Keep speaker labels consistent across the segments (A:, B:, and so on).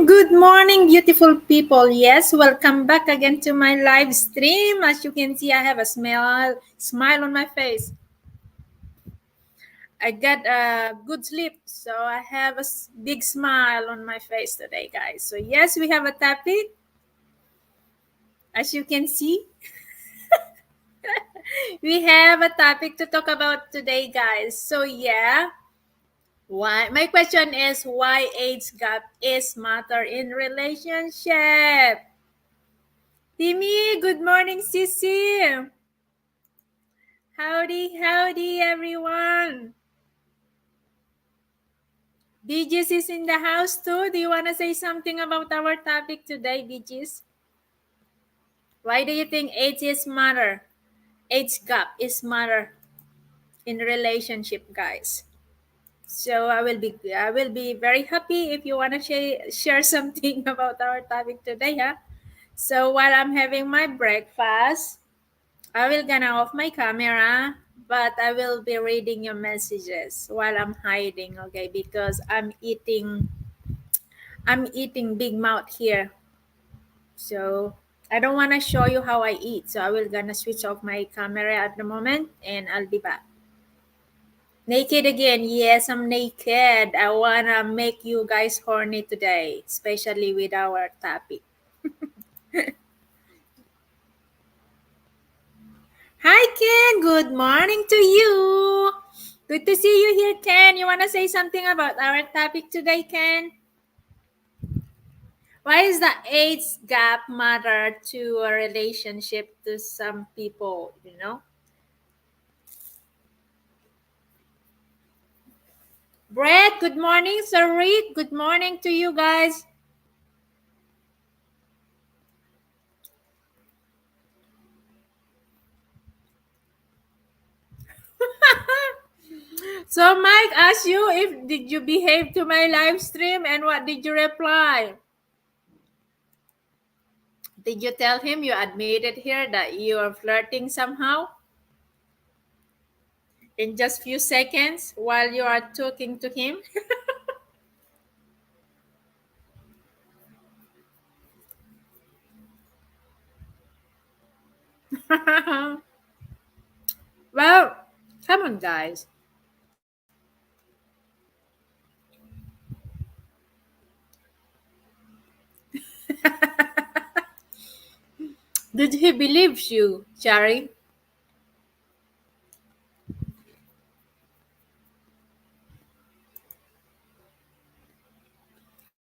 A: Good morning, beautiful people. Yes, welcome back again to my live stream. As you can see, I have a smile on my face. I got a good sleep, so I have a big smile on my face today, guys. So yes, we have a topic. As you can see, we have a topic to talk about today, guys. So yeah, why? My question is why age gap is matter in relationship. Timmy, good morning, Sissy. Howdy, howdy, everyone. BGs is in the house too. Do you want to say something about our topic today, BGs? Why do you think age is matter? Age gap is matter in relationship, guys. So I will be very happy if you want to share something about our topic today, huh? So while I'm having my breakfast, I will gonna off my camera, but I will be reading your messages while I'm hiding, okay? Because I'm eating big mouth here. So I don't wanna show you how I eat. So I will gonna switch off my camera at the moment and I'll be back. Naked again. Yes, I'm naked. I wanna make you guys horny today, especially with our topic. Hi, Ken. Good morning to you. Good to see you here, Ken. You want to say something about our topic today, Ken? Why is the age gap matter to a relationship to some people? Brett, good morning. Sir Rick, good morning to you guys. So Mike asked you if did you behave to my live stream and what did you reply? Did you tell him you admitted here that you are flirting somehow? In just few seconds while you are talking to him. Well, come on, guys. Did he believe you, Chari?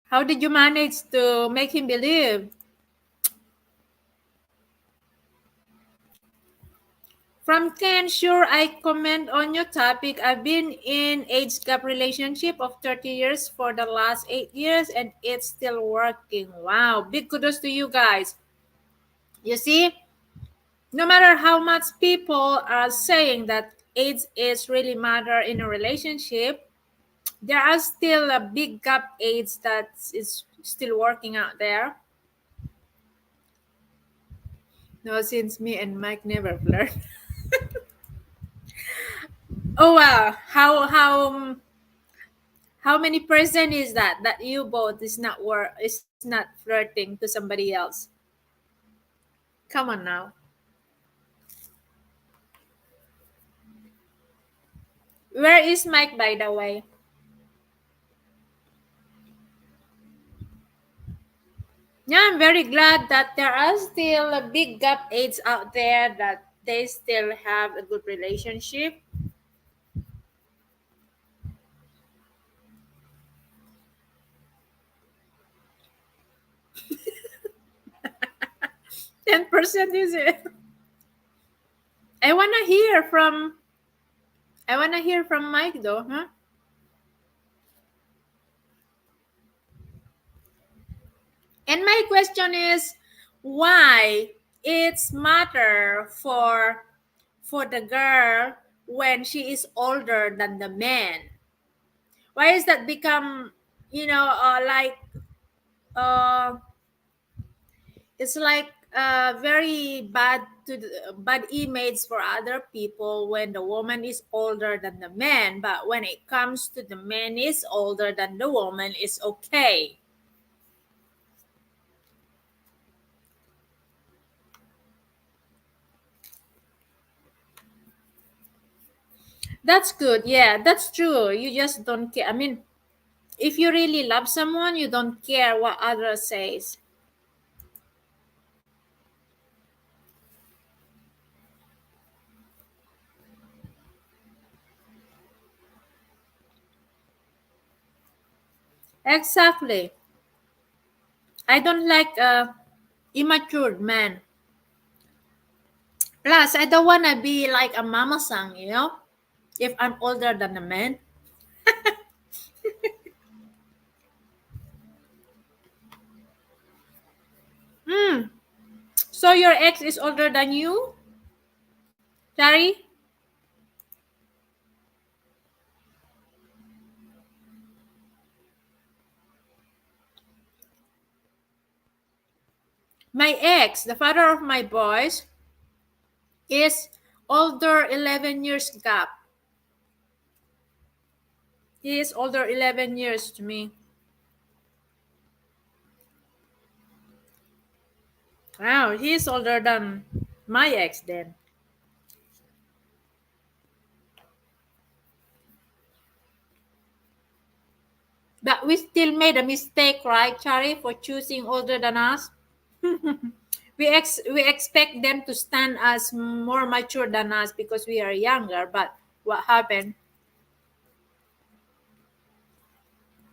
A: How did you manage to make him believe? From Ken, sure, I comment on your topic. I've been in age gap relationship of 30 years for the last 8 years and it's still working. Wow, big kudos to you guys. You see, no matter how much people are saying that age is really matter in a relationship, there are still a big gap age that is still working out there. No, since me and Mike never flirt. Oh wow, How many percent is that you both is not flirting to somebody else? Come on now. Where is Mike, by the way? Yeah, I'm very glad that there are still a big gap aids out there that they still have a good relationship. 10% is it? I wanna hear from I wanna hear from Mike though, huh? And my question is why it's matter for the girl when she is older than the man. Why is that become like uh it's like very bad image for other people when the woman is older than the man, but when it comes to the man is older than the woman, it's okay. That's good. Yeah, that's true. You just don't care. I mean, if you really love someone, you don't care what others says. Exactly. I don't like immature man. Plus, I don't wanna be like a mama sang, if I'm older than a man. Hmm. So your ex is older than you, Shari? My ex, the father of my boys, is older 11 years gap. He is older 11 years to me. Wow, he is older than my ex then. But we still made a mistake, right, Shari, for choosing older than us? We expect them to stand as more mature than us because we are younger, but what happened?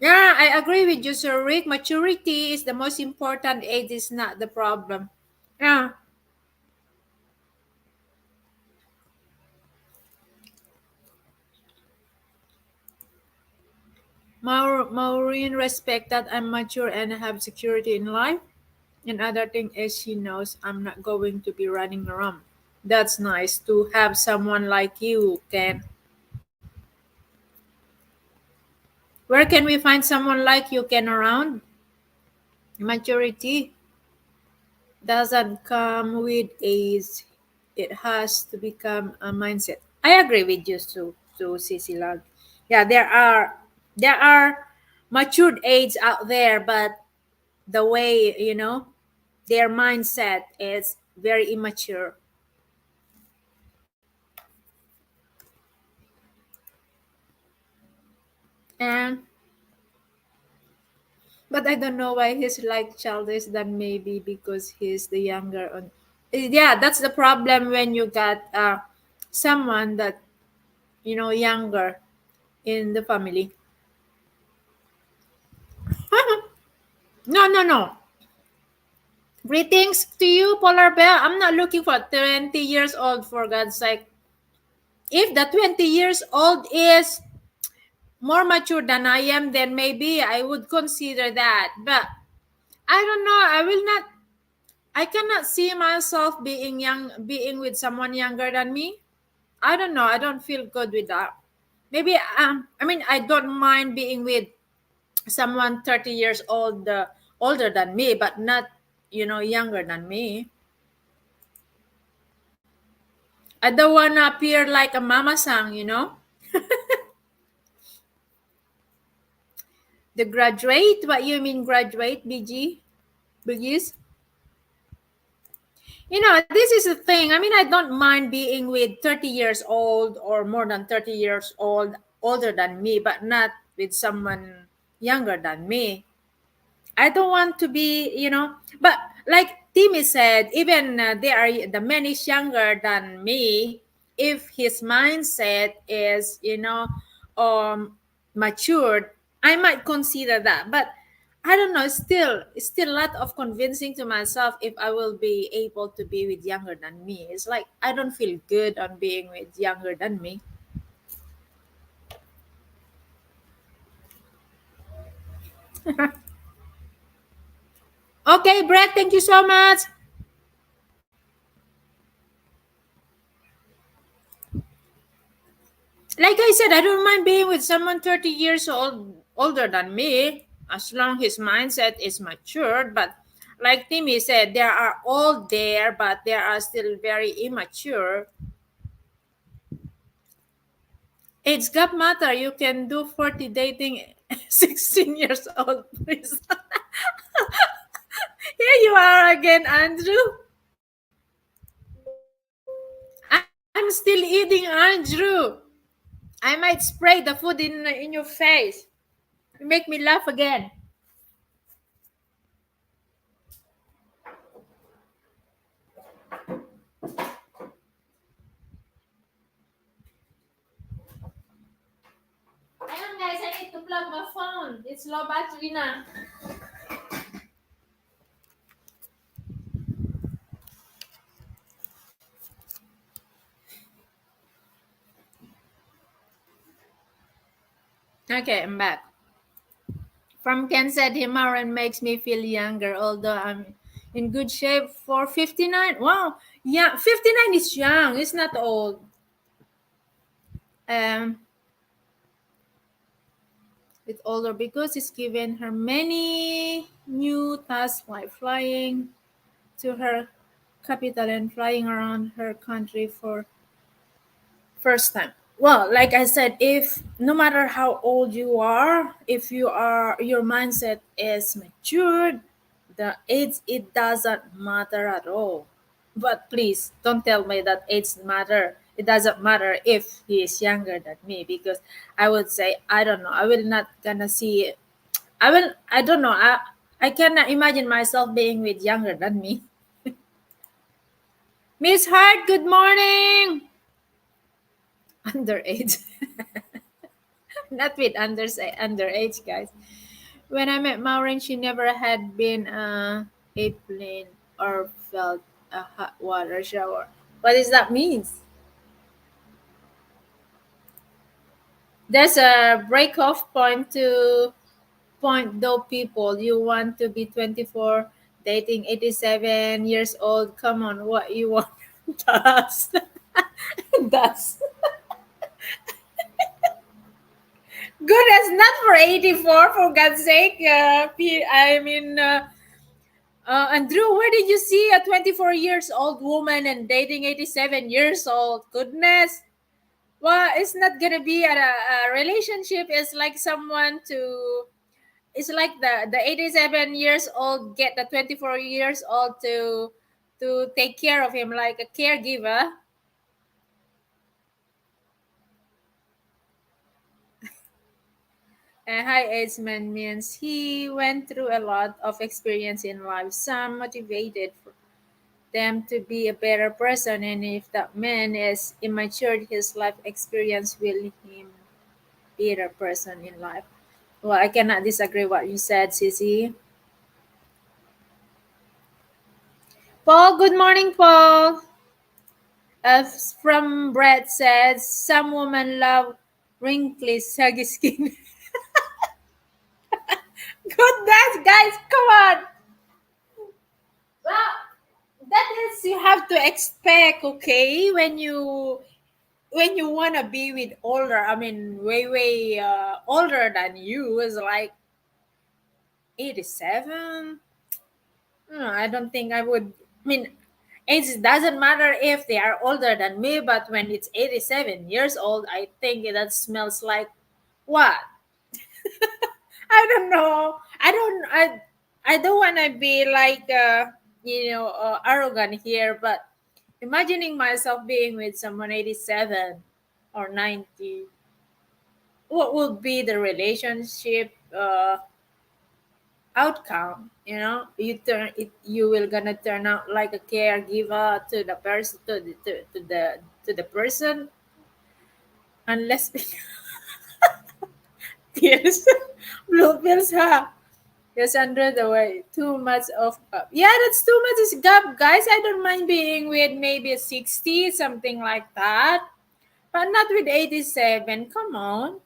A: Yeah, I agree with you, Sir Rick. Maturity is the most important. Age is not the problem. Yeah, Maureen respect that I'm mature and have security in life. And other thing is she knows I'm not going to be running around. That's nice to have someone like you, Ken. Where can we find someone like you, Ken, around? Maturity doesn't come with age. It has to become a mindset. I agree with you, to Cecilia. Yeah, there are matured age out there, but the way their mindset is very immature. And but I don't know why he's like childish. Than maybe because he's the younger on. Yeah, that's the problem when you got someone that younger in the family. No, no, no. Greetings to you, Polar Bear. I'm not looking for 20 years old, for God's sake. If the 20 years old is more mature than I am, then maybe I would consider that. But I don't know. I cannot see myself being with someone younger than me. I don't know. I don't feel good with that. Maybe, I mean, I don't mind being with someone 30 years old, older than me, but not, younger than me. I don't want to appear like a mama sang. The graduate? What you mean graduate, BG? BGs? This is the thing. I mean, I don't mind being with 30 years old or more than 30 years old, older than me, but not with someone younger than me. I don't want to be. But like Timmy said, even the man is younger than me. If his mindset is, matured, I might consider that. But I don't know. It's still a lot of convincing to myself if I will be able to be with younger than me. It's like I don't feel good on being with younger than me. Okay, Brett. Thank you so much. Like I said, I don't mind being with someone 30 years older than me, as long his mindset is matured. But like Timmy said, there are all there, but they are still very immature. Age gap matter. You can do 40 dating 16 years old, please. Here you are again, Andrew. I'm still eating, Andrew. I might spray the food in your face. You make me laugh again. Hang on, guys. I need to plug my phone. It's low battery now. Okay, I'm back. From Ken said Himaren makes me feel younger, although I'm in good shape for 59. Wow, yeah, 59 is young. It's not old. Um, it's older because it's given her many new tasks like flying to her capital and flying around her country for first time. Well, like I said, if no matter how old you are, if your mindset is matured, the age, it doesn't matter at all. But please don't tell me that age matter. It doesn't matter if he is younger than me, because I would say I don't know. I will not gonna see. I don't know. I cannot imagine myself being with younger than me. Miss Hart, good morning. Underage. Not with underage guys. When I met Maureen, she never had been a plane or felt a hot water shower. What does that mean? There's a break off point to point though people. You want to be 24, dating 87 years old. Come on, what you want? Dust. Dust. Good as not for 84, for God's sake. I mean, Andrew, where did you see a 24 years old woman and dating 87 years old? Goodness. Well, it's not gonna be a relationship. It's like someone to. It's like the 87 years old get the 24 years old to take care of him like a caregiver. A high age man means he went through a lot of experience in life. Some motivated them to be a better person, and if that man is immature, his life experience will him be a better person in life. Well, I cannot disagree what you said, Sissy. Paul, good morning, Paul. From Brett says some women love wrinkly saggy skin. Goodness, guys, come on. Well, that is you have to expect, okay, when you want to be with older, I mean way older than you, is like 87. I don't think I would. I mean, age doesn't matter if they are older than me, but when it's 87 years old, I think that smells like what? I don't know. I don't want to be like arrogant here, but imagining myself being with someone 87 or 90, what would be the relationship outcome? You will gonna turn out like a caregiver to the person, to the person, unless pills, blue pills, huh? Yes, under the way. Too much of gap. Yeah, that's too much is gap, guys. I don't mind being with maybe a 60, something like that. But not with 87. Come on.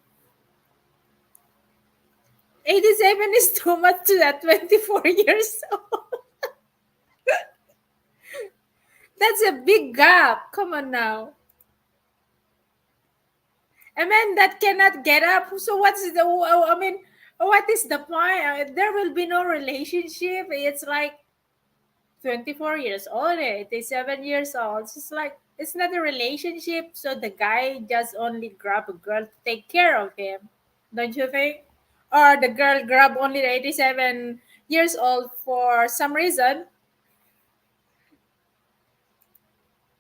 A: 87 is too much to that 24 years old. That's a big gap. Come on now. A man that cannot get up. So what is the point? There will be no relationship. It's like 24 years old, 87 years old. It's just like, it's not a relationship. So the guy just only grab a girl to take care of him. Don't you think? Or the girl grab only the 87 years old for some reason.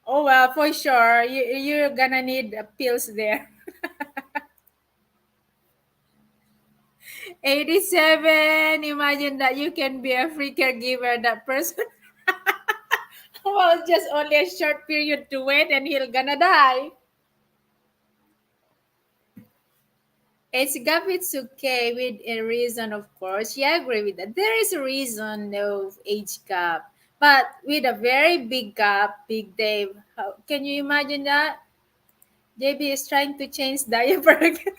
A: Oh, well, for sure. You're gonna need pills there. 87. Imagine that you can be a free caregiver. That person, well, just only a short period to wait and he'll gonna die. Age gap, it's okay with a reason, of course. Yeah, I agree with that. There is a reason of age gap. But with a very big gap, Big Dave, can you imagine that? JB is trying to change diaper again.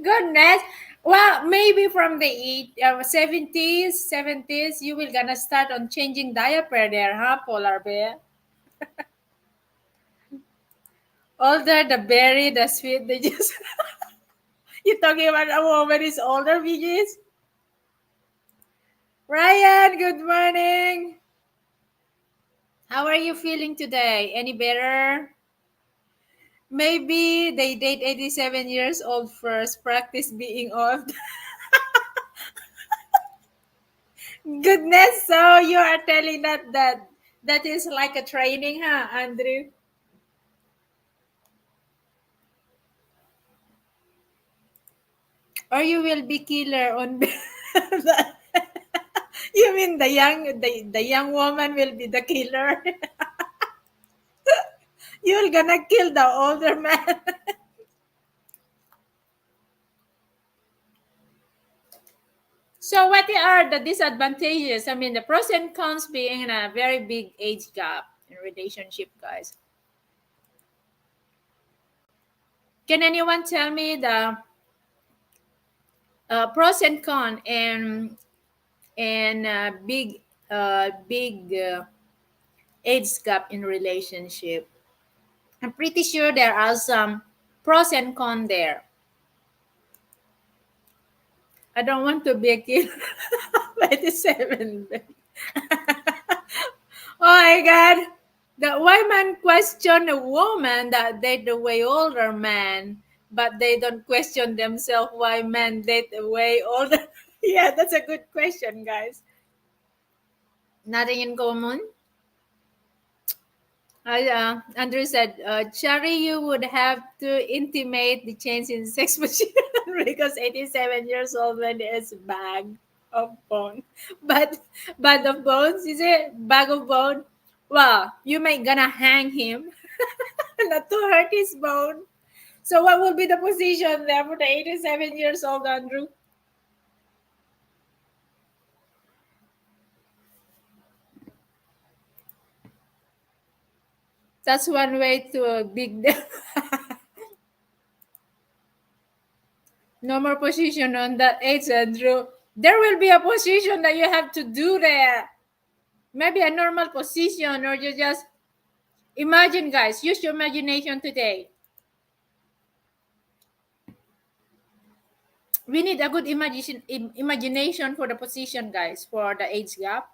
A: Goodness. Well, maybe from the 70s, you will gonna start on changing diaper there, huh, Polar Bear? Older, the berry, the sweet, they just... You talking about a woman is older, BGs? Ryan, good morning. How are you feeling today? Any better? Maybe they date 87 years old first, practice being old. Goodness, so you are telling that is like a training, huh, Andrew? Or you will be killer on You mean the young woman will be the killer? You're gonna kill the older man. So what are the disadvantages? I mean, the pros and cons being in a very big age gap in relationship, guys. Can anyone tell me the pros and cons and big age gap in relationship? I'm pretty sure there are some pros and cons there. I don't want to be a kid. 27. Oh my God. The why man question a woman that date a way older man, but they don't question themselves why men date a way older. Yeah, that's a good question, guys. Nothing in common. Andrew said, Cherry, you would have to intimate the change in sex position because 87 years old when there's a bag of bone. But bag of bones, is it? Bag of bone? Well, you may gonna hang him, not to hurt his bone. So what will be the position there for the 87 years old Andrew? That's one way to a big no more position on that age, Andrew. There will be a position that you have to do there. Maybe a normal position, or you just imagine, guys. Use your imagination today. We need a good imagination for the position, guys, for the age gap.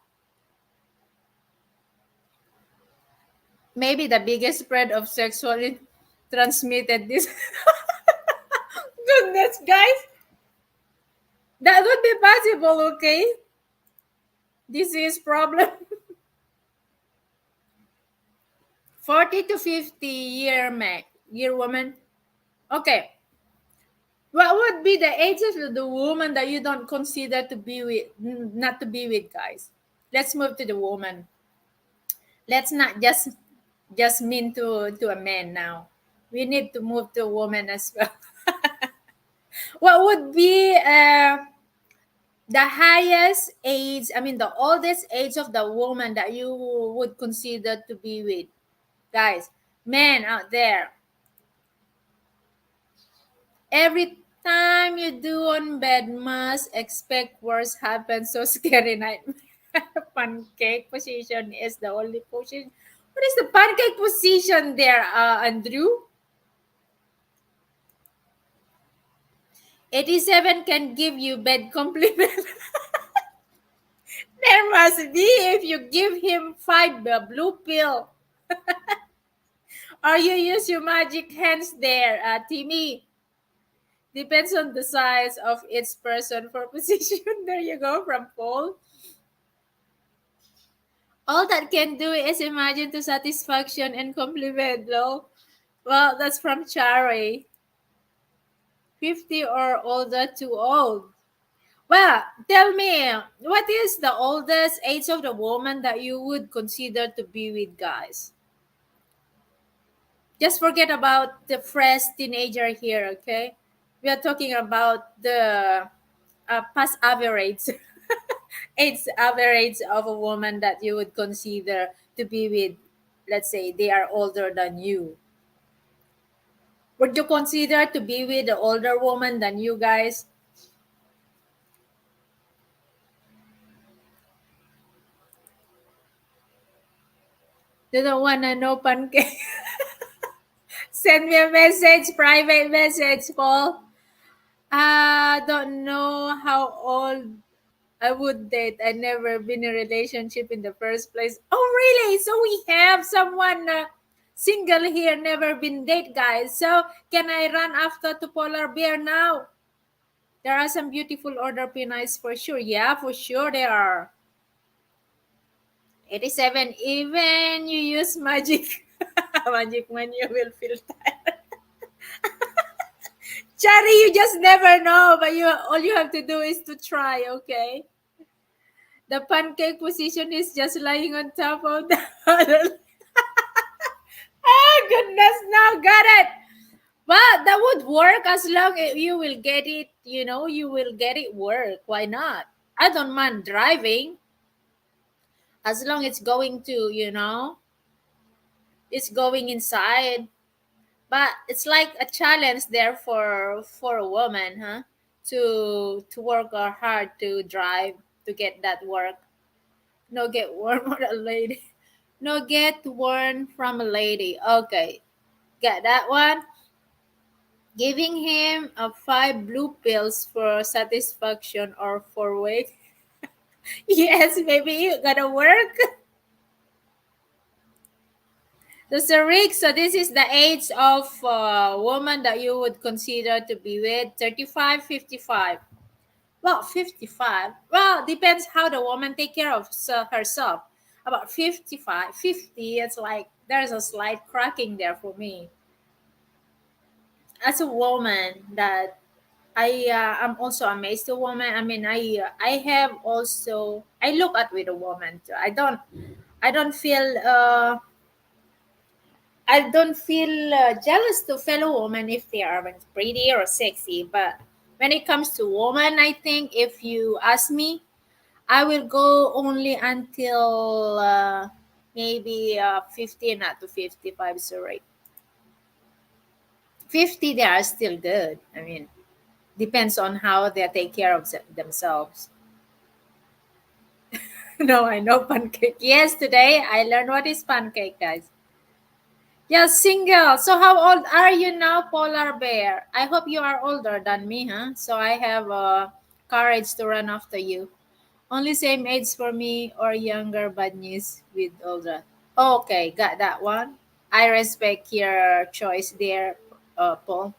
A: Maybe the biggest spread of sexually transmitted this. goodness, guys. That would be possible, okay? This is problem. 40 to 50 year woman. Okay. What would be the age of the woman that you don't consider to be with, not to be with, guys? Let's move to the woman. Let's not just mean to a man now. We need to move to a woman as well. What would be the highest age? I mean, the oldest age of the woman that you would consider to be with, guys. Men out there, every time you do on bed, must expect worse happen. So scary nightmare. Pancake position is the only position. What is the pancake position there, Andrew? 87 can give you bed compliment. There must be if you give him five blue pill. Or you use your magic hands there, Timmy. Depends on the size of each person for position. There you go from Paul. All that can do is imagine to satisfaction and compliment, though. Well, that's from Chari. 50 or older, too old. Well, tell me, what is the oldest age of the woman that you would consider to be with, guys? Just forget about the fresh teenager here, okay? We are talking about the past average, age average of a woman that you would consider to be with. Let's say they are older than you. Would you consider to be with an older woman than you guys? You don't wanna know pancake? Send me a message, private message, Paul. I don't know how old I would date. I never been in a relationship in the first place. Oh, really? So we have someone single here, never been date, guys. So can I run after to polar bear now? There are some beautiful order pennies for sure. Yeah, for sure there are. 87. Even you use magic. Magic when you will feel tired. Chari, you just never know, but you all you have to do is to try, okay? The pancake position is just lying on top of the other. Oh goodness, now got it. Well, that would work as long as you will get it, you will get it work. Why not? I don't mind driving as long it's going to, it's going inside. But it's like a challenge there for a woman, huh? To work hard to drive to get that work. No get warm on a lady. No get warm from a lady. Okay, got that one. Giving him a five blue pills for satisfaction or for weight. Yes, maybe you gotta work. So Rick, so this is the age of woman that you would consider to be with 35, 55. Well, 55. Well, depends how the woman take care of herself. About 55, 50, it's like there's a slight cracking there for me. As a woman that I'm also amazed to woman. I mean, I have also I look at with a woman too. I don't feel jealous to fellow women if they are pretty or sexy. But when it comes to woman, I think if you ask me, I will go only until maybe 50, not to 55. Sorry, 50. They are still good. I mean, depends on how they take care of themselves. No, I know pancake. Yes, today I learned what is pancake, guys. Yes, single. So how old are you now, Polar Bear? I hope you are older than me, huh? So I have courage to run after you. Only same age for me or younger, bad news with older. Okay, got that one. I respect your choice there, Paul.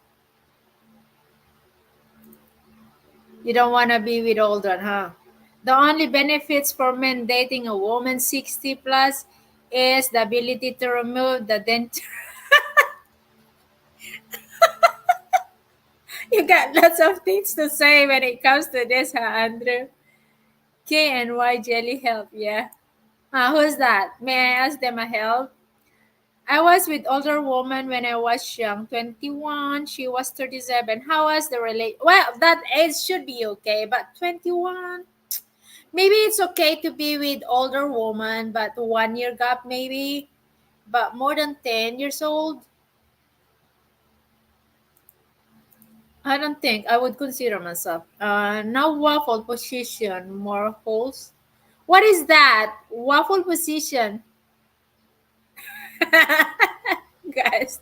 A: You don't want to be with older, huh? The only benefits for men dating a woman 60 plus is the ability to remove the dent. You got lots of things to say when it comes to this, huh, Andrew? K and Y jelly help, yeah. Who's that? May I ask them a help? I was with older woman when I was young, 21. She was 37. How was the relate? Well, that age should be okay, but 21. Maybe it's okay to be with older woman, but 1 year gap maybe. But more than 10 years old, I don't think I would consider myself. Now waffle position, more holes. What is that? Waffle position. Guys,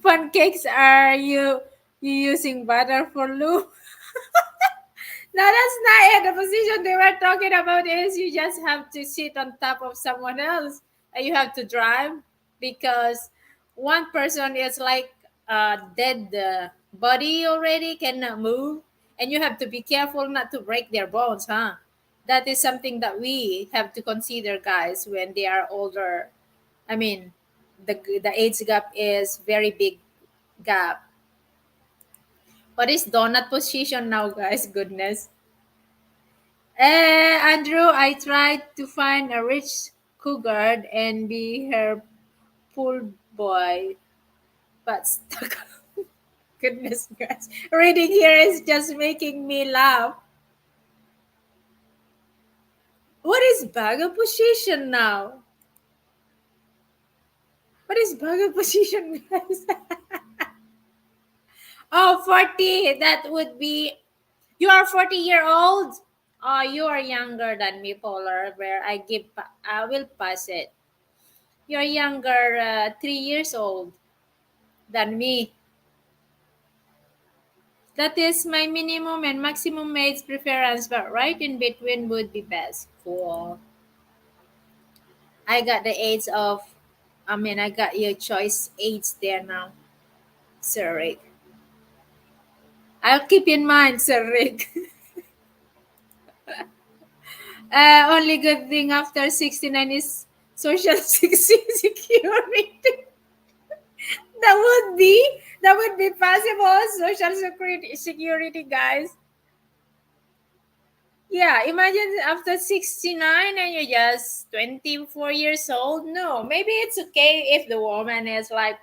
A: pancakes are you using butter for lube? No, that's not it. The position they were talking about is you just have to sit on top of someone else and you have to drive because one person is like a dead body already, cannot move, and you have to be careful not to break their bones, huh? That is something that we have to consider, guys, when they are older. I mean, the age gap is very big gap. What is donut position now, guys? Goodness. Andrew, I tried to find a rich cougar and be her pool boy, but stuck. Goodness, guys. Reading here is just making me laugh. What is bagger position now? What is bagger position, guys? Oh, 40. That would be. You are 40-year-old? Oh, you are younger than me, Polar, where I will pass it. You're younger, 3 years old than me. That is my minimum and maximum age preference, but right in between would be best. Cool. I got the age of, I got your choice age there now, Sir Rick. I'll keep in mind, Sir Rick. Only good thing after 69 is social security. that would be, that would be possible. Social security, guys. Yeah, imagine after 69 and you're just 24 years old. No, maybe it's okay if the woman is like,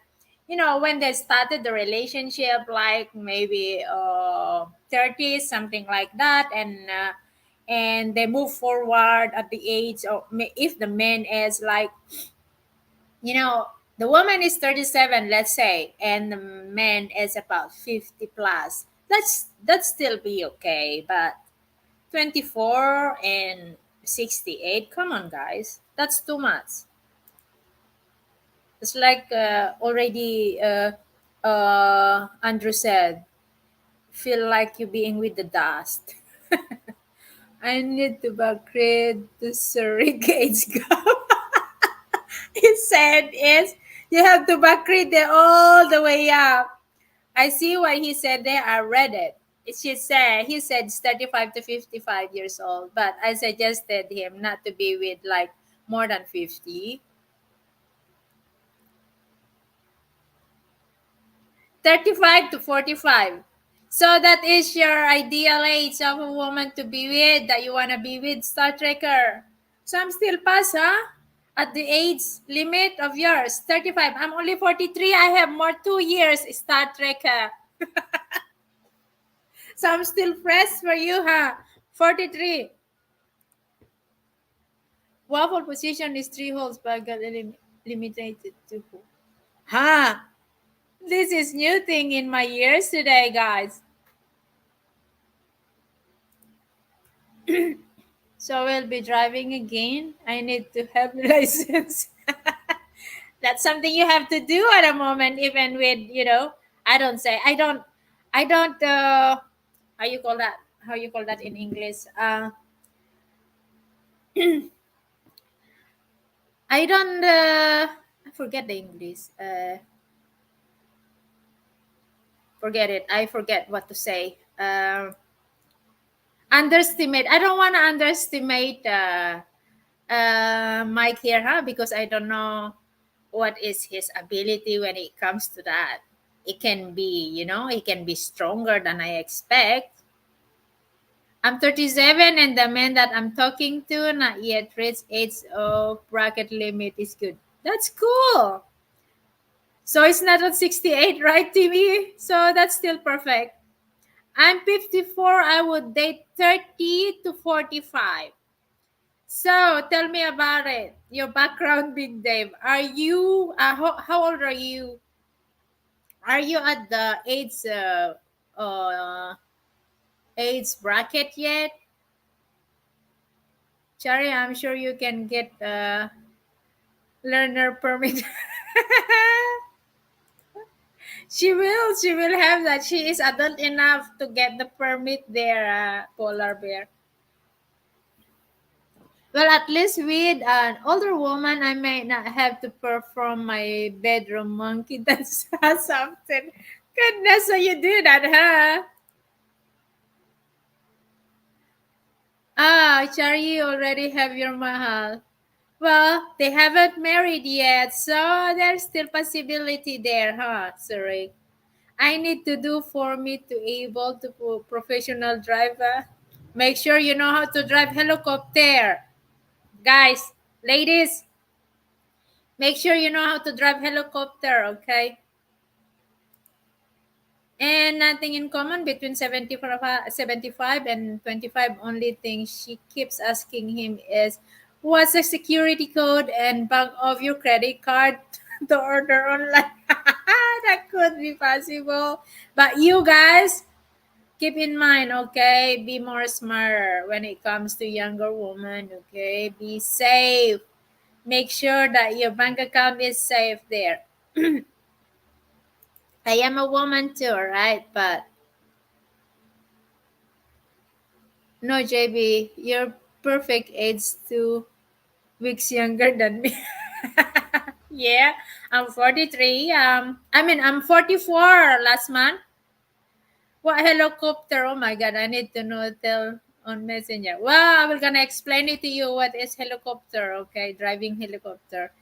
A: when they started the relationship, like maybe 30, something like that, and they move forward at the age of, if the man is like, the woman is 37, let's say, and the man is about 50 plus. That's still be okay, but 24 and 68. Come on, guys. That's too much. It's like already Andrew said, feel like you being with the dust. I need to upgrade to surrogate gap. He said is you have to upgrade it all the way up. I see what he said there. I read it. He said it's 35 to 55 years old, but I suggested him not to be with like more than 50. 35 to 45. So that is your ideal age of a woman to be with, that you want to be with, Star Trekker. So I'm still past, huh? At the age limit of yours, 35. I'm only 43. I have more 2 years, Star Trekker. So I'm still fresh for you, huh? 43. Waffle position is 3 holes but got limited to who? Ha! This is new thing in my years today, guys. So we'll be driving again. I need to have license. That's something you have to do at a moment, even with, I don't, how you call that? How you call that in English? I don't, I forget the English. Forget it. I forget what to say. underestimate. I don't want to underestimate Mike here, huh? Because I don't know what is his ability when it comes to that. It can be, it can be stronger than I expect. I'm 37 and the man that I'm talking to not yet reached age of bracket limit is good. That's cool. So it's not at 68, right, Timmy? So that's still perfect. I'm 54. I would date 30 to 45. So tell me about it. Your background, Big Dave. Are you, how old are you? Are you at the uh, age bracket yet? Cherry, I'm sure you can get a learner permit. She will have that. She is adult enough to get the permit there, polar bear. Well, at least with an older woman, I may not have to perform my bedroom monkey. That's something. Goodness, so you do that, huh? Ah, Chari, you already have your mahal. Well, they haven't married yet, so there's still possibility there, huh, Sorry. I need to do for me to able to professional driver. Make sure you know how to drive helicopter. Guys, ladies, make sure you know how to drive helicopter, okay? And nothing in common between 75 and 25. Only thing she keeps asking him is, what's the security code and bank of your credit card to order online? That could be possible. But you guys, keep in mind, okay? Be more smarter when it comes to younger women, okay? Be safe. Make sure that your bank account is safe there. I am a woman too, right? But no, JB, you're perfect age 2 weeks younger than me. Yeah, I'm 43. I'm 44 last month. What helicopter? Oh my God, I need to know. Tell on Messenger. Well, I will gonna explain it to you what is helicopter. Okay, driving helicopter.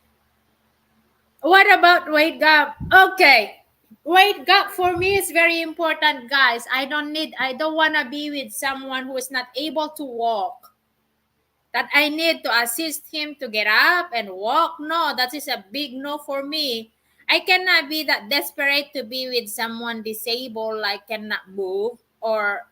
A: What about weight gap? Okay, weight gap for me is very important, guys. I don't wanna be with someone who is not able to walk, that I need to assist him to get up and walk. No, that is a big no for me. I cannot be that desperate to be with someone disabled, like cannot move or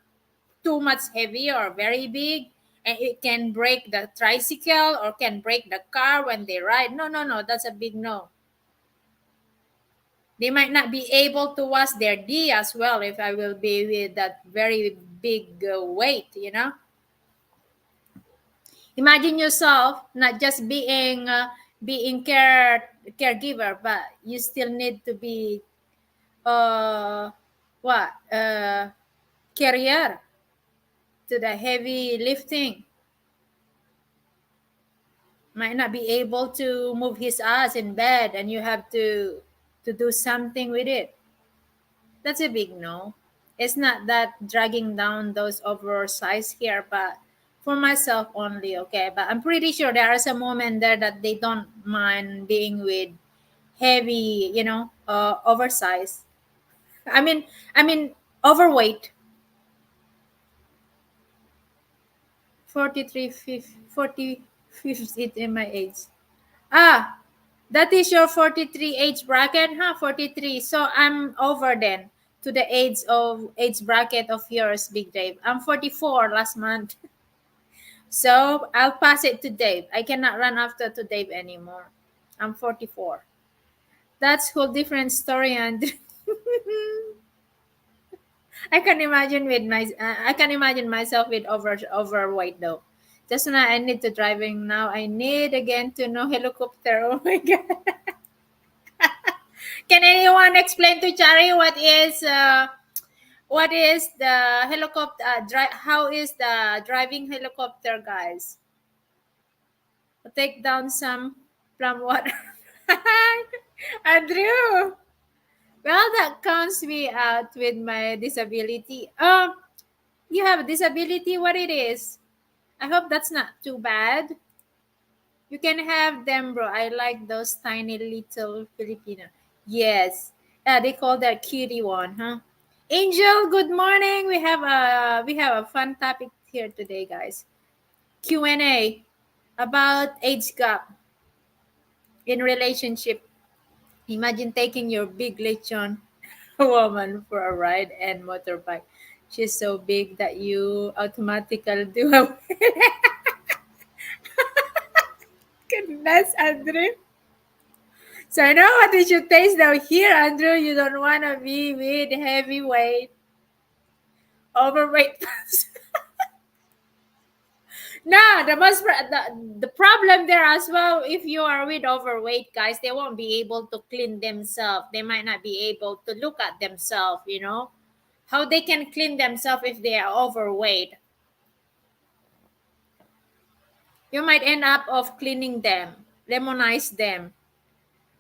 A: too much heavy or very big, and it can break the tricycle or can break the car when they ride. No, no, no, that's a big no. They might not be able to wash their D as well if I will be with that very big weight. Imagine yourself not just being caregiver, but you still need to be uh what carrier to the heavy lifting. Might not be able to move his ass in bed, and you have to do something with it. That's a big no. It's not that dragging down those oversized here, but for myself only, okay. But I'm pretty sure there are some women there that they don't mind being with heavy, oversized. I mean, overweight. 43, 45th in my age. Ah, that is your 43 age bracket, huh? 43. So I'm over then to the age bracket of yours, Big Dave. I'm 44 last month. So I'll pass it to Dave. I cannot run after to Dave anymore. I'm 44. That's whole different story, and I can imagine myself with overweight though. Just now I need to driving now. I need again to know helicopter. Oh my god. Can anyone explain to Chari what is the helicopter how is the driving helicopter, guys? Take down some plum water. Andrew. Well, that counts me out with my disability. You have a disability, what it is. I hope that's not too bad. You can have them, bro. I like those tiny little Filipino. Yes. Yeah, they call that cutie one, huh? Angel, good morning. We have a fun topic here today, guys. Q&A about age gap in relationship. Imagine taking your big lechon woman for a ride and motorbike. She's so big that you automatically do a goodness, Andrew. So I know what you should taste now here, Andrew. You don't want to be with heavyweight, overweight. No, the problem there as well. If you are with overweight guys, they won't be able to clean themselves. They might not be able to look at themselves. How they can clean themselves if they are overweight. You might end up of cleaning them, lemonize them.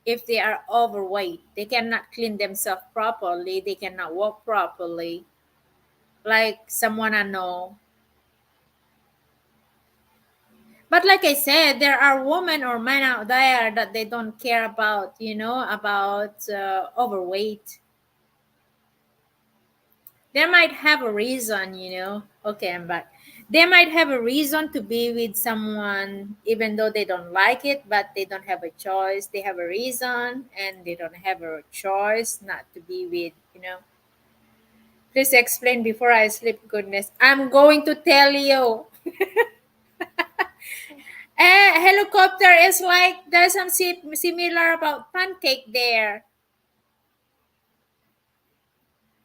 A: If they are overweight, they cannot clean themselves properly. They cannot walk properly. Like someone I know. But like I said, there are women or men out there that they don't care about, about overweight. They might have a reason. Okay, I'm back. They might have a reason to be with someone even though they don't like it, but they don't have a choice. They have a reason and they don't have a choice not to be with. Please explain before I sleep, goodness. I'm going to tell you. Helicopter is like there's some similar about pancake there.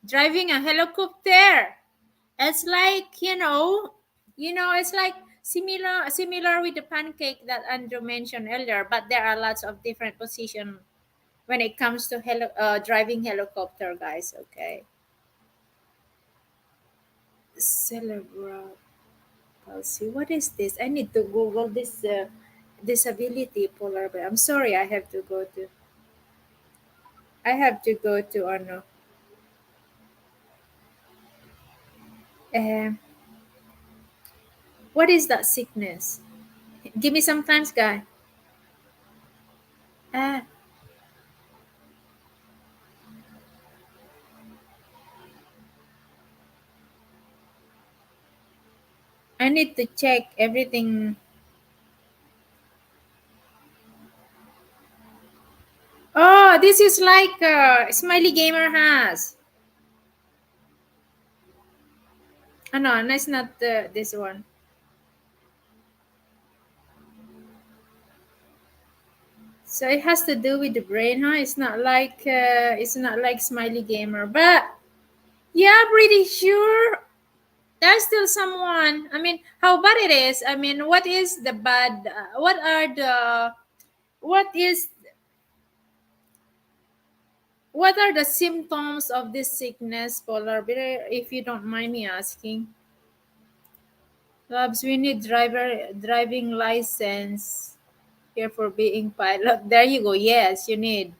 A: Driving a helicopter. It's like it's like similar with the pancake that Andrew mentioned earlier. But there are lots of different position when it comes to driving helicopter, guys. Okay, cerebral palsy. What is this? I need to Google this. Disability polar bear. I'm sorry. I have to go to. I have to go to. No. Um, what is that sickness? Give me some times, guy. Ah, I need to check everything. Oh, this is like Smiley Gamer has. Oh, no, that's not this one. So it has to do with the brain, huh? It's not like Smiley Gamer, but yeah, pretty sure there's still someone. I mean, how bad it is? I mean, what is the bad? What is what are the symptoms of this sickness, polar bear? If you don't mind me asking. Labs, we need driving license here for being pilot. There you go. Yes, you need.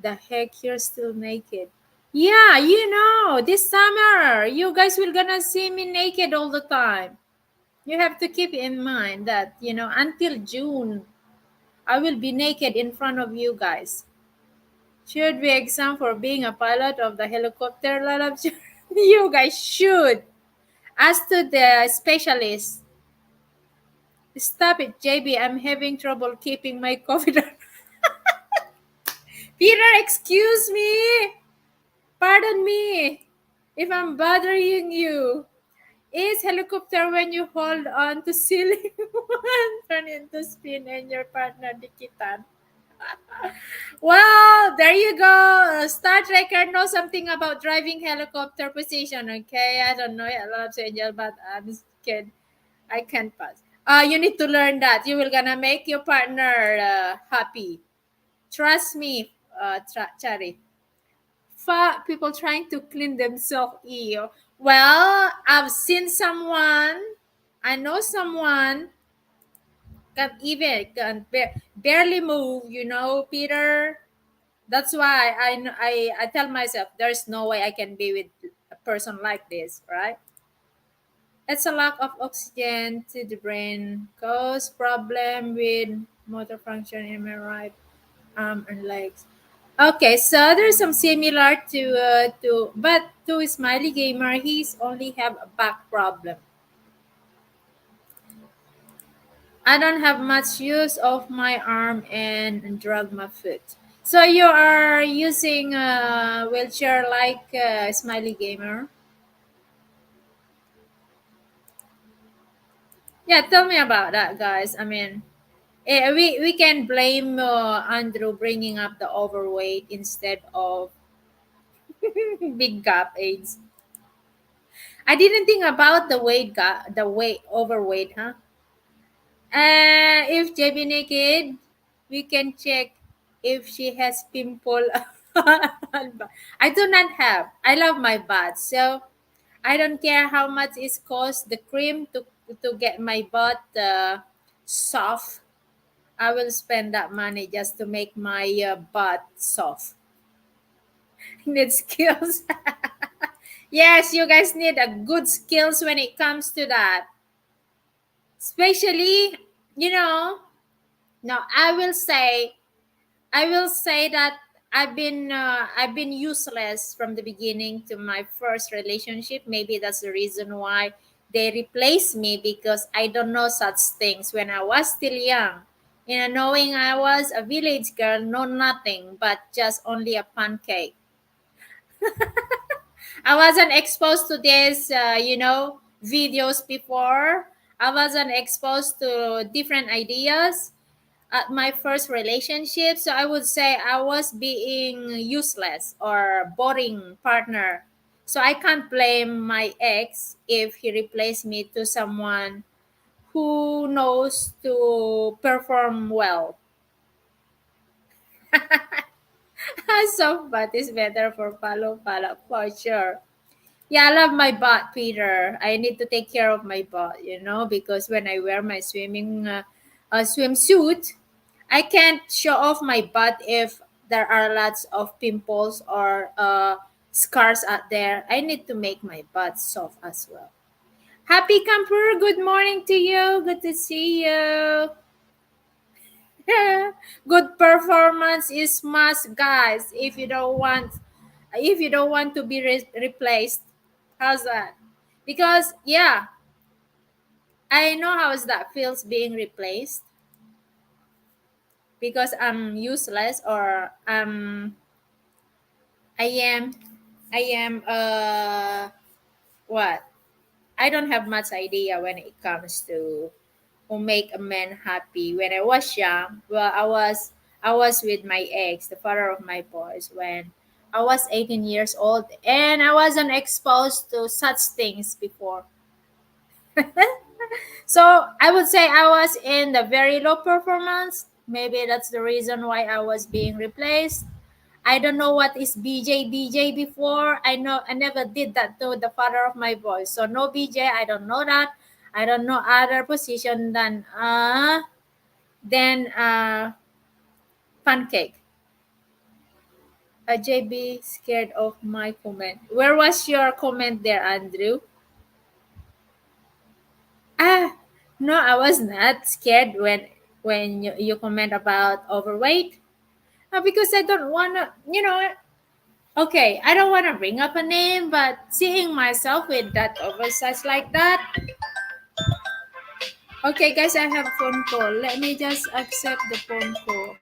A: The heck, you're still naked. Yeah, this summer you guys will gonna see me naked all the time. You have to keep in mind that until June I will be naked in front of you guys. Should we exam for being a pilot of the helicopter, Lalabs? You guys should. As to the specialist, stop it, JB. I'm having trouble keeping my COVID. Peter, excuse me. Pardon me if I'm bothering you. Is helicopter when you hold on to ceiling one turn into spin and your partner dikitan. Well, there you go. Star Trekker knows something about driving helicopter position. Okay, I don't know a lot of angel, but I'm scared. I can't pass. You need to learn that. You will gonna make your partner happy. Trust me, Chari. People trying to clean themselves. Ew. Well, I've seen someone. I know someone can barely move. Peter. That's why I tell myself there's no way I can be with a person like this, right? It's a lack of oxygen to the brain, cause problem with motor function. Am I right? Arm and legs. Okay, so there's some similar but to Smiley Gamer, he's only have a back problem. I don't have much use of my arm and drag my foot. So you are using a wheelchair like Smiley Gamer. Yeah, tell me about that, guys. I mean, we can blame Andrew bringing up the overweight instead of big gap AIDS. I didn't think about the the weight overweight, huh? If JB naked, we can check if she has pimple. I do not have. I love my butt, so I don't care how much it costs the cream to get my butt soft. I will spend that money just to make my butt soft. Need skills. Yes, you guys need a good skills when it comes to that. Especially, you know, no, I will say that I've been useless from the beginning to my first relationship. Maybe that's the reason why they replaced me because I don't know such things when I was still young. You know, knowing I was a village girl, know nothing but just only a pancake. I wasn't exposed to this, videos before. I wasn't exposed to different ideas at my first relationship. So I would say I was being useless or boring partner. So I can't blame my ex if he replaced me to someone who knows to perform well. Soft butt is better for palo for sure. Yeah, I love my butt, Peter. I need to take care of my butt, because when I wear my swimsuit, I can't show off my butt if there are lots of pimples or scars out there. I need to make my butt soft as well. Happy camper, good morning to you. Good to see you. Good performance is must, guys. If you don't want to be replaced, how's that? Because yeah, I know how that feels being replaced because I'm useless or I am I am what? I don't have much idea when it comes to make a man happy. When I was young, well, I was with my ex, the father of my boys, when I was 18 years old, and I wasn't exposed to such things before. So I would say I was in the very low performance. Maybe that's the reason why I was being replaced. I don't know what is BJ before. I know I never did that to the father of my boys. So no BJ. I don't know that. I don't know other position than pancake. JB scared of my comment. Where was your comment there, Andrew? Ah, no, I was not scared when you comment about overweight. Because I don't wanna, okay, I don't wanna bring up a name, but seeing myself with that oversize like that. Okay, guys, I have phone call. Let me just accept the phone call.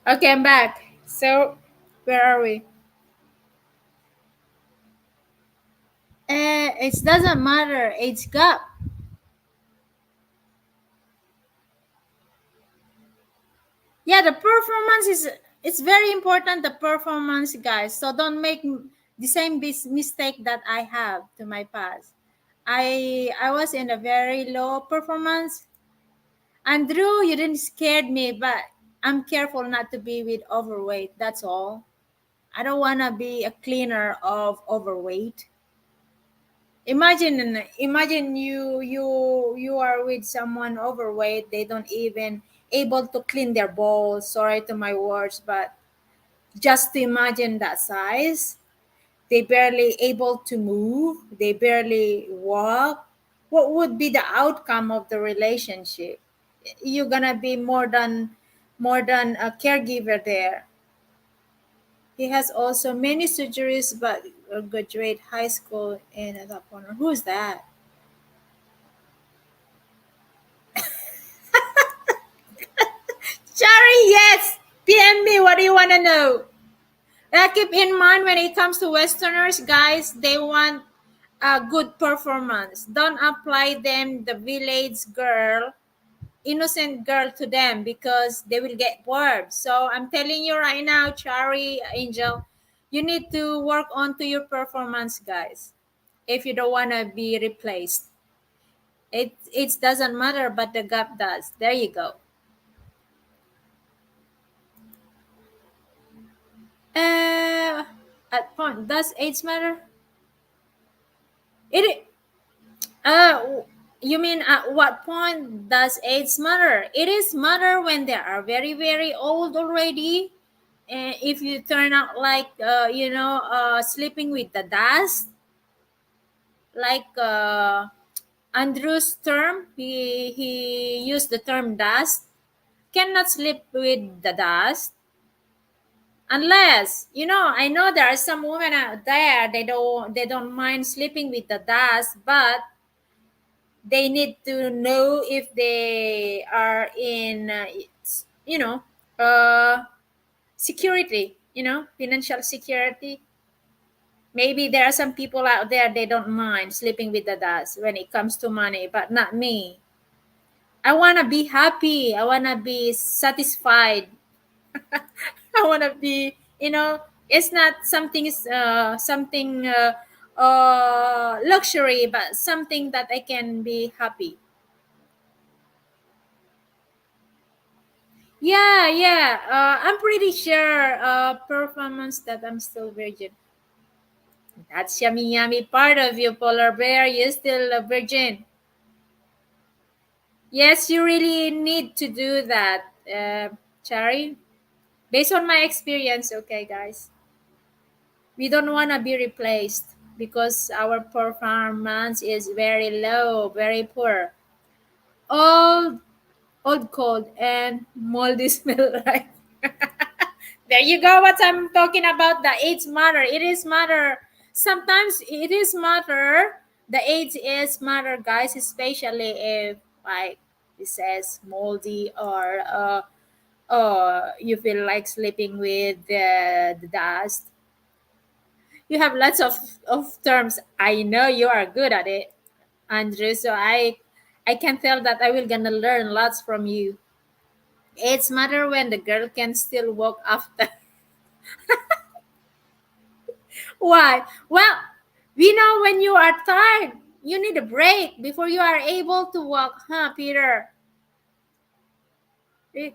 A: Okay, I'm back. So, where are we? It doesn't matter age gap. Yeah, the performance is, it's very important, the performance, guys. So don't make the same mistake that I have to my past. I was in a very low performance. Andrew, you didn't scared me, but I'm careful not to be with overweight. That's all. I don't want to be a cleaner of overweight. Imagine you are with someone overweight. They don't even able to clean their bowls. Sorry to my words, but just to imagine that size. They barely able to move. They barely walk. What would be the outcome of the relationship? You're gonna be more than a caregiver there. He has also many surgeries, but graduate high school in that corner. Who's that? Shari, yes. PM me. What do you want to know? Keep in mind when it comes to Westerners, guys, they want a good performance. Don't apply them the village girl, innocent girl to them because they will get bored. So I'm telling you right now, Chari, Angel, you need to work on to your performance, guys. If you don't want to be replaced, it doesn't matter, but the gap does. There you go. Uh, at point, does age matter? It Uh, you mean at what point does age matter? It is matter when they are very, very old already. And if you turn out like, sleeping with the dust, like Andrew's term, he used the term dust. Cannot sleep with the dust unless, I know there are some women out there, they don't mind sleeping with the dust, but they need to know if they are in you know uh security, financial security. Maybe there are some people out there, they don't mind sleeping with the dust when it comes to money, but not me. I want to be happy, I want to be satisfied. I want to be, it's not something luxury, but something that I can be happy. Yeah, yeah. I'm pretty sure performance that I'm still virgin. That's yummy, yummy part of you, polar bear. You're still a virgin. Yes, you really need to do that, Chari. Based on my experience, okay, guys, we don't want to be replaced because our performance is very low, very poor. Old, old, cold, and moldy smell like. There you go. What I'm talking about. The age matter. It is matter. Sometimes it is matter. The age is matter, guys. Especially if like it says moldy or you feel like sleeping with the dust. You have lots of terms. I know you are good at it, Andrew. So I can tell that I will gonna learn lots from you. It's matter when the girl can still walk after. Why? Well, we know when you are tired, you need a break before you are able to walk, huh, Peter?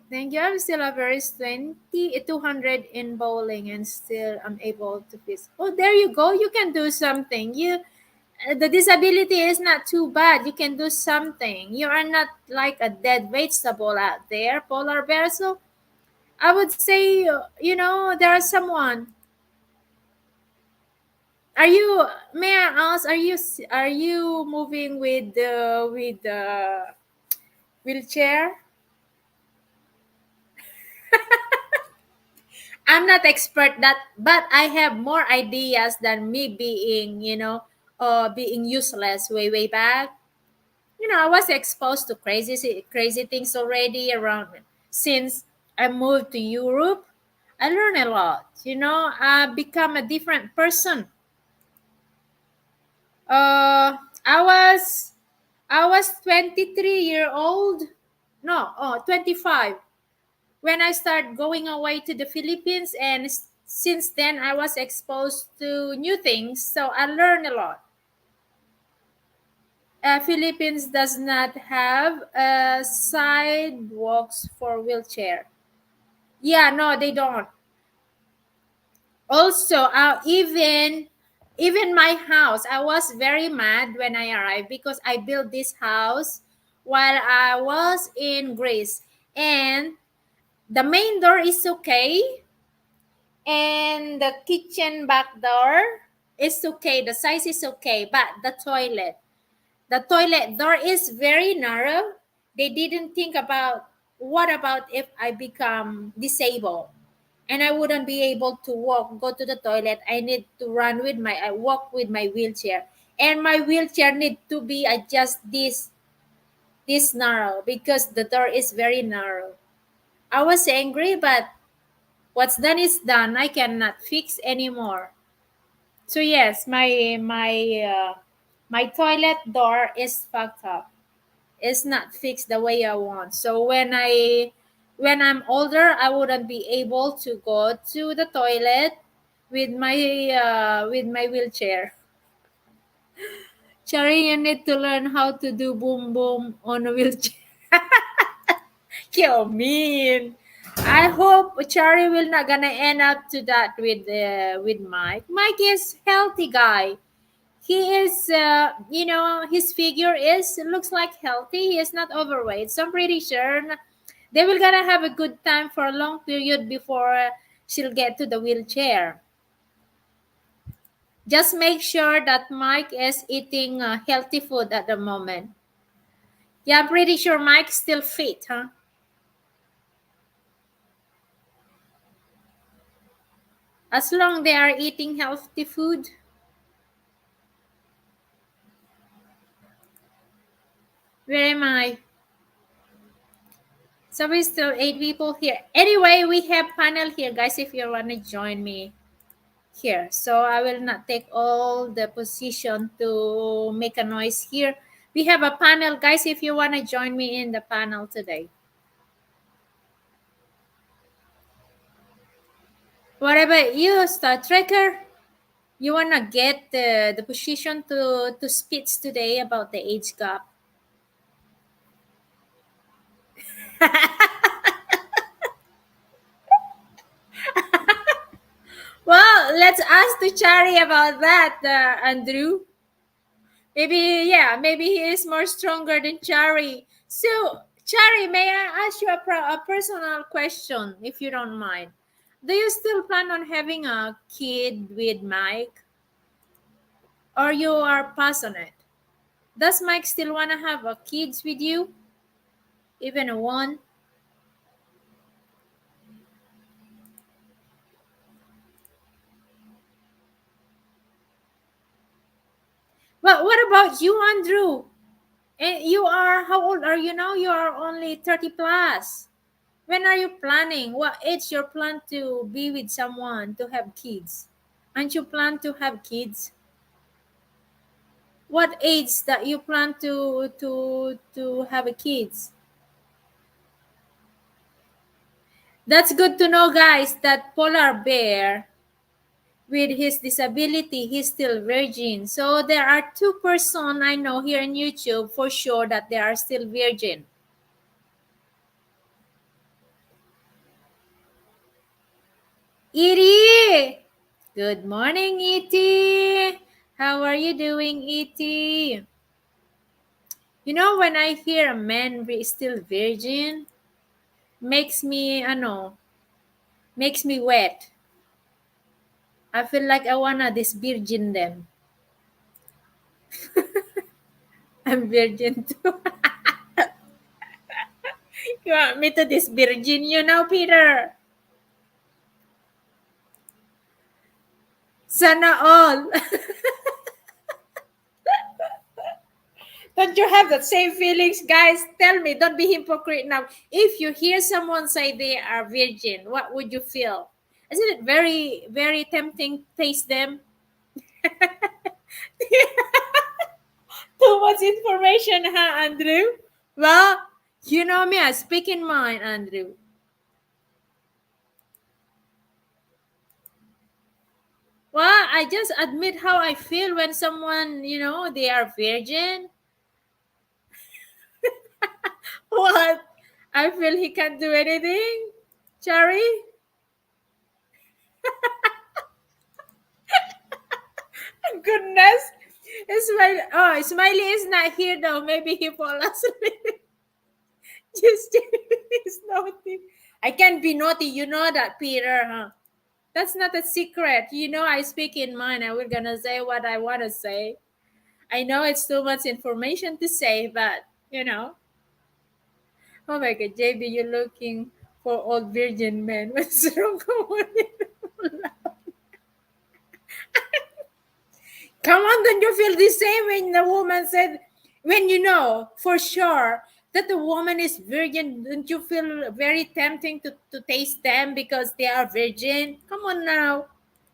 A: Thank you. I'm still a very 200 in bowling and still I'm able to fish. Oh, there you go. You can do something. The disability is not too bad. You can do something. You are not like a dead vegetable out there, polar bear. So I would say, there are someone. Are you? May I ask? Are you moving with the wheelchair? I'm not expert that, but I have more ideas than me being, being useless way back. I was exposed to crazy things already around since I moved to Europe. I learned a lot. I become a different person. Uh, I was I was 23-year old. No, 25. when I start going away to the Philippines, and since then I was exposed to new things, so I learned a lot. Philippines does not have sidewalks for wheelchair. Yeah, no, they don't. Also, even my house, I was very mad when I arrived because I built this house while I was in Greece, and the main door is okay, and the kitchen back door is okay. The size is okay, but the toilet door is very narrow. They didn't think about what about if I become disabled and I wouldn't be able to go to the toilet. I need to I walk with my wheelchair. And my wheelchair need to be adjust this narrow because the door is very narrow. I was angry, but what's done is done. I cannot fix anymore. So yes, my toilet door is fucked up. It's not fixed the way I want. So when I'm older, I wouldn't be able to go to the toilet with my wheelchair. Cherry, you need to learn how to do boom boom on a wheelchair. You mean? I hope Cherry will not gonna end up to that with Mike. Mike is healthy guy. He is, his figure is looks like healthy. He is not overweight, so I'm pretty sure they will gonna have a good time for a long period before she'll get to the wheelchair. Just make sure that Mike is eating healthy food at the moment. Yeah, I'm pretty sure Mike's still fit, huh? As long they are eating healthy food. Where am I? So we still 8 people here. Anyway, we have panel here, guys. If you wanna join me here, so I will not take all the position to make a noise here. We have a panel, guys. If you wanna join me in the panel today. What about you, Star Trekker? You wanna get the position to speech today about the age gap? Well, let's ask to Chari about that, Andrew. Maybe, yeah, maybe he is more stronger than Chari. So, Chari, may I ask you a personal question, if you don't mind? Do you still plan on having a kid with Mike, or you are passionate? Does Mike still wanna have a kids with you, even a one? Well, what about you, Andrew? And you are, how old are you now? You are only 30 plus. When are you planning? What age you plan to be with someone to have kids? Aren't you plan to have kids? What age that you plan to have a kids? That's good to know, guys, that polar bear with his disability, he's still virgin. So there are two person I know here in YouTube for sure that they are still virgin. Edie! Good morning, Edie! How are you doing, Edie? You know, when I hear a man still virgin, makes me, makes me wet. I feel like I wanna this virgin them. I'm virgin too. You want me to this virgin you now, Peter? Sana all. Don't you have that same feelings, guys? Tell me, don't be hypocrite now. If you hear someone say they are virgin, what would you feel? Isn't it very, very tempting to taste them? Too much information, huh, Andrew? Well, you know me, I speak in mind, Andrew. Well, I just admit how I feel when someone, they are virgin. What? I feel he can't do anything. Cherry? Goodness. Smiley is not here though. Maybe he fall asleep. Just is naughty. I can't be naughty. You know that, Peter, huh? That's not a secret. I speak in mind. I will gonna say what I want to say. I know it's too much information to say, but oh my God, JB, you're looking for old virgin men. What's wrong? Come on, don't you feel the same when the woman said, when you know for sure that the woman is virgin, don't you feel very tempting to taste them because they are virgin? Come on now.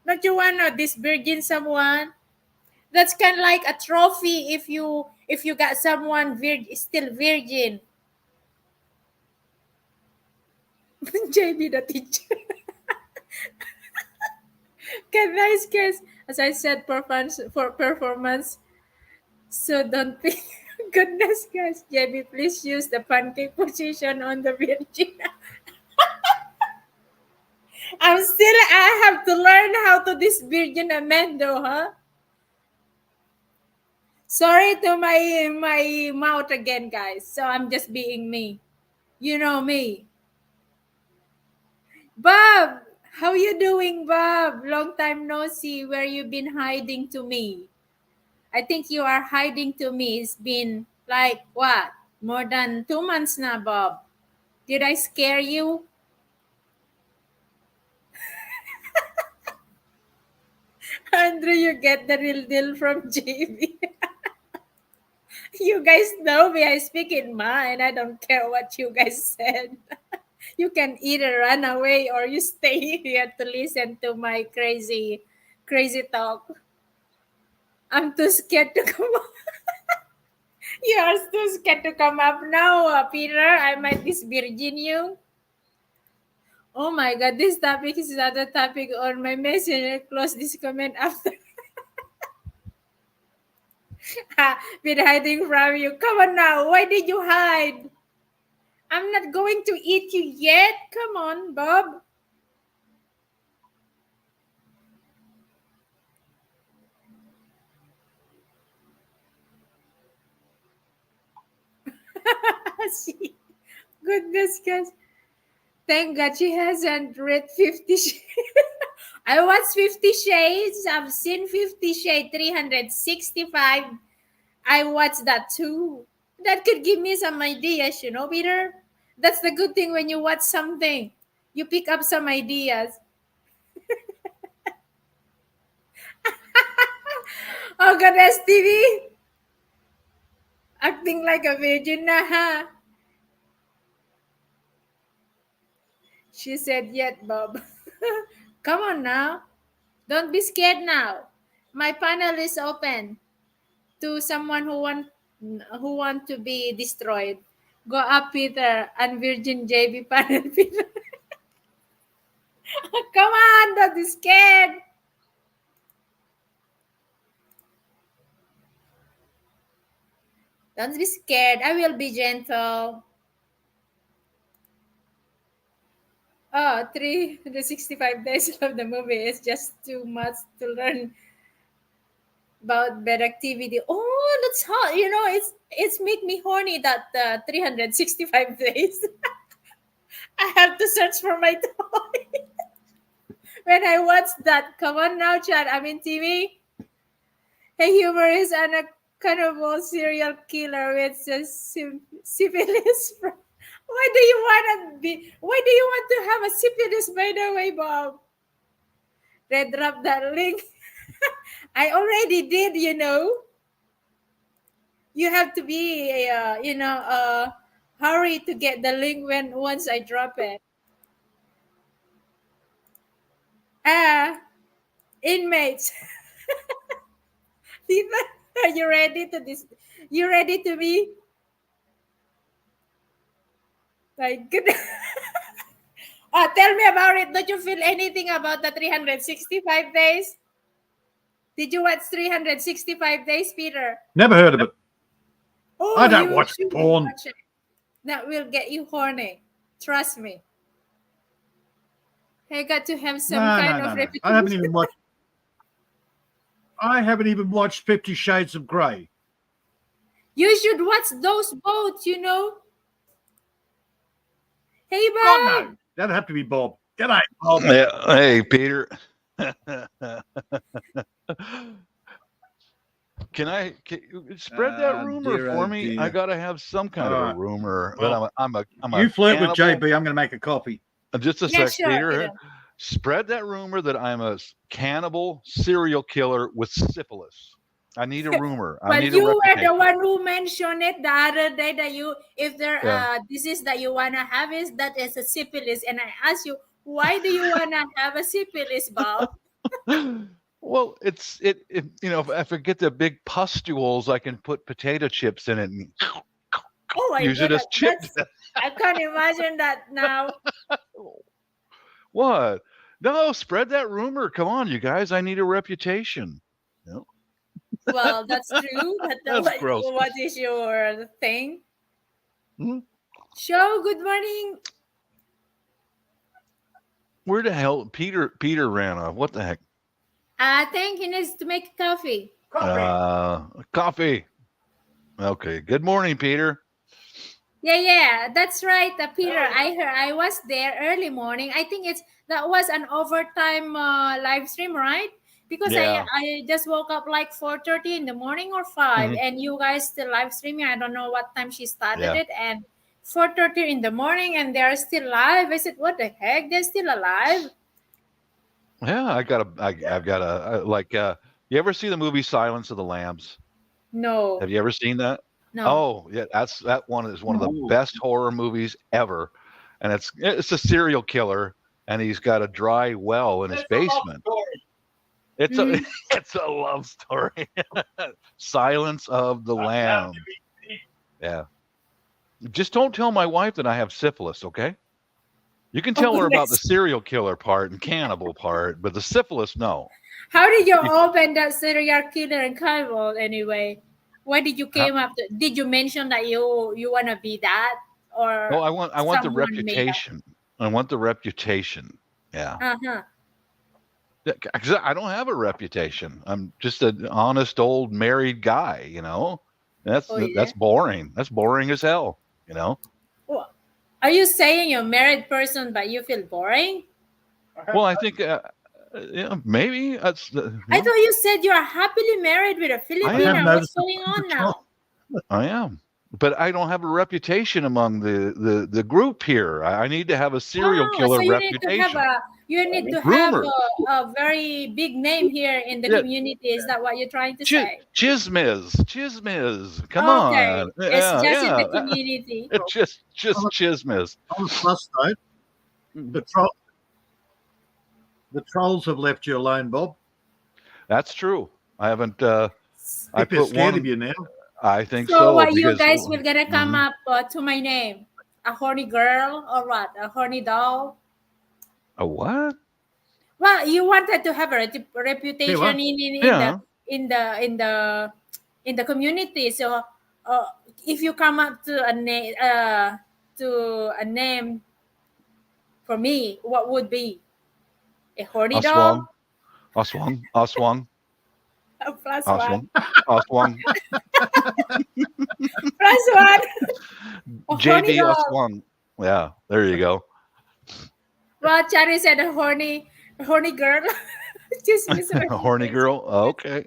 A: Don't you want to this virgin someone? That's kind of like a trophy if you got someone still virgin. JB the teacher. Can nice guys, as I said, performance. So don't be goodness guys, JB, please use the pancake position on the virgin. I have to learn how to this virgin amendo, huh? Sorry to my mouth again, guys. So I'm just being me. You know me. Bob, how you doing, Bob? Long time no see. Where you been hiding to me? I think you are hiding to me. It's been like what? More than 2 months now, Bob. Did I scare you? Andrew, you get the real deal from JB. You guys know me. I speak in mind. I don't care what you guys said. You can either run away or you stay here to listen to my crazy talk. I'm too scared to come up. You are too scared to come up now, Peter. I might disvirgin you. Oh my god, this topic is another topic on my messenger. Close this comment after. Been hiding from you. Come on now. Why did you hide? I'm not going to eat you yet. Come on, Bob. See, goodness, guys. Thank God she hasn't read 50 Shades. I watched 50 Shades. I've seen 50 Shades 365. I watched that too. That could give me some ideas, Peter. That's the good thing when you watch something. You pick up some ideas. Oh, goodness, TV. Acting like a virgin na, ha? She said, yet, Bob. Come on now. Don't be scared now. My panel is open to someone who want to be destroyed. Go up, Peter, and Virgin JB panel, Peter. Come on, don't be scared. Don't be scared. I will be gentle. Oh, 365 days of the movie is just too much to learn about bed activity. Oh, that's hot. It's make me horny that 365 days. I have to search for my toy. When I watch that, come on now, Chad. I'm in TV. Hey, humorist and a cannibal serial killer with syphilis. Why do you want to be? Why do you want to have a syphilis? By the way, Bob, red drop that link. I already did. You have to be, hurry to get the link when once I drop it. Ah, inmates. Diba? Are you ready to this? You ready to be? My goodness. Oh, tell me about it. Don't you feel anything about the 365 days? Did you watch 365 Days, Peter?
B: Never heard of it.
A: Oh,
B: I don't
A: you
B: watch
A: should
B: porn.
A: watch it. That will get you horny. Trust me. I got to have some kind of reputation.
B: I haven't even watched 50 Shades of Grey.
A: You should watch those both, you know. Hey, Bob.
B: God, no. That'd have to be Bob. G'day, Bob.
C: Yeah. Hey, Peter. Can you spread that rumor
B: dear,
C: for
B: oh,
C: me?
B: dear.
C: I gotta have some kind of a rumor
B: Well,
C: that I'm a
B: You flirt with
C: cannibal.
B: JB. I'm going to make a copy.
C: Just a
A: Yeah,
C: sec,
A: sure,
C: Peter.
A: Peter.
C: Spread that rumor that I'm a cannibal serial killer with syphilis. I need a rumor. I
A: Well,
C: need
A: you
C: a
A: were
C: reputation.
A: the one who mentioned it the other day that if there
C: Yeah.
A: disease that you wanna have is that is a syphilis, and I asked you, why do you wanna have a syphilis, Bob?
C: Well, if I get the big pustules, I can put potato chips in it and
A: Oh my
C: use it
A: goodness,
C: as chips.
A: I can't imagine that now.
C: What? No, spread that rumor. Come on, you guys. I need a reputation. No.
A: Well, that's true.
C: That's gross.
A: What is your thing?
C: Hmm?
A: Show, good morning.
C: Where the hell Peter ran off? What the heck?
A: I think he needs to make coffee.
C: Coffee. Okay. Good morning, Peter.
A: Yeah, that's right, Peter. I was there early morning. I think that was an overtime live stream, right? Because
C: Yeah.
A: I just woke up like 4:30 in the morning or 5,
C: Mhm.
A: and you guys still live streaming. I don't know what time she started
C: Yeah.
A: it, and 4:30 in the morning, and they're still live. I said, what the heck? They're still alive?
C: Yeah, I've got a you ever see the movie Silence of the Lambs?
A: No,
C: Have you ever seen that?
A: no.
C: Oh, yeah, that one is one of the best horror movies ever. And it's a serial killer, and he's got a dry well in his basement. It's a it's a love story. Silence of the Lambs. Yeah. Just don't tell my wife that I have syphilis, okay? You can tell her about the serial killer part and cannibal part, but the syphilis, no.
A: How did you open that serial killer and cannibal anyway? Why did you came up to, did you mention that you want to be that, or
C: Oh, I want the
A: someone made up?
C: reputation. I want the reputation. Yeah.
A: Uh-huh.
C: 'Cause I don't have a reputation. I'm just an honest old married guy, you know. That's boring. That's boring as hell, you know.
A: Well, are you saying you're a married person but you feel boring?
C: Well, I think yeah, maybe that's
A: I thought you said you're happily married with a Filipino. What's going on now?
C: I am. But I don't have a reputation among the group here. I need to have a serial killer reputation.
A: You need to have a very big name here in the community. Is that what you're trying to say?
C: Chismiz. Come
A: okay.
C: on.
A: It's just in the community.
C: It's just chismiz.
B: On the plus side, the trolls have left you alone, Bob.
C: That's true. I haven't.
B: I put scared of you now.
C: I think so.
A: So what you guys will gonna come up to my name? A horny girl or what? A horny doll?
C: A what?
A: Well, you wanted to have a reputation in the community. So if you come up to a name for me, what would be? A horny doll?
C: Aswang.
A: Plus one.
C: Aswang.
A: Plus one.
C: JB Aswang. Yeah, there you go.
A: Well, Charlie said a horny girl. Just
C: a horny girl. Okay.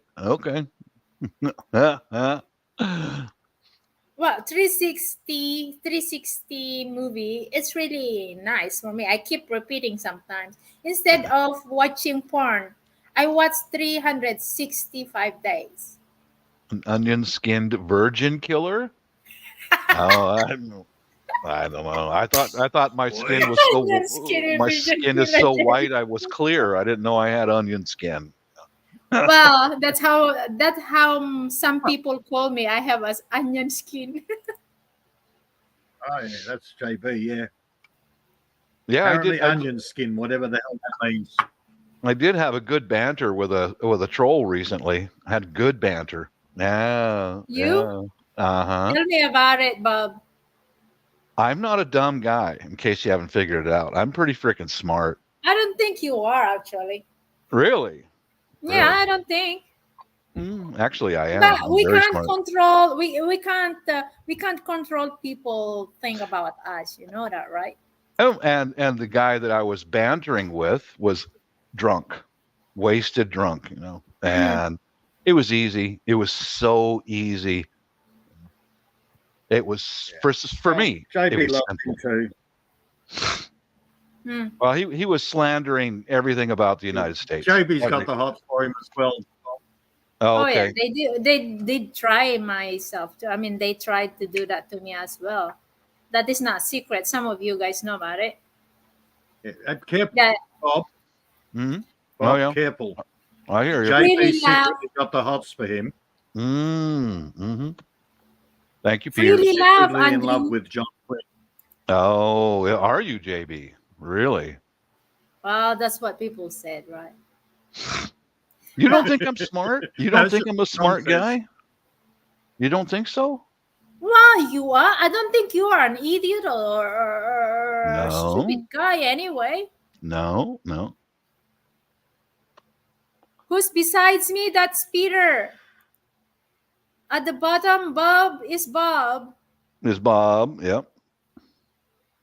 A: Well, 360 movie, it's really nice for me. I keep repeating sometimes. Instead of watching porn, I watch 365 days.
C: An onion-skinned virgin killer? Oh, I don't know. I thought my skin was skin is so white I was clear. I didn't know I had onion skin.
A: Well, that's how some people call me. I have as onion skin.
B: Oh yeah, that's JB. Yeah.
C: Yeah,
B: Apparently onion skin, whatever the hell that means.
C: I did have a good banter with a troll recently. I had good banter. Yeah.
A: You?
C: Yeah. Uh-huh.
A: Tell me about it, Bob.
C: I'm not a dumb guy, in case you haven't figured it out. I'm pretty freaking smart.
A: I don't think you are actually.
C: Really?
A: Yeah,
C: Really?
A: I don't think.
C: Actually, I am.
A: But
C: I'm
A: we
C: very
A: can't
C: smart.
A: control. We can't control people think about us. You know that, right?
C: Oh, and the guy that I was bantering with was drunk, wasted drunk, and it was easy. It was so easy. It was for me. It
B: JB
C: was
B: loves
C: simple.
B: him too.
C: Well, he was slandering everything about the United States.
B: JB's got the hots for him as well.
C: Oh,
A: yeah,
C: okay.
A: they do. They did try myself too. I mean, they tried to do that to me as well. That is not secret. Some of you guys know about it.
B: Yeah, careful,
A: Yeah.
B: Bob.
C: Mm-hmm.
B: Bob,
C: Oh, yeah.
B: careful.
C: I hear you.
B: JB
A: Really
B: secretly got the hots for him.
C: Mm-hmm. Thank you, Peter.
A: Really love
B: Secretly in
A: Andy.
B: love with John Quinn.
C: Oh, are you, JB? Really?
A: Well, that's what people said, right?
C: You don't think I'm smart? You don't think I'm a smart
B: nonsense.
C: guy? You don't think so?
A: Well, you are. I don't think you are an idiot or a
C: No.
A: stupid guy anyway.
C: No.
A: Who's besides me? That's Peter. At the bottom, Bob is Bob.
C: Is Bob? Yep.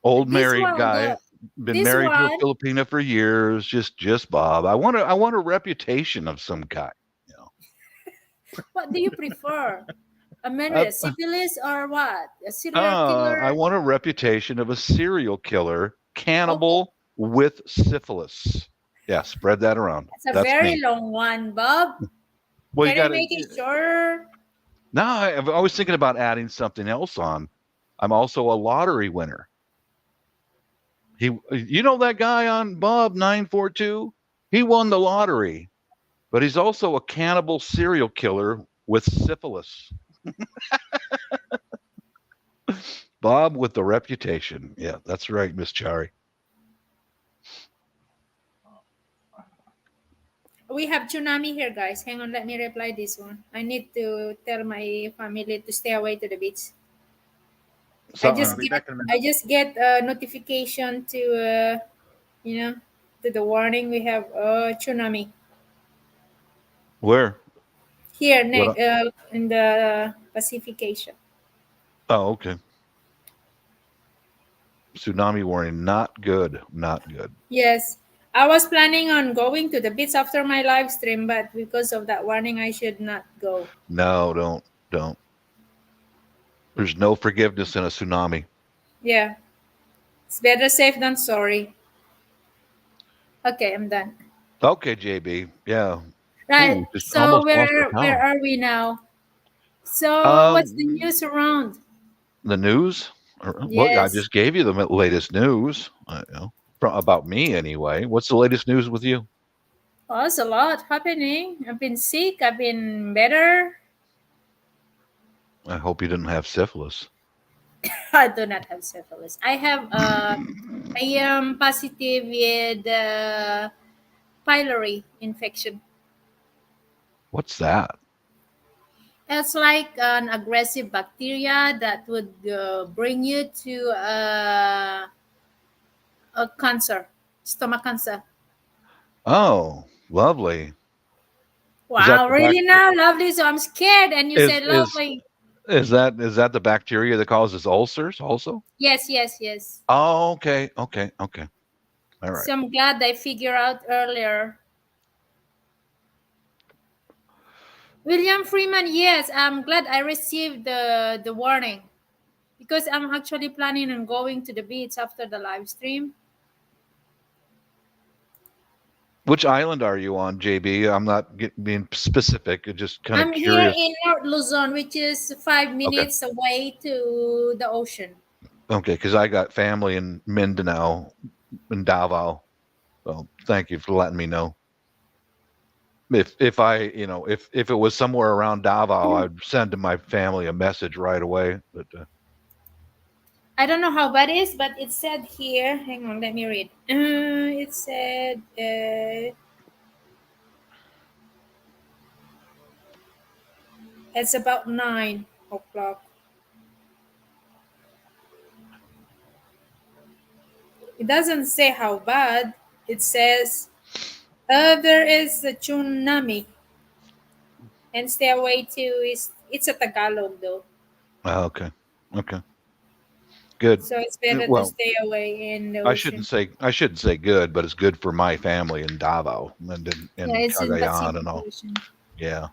C: Old
A: This
C: married
A: one,
C: guy. Been
A: this
C: married to a
A: one-
C: Filipina for years. Just Bob. I want a reputation of some kind.
A: What do you prefer? A man with a syphilis or what? A serial killer?
C: I want a reputation of a serial killer, cannibal with syphilis. Yeah, spread that around.
A: It's a
C: That's
A: very
C: me.
A: long one, Bob.
C: Well, you
A: Can I
C: got
A: make it shorter?
C: No, I was thinking about adding something else on. I'm also a lottery winner. You know that guy on Bob 942? He won the lottery, but he's also a cannibal serial killer with syphilis. Bob with the reputation. Yeah, that's right, Miss Chari.
A: We have tsunami here, guys. Hang on, let me reply this one. I need to tell my family to stay away to the beach.
C: So,
A: I just get a notification to to the warning we have tsunami
C: where?
A: here
C: What-
A: in the Pacification.
C: Oh, okay. Tsunami warning. Not good. Not good.
A: Yes, I was planning on going to the beach after my live stream, but because of that warning, I should not go.
C: No, don't. There's no forgiveness in a tsunami.
A: Yeah, it's better safe than sorry. Okay, I'm done.
C: Okay, JB. Yeah.
A: Right.
C: Ooh, just
A: So
C: almost lost the
A: where
C: power.
A: are we now? So what's the news around?
C: The news? Well, I
A: Yes.
C: just gave you the latest news. About me anyway. What's the latest news with you?
A: Oh, there's a lot happening. I've been sick. I've been better.
C: I hope you didn't have syphilis.
A: I do not have syphilis. I have I am positive with pylori infection.
C: What's that?
A: It's like an aggressive bacteria that would bring you to a cancer, stomach cancer.
C: Oh, lovely.
A: Wow, really now? Lovely. So I'm scared and you said lovely.
C: Is that the bacteria that causes ulcers also?
A: Yes.
C: Oh, okay. All right.
A: So I'm glad I figured out earlier. William Freeman, yes, I'm glad I received the warning because I'm actually planning on going to the beach after the live stream.
C: Which island are you on, JB? I'm not being specific. Just kind of curious.
A: I'm here in North Luzon, which is 5 minutes away to the ocean.
C: Okay, because I got family in Mindanao, in Davao. So thank you for letting me know. If it was somewhere around Davao, I'd send to my family a message right away. But
A: I don't know how that is, but it said here. Hang on, let me read. It said It's about 9 o'clock. It doesn't say how bad. It says there is a tsunami and stay away to is it's a Tagalog though.
C: Oh, okay. Okay. Good.
A: So it's better to
C: Well,
A: stay away in the
C: I
A: ocean.
C: shouldn't say good, but it's good for my family in Davao and in
A: Yeah, it's in
C: Cagayan
A: Pacific
C: and all.
A: Ocean.
C: Yeah.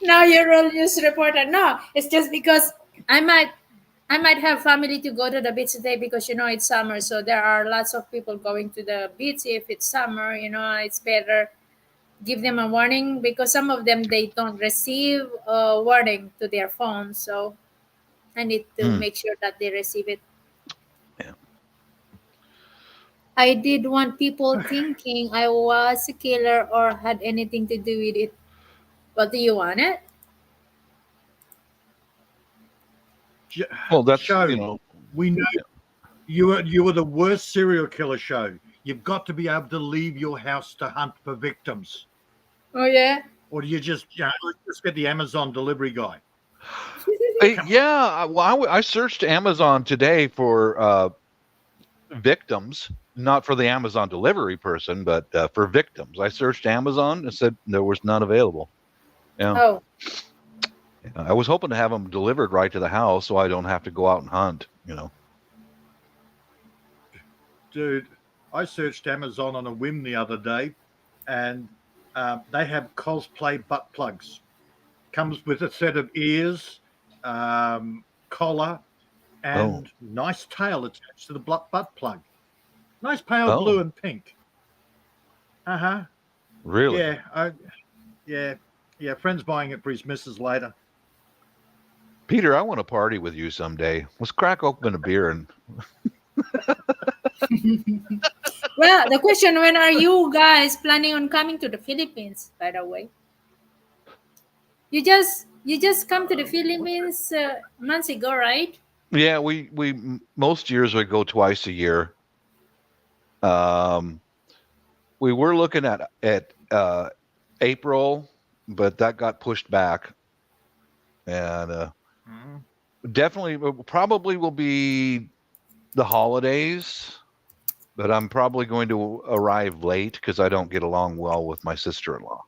A: Now you're all news reporter. No, it's just because I might have family to go to the beach today because it's summer, so there are lots of people going to the beach. If it's summer, it's better give them a warning because some of them they don't receive a warning to their phone. So I need to make sure that they receive it.
C: Yeah.
A: I did want people thinking I was a killer or had anything to do with it. But do you want it?
C: Well, that's
B: Show. We know you were the worst serial killer show. You've got to be able to leave your house to hunt for victims.
A: Oh yeah.
B: Or do you just get the Amazon delivery guy?
C: Yeah. Well, I searched Amazon today for victims, not for the Amazon delivery person, but for victims. I searched Amazon and said there was none available. Yeah.
A: Oh.
C: I was hoping to have them delivered right to the house so I don't have to go out and hunt,
B: Dude, I searched Amazon on a whim the other day, and they have cosplay butt plugs. Comes with a set of ears, collar, and nice tail attached to the butt plug. Nice pale blue and pink. Uh-huh.
C: Really?
B: Yeah. Friend's buying it for his missus later.
C: Peter, I want to party with you someday. Let's crack open a beer and.
A: Well, the question: when are you guys planning on coming to the Philippines? By the way, you just come to the Philippines months ago, right?
C: Yeah, we most years we go twice a year. We were looking at April, but that got pushed back, and definitely probably will be the holidays. But I'm probably going to arrive late because I don't get along well with my sister-in-law.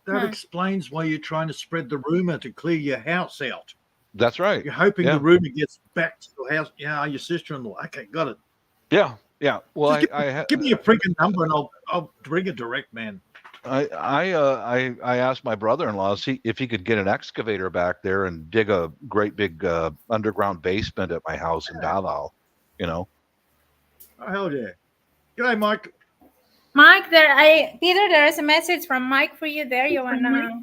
B: That explains why you're trying to spread the rumor to clear your house out.
C: That's right.
B: You're hoping the rumor gets back to your house. Yeah, your sister-in-law. Okay, got it.
C: Yeah. Well,
B: give me a freaking number and I'll bring a direct man.
C: I asked my brother-in-law if he could get an excavator back there and dig a great big underground basement at my house in Davao.
B: Oh, hell yeah. G'day, Mike.
A: Mike, Peter, there is a message from Mike for you there. You wanna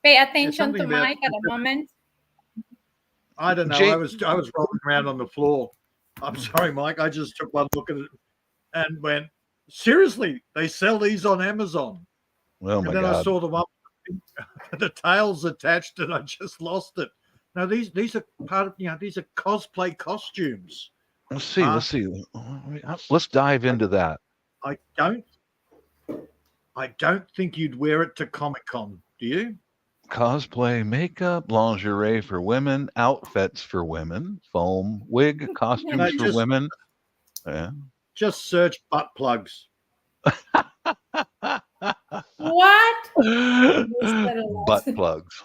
A: pay attention to Mike at the moment?
B: I don't know. I was rolling around on the floor. I'm sorry, Mike. I just took one look at it and went, seriously, they sell these on Amazon.
C: Oh my God.
B: I saw them up, the tails attached, and I just lost it. Now these are part of these are cosplay costumes.
C: Let's see. Let's dive into that.
B: I don't think you'd wear it to Comic-Con, do you?
C: Cosplay, makeup, lingerie for women, outfits for women, foam, wig, costumes for women. Yeah.
B: Just search butt plugs.
A: What?
C: Butt plugs.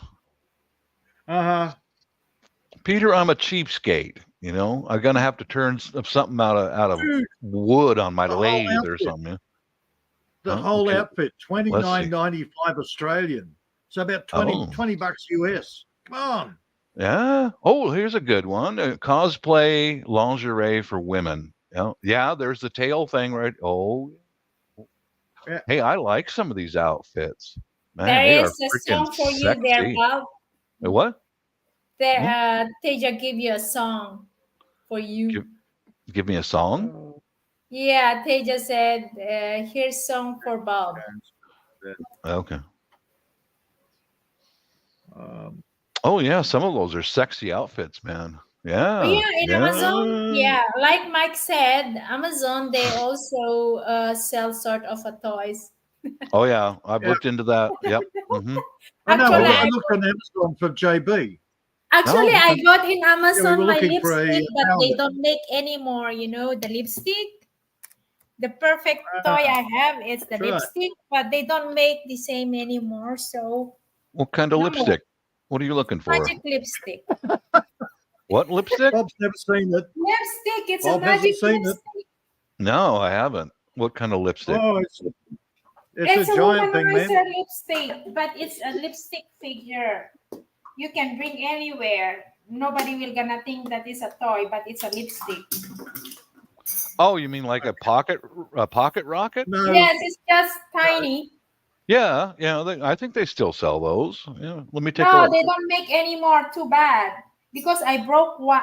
C: Peter, I'm a cheapskate. I'm gonna have to turn something out of wood on my lathe or something.
B: The whole outfit, $29.95 Australian. So about 20 bucks US. Come on.
C: Yeah. Oh, here's a good one. Cosplay lingerie for women. Yeah, there's the tail thing, right? Oh. Yeah. Hey, I like some of these outfits. Man,
A: there is a song for you there, Bob.
C: What?
A: Teja give you a song for you.
C: Give me a song?
A: Yeah, Teja said, here's song for Bob.
C: Okay. Oh yeah, some of those are sexy outfits, man. Yeah.
A: Oh, yeah, in Amazon. Yeah, like Mike said, Amazon they also sell sort of a toys.
C: Oh yeah, I've
B: Yeah.
C: looked into that. Yep. Hmm.
B: I know.
A: Actually,
B: I
C: yeah.
B: looked on Amazon for JB.
A: Actually,
C: Oh,
A: I
C: okay.
A: got in Amazon
B: were
A: my
B: looking for a
A: lipstick, but they
B: powder.
A: don't make anymore. You know, the lipstick. The perfect
B: Ah,
A: toy I have is the
B: that's right.
A: lipstick, but they don't make the same anymore. So
C: What kind of
A: no,
C: lipstick? What are you looking for?
A: magic lipstick.
C: What lipstick?
B: Bob's never seen it.
A: Lipstick, it's a
B: Bob hasn't
A: magic
B: seen it.
A: lipstick.
C: No, I haven't. What kind of lipstick?
B: Oh, it's
A: It's
B: a
A: a
B: giant thing, man.
A: womanizer lipstick, but it's a lipstick figure. You can bring anywhere. Nobody will gonna think that it's a toy, but it's a lipstick.
C: Oh, you mean like a pocket rocket?
B: No,
A: Yes, it's just tiny.
C: Yeah, yeah. I think they still sell those. Yeah. Let me take a
A: No,
C: look.
A: they don't make anymore. Too bad. Because I broke one.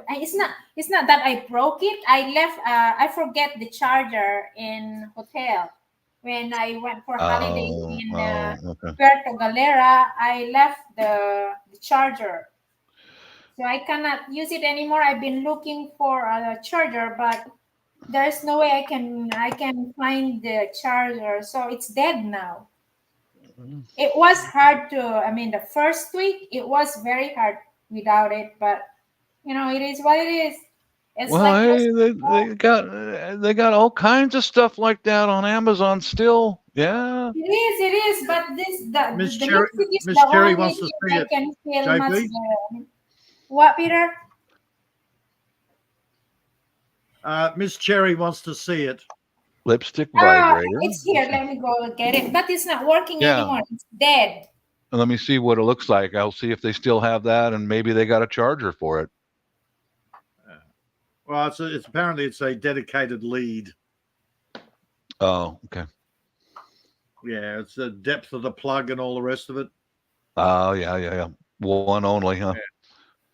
A: It's not. It's not that I broke it. I left. I forget the charger in hotel when I went for holiday in
C: Okay.
A: Puerto Galera. I left the charger, so I cannot use it anymore. I've been looking for a charger, but there's no way I can find the charger. So it's dead now. It was hard to. I mean, the first week it was very hard without it, but you know, it is what it is. It's
C: Well,
A: like
C: hey,
A: those-
C: they got all kinds of stuff like that on Amazon still. Yeah.
A: it is, but
B: Miss
A: the
B: Cherry-
A: lipstick is
B: Miss
A: the
B: Cherry
A: only
B: wants to
A: thing
B: see
A: I
B: it.
A: can feel
B: JB?
A: much better. What, Peter?
B: Miss Cherry wants to see it.
C: Lipstick
A: Ah,
C: vibrator.
A: it's here. Let me go get it. But it's not working
C: Yeah.
A: anymore. It's dead.
C: Let me see what it looks like. I'll see if they still have that, and maybe they got a charger for it.
B: Well, it's apparently it's a dedicated lead.
C: Oh, okay.
B: Yeah, it's the depth of the plug and all the rest of it.
C: Oh, yeah. One only, huh?
B: Yeah.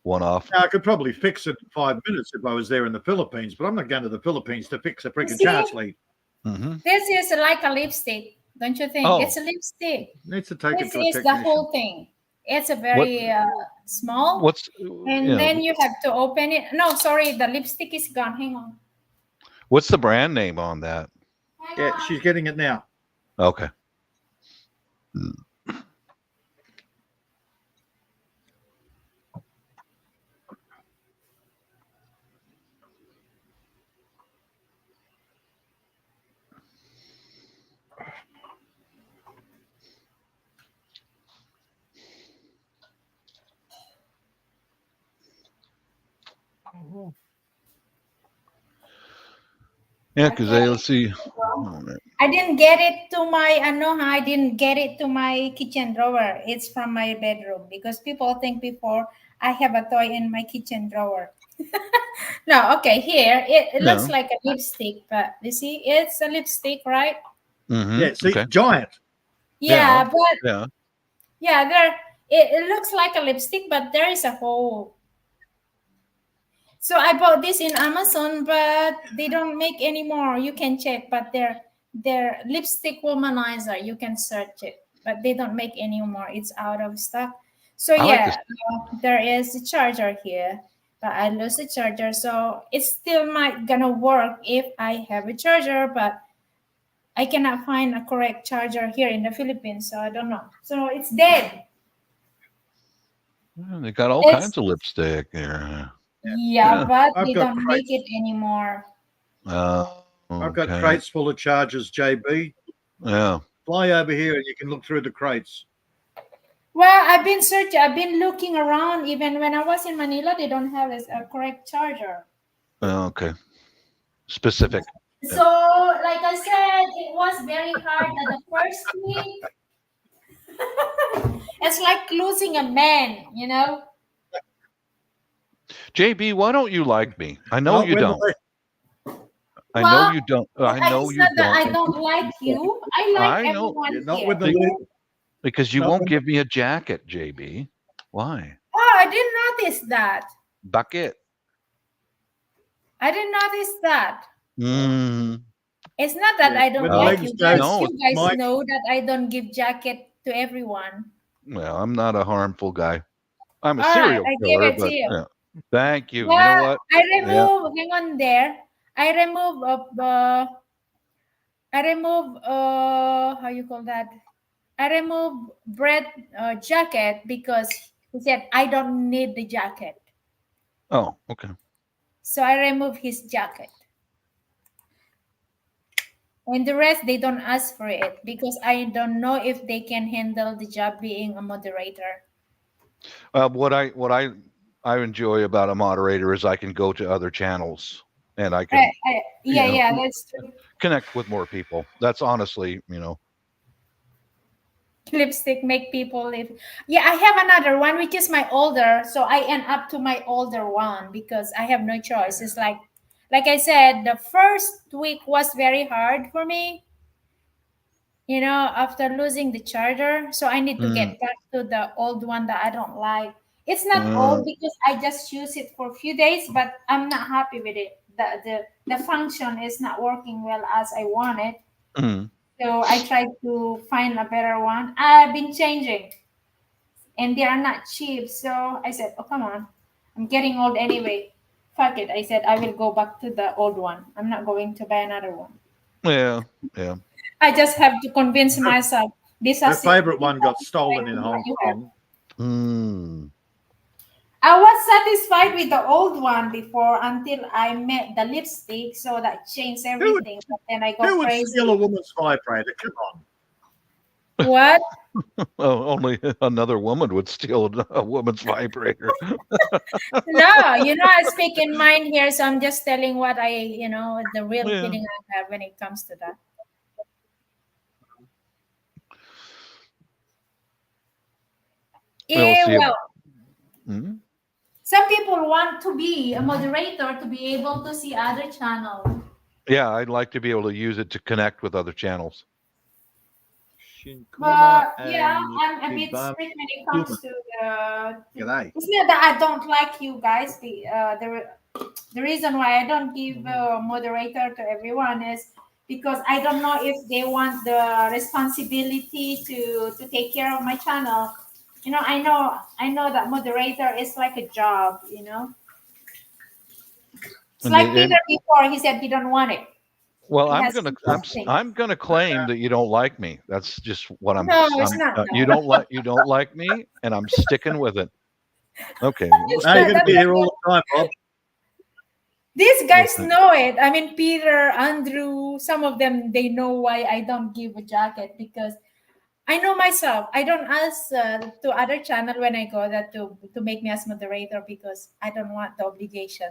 C: One off.
B: Now, I could probably fix it in 5 minutes if I was there in the Philippines, but I'm not going to the Philippines to fix a freaking
A: See?
B: charge lead.
C: Mm-hmm.
A: This is like a lipstick, don't you think?
C: Oh.
A: It's a lipstick.
B: Needs to take
A: This
B: it to a
A: is the
B: technician.
A: whole thing. It's a very small.
C: What's
A: And
C: yeah,
A: then you have to open it. No, sorry, the lipstick is gone. Hang on.
C: what's the brand name on that?
B: Yeah, she's getting it now.
C: Okay. Yeah, because let's see.
A: I didn't get it to my I didn't get it to my kitchen drawer. It's from my bedroom because people think before I have a toy in my kitchen drawer. No, okay, here it looks
C: No.
A: like a lipstick, but you see, it's a lipstick, right?
C: Mhm.
B: Yeah, see,
C: Okay.
B: giant.
A: Yeah,
C: Yeah.
A: but
C: Yeah.
A: yeah, there it looks like a lipstick, but there is a hole. So I bought this in Amazon, but they don't make anymore. You can check, but their lipstick womanizer, you can search it, but they don't make anymore. It's out of stock. So
C: I like
A: yeah,
C: this.
A: there is a charger here, but I lost the charger, so it still might gonna work if I have a charger, but I cannot find a correct charger here in the Philippines, so I don't know. So it's dead.
C: Yeah, they got all
A: It's-
C: kinds of lipstick there.
A: Yeah,
C: Yeah.
A: but
B: I've
A: they
B: got
A: don't
B: crates.
A: make it anymore.
B: I've got
C: Okay.
B: crates full of chargers, JB.
C: Yeah.
B: Fly over here and you can look through the crates.
A: Well, I've been searching, I've been looking around. Even when I was in Manila, they don't have a correct charger.
C: Okay. Specific.
A: So, like I said, it was very hard at the first week. It's like losing a man, you know?
C: JB, why don't you like me? I know
B: Not
C: you
B: when
C: don't. I
A: Well,
C: know you don't. I know
A: It's
C: you
A: not that I
C: don't.
A: don't like you. I like
C: I know.
A: everyone
B: Not
A: here.
B: with the lid.
C: Because you
B: Not
C: won't
B: when-
C: give me a jacket, JB. Why?
A: Oh, I didn't notice that.
C: Bucket.
A: I didn't notice that.
C: Mm.
A: It's not that
B: Yeah,
A: I don't
B: when
C: the
A: like
B: legs
A: you
B: go-
A: guys.
C: No,
A: You guys
B: Mike-
A: know that I don't give jacket to everyone.
C: Well, I'm not a harmful guy. I'm a
A: All right,
C: serial
A: I give
C: killer,
A: it to
C: but
A: you.
C: yeah. Thank you. You
A: Well,
C: know what?
A: I remove. Hang on there. I remove I remove how you call that? I remove Brett jacket because he said I don't need the jacket.
C: Oh, okay.
A: So I remove his jacket. And the rest they don't ask for it because I don't know if they can handle the job being a moderator.
C: What I enjoy about a moderator is I can go to other channels and I can
A: Yeah,
C: you know,
A: yeah, that's true.
C: connect with more people. That's honestly,
A: Lipstick make people live. Yeah, I have another one which is my older, so I end up to my older one because I have no choice. It's like I said, the first week was very hard for me, after losing the charger. So I need to
C: mm,
A: get back to the old one that I don't like. It's not
C: uh,
A: old because I just use it for a few days, but I'm not happy with it. The function is not working well as I want it.
C: mm.
A: So I tried to find a better one. I've been changing and they are not cheap. So I said, oh, come on. I'm getting old anyway. Fuck it. I said, I will go back to the old one. I'm not going to buy another one.
C: Yeah, yeah.
A: I just have to convince myself.
B: Her favorite one got stolen in Hong Kong.
C: Mm.
A: I was satisfied with the old one before until I met the lipstick. So that changed everything. But then I
B: Who
A: go
B: would
A: crazy.
B: steal a woman's vibrator? Come on.
A: What?
C: Well, only another woman would steal a woman's vibrator.
A: No, I speak in mind here. So I'm just telling what the real
C: Yeah.
A: feeling I have when it comes to that.
C: We'll
A: Yeah,
C: see.
A: well,
C: Mhm.
A: some people want to be a moderator to be able to see other channels.
C: Yeah, I'd like to be able to use it to connect with other channels.
A: But yeah, I'm a bit strict when it comes to
B: G'day.
A: it's not that I don't like you guys. The reason why I don't give moderator to everyone is because I don't know if they want the responsibility to take care of my channel. I know that moderator is like a job. It's
C: And
A: like
C: you- and-
A: Peter before. He said he don't want it.
C: Well,
A: He
C: I'm
A: has
C: gonna
A: to do things.
C: I'm gonna claim that you don't like me. That's just what I'm.
A: No, it's not.
C: You don't like me, and I'm sticking with it. Okay.
B: Now you're going to be here all the time, Bob.
A: These guys
C: Okay.
A: know it. I mean, Peter, Andrew, some of them, they know why I don't give a jacket because I know myself. I don't ask to other channel when I go that to make me as moderator because I don't want the obligation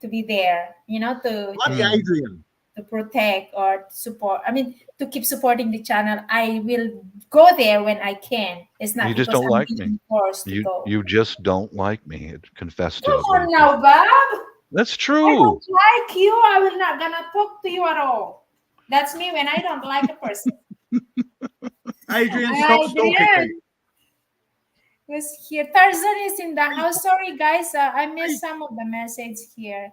A: to be there,
B: Bloody Adrian.
A: to protect or to support. I mean, to keep supporting the channel. I will go there when I can. It's not
C: You just
A: because
C: don't
A: I'm
C: like
A: being
C: me.
A: forced to go.
C: You just don't like me. Confess to
A: Come
C: it.
A: on now, Bob.
C: That's
A: I
C: true.
A: don't like you. I will not gonna talk to you at all. That's me when I don't like a person.
B: Adrian, stop stalking
A: Adrian
B: me.
A: was here. Tarzan is in the house. Sorry, guys. I missed some of the message here,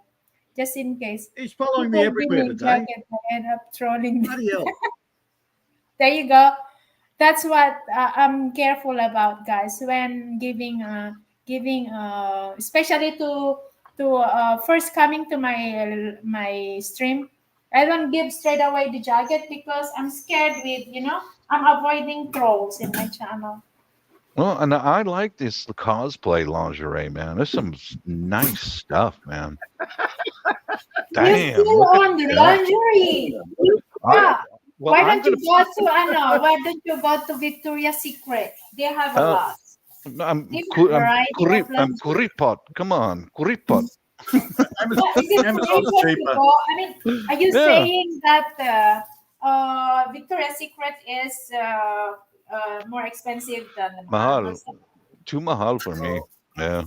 A: just in case.
B: He's following me
A: People
B: everywhere
A: give me
B: today.
A: jacket, I end up trolling them.
B: Bloody hell.
A: There you go. That's what I'm careful about, guys. When giving, especially to first coming to my stream, I don't give straight away the jacket because I'm scared with I'm avoiding trolls in my channel.
C: Well, and I like this cosplay lingerie, man. There's some nice stuff, man. Damn.
A: You're still
C: look at
A: on the
C: that.
A: lingerie.
C: I- well,
A: Why
C: I'm
A: don't you go to Why don't you go to Victoria's Secret? They have a lot.
C: I'm
A: Different variety of
C: I'm
A: lingerie.
C: kuripot. Come on, kuripot.
A: What, is it
B: Amazon's
A: free for
B: cheaper.
A: people? I mean, are you
C: Yeah.
A: saying that Victoria's Secret is more expensive than the
C: Mahal. Too mahal for me. Yeah.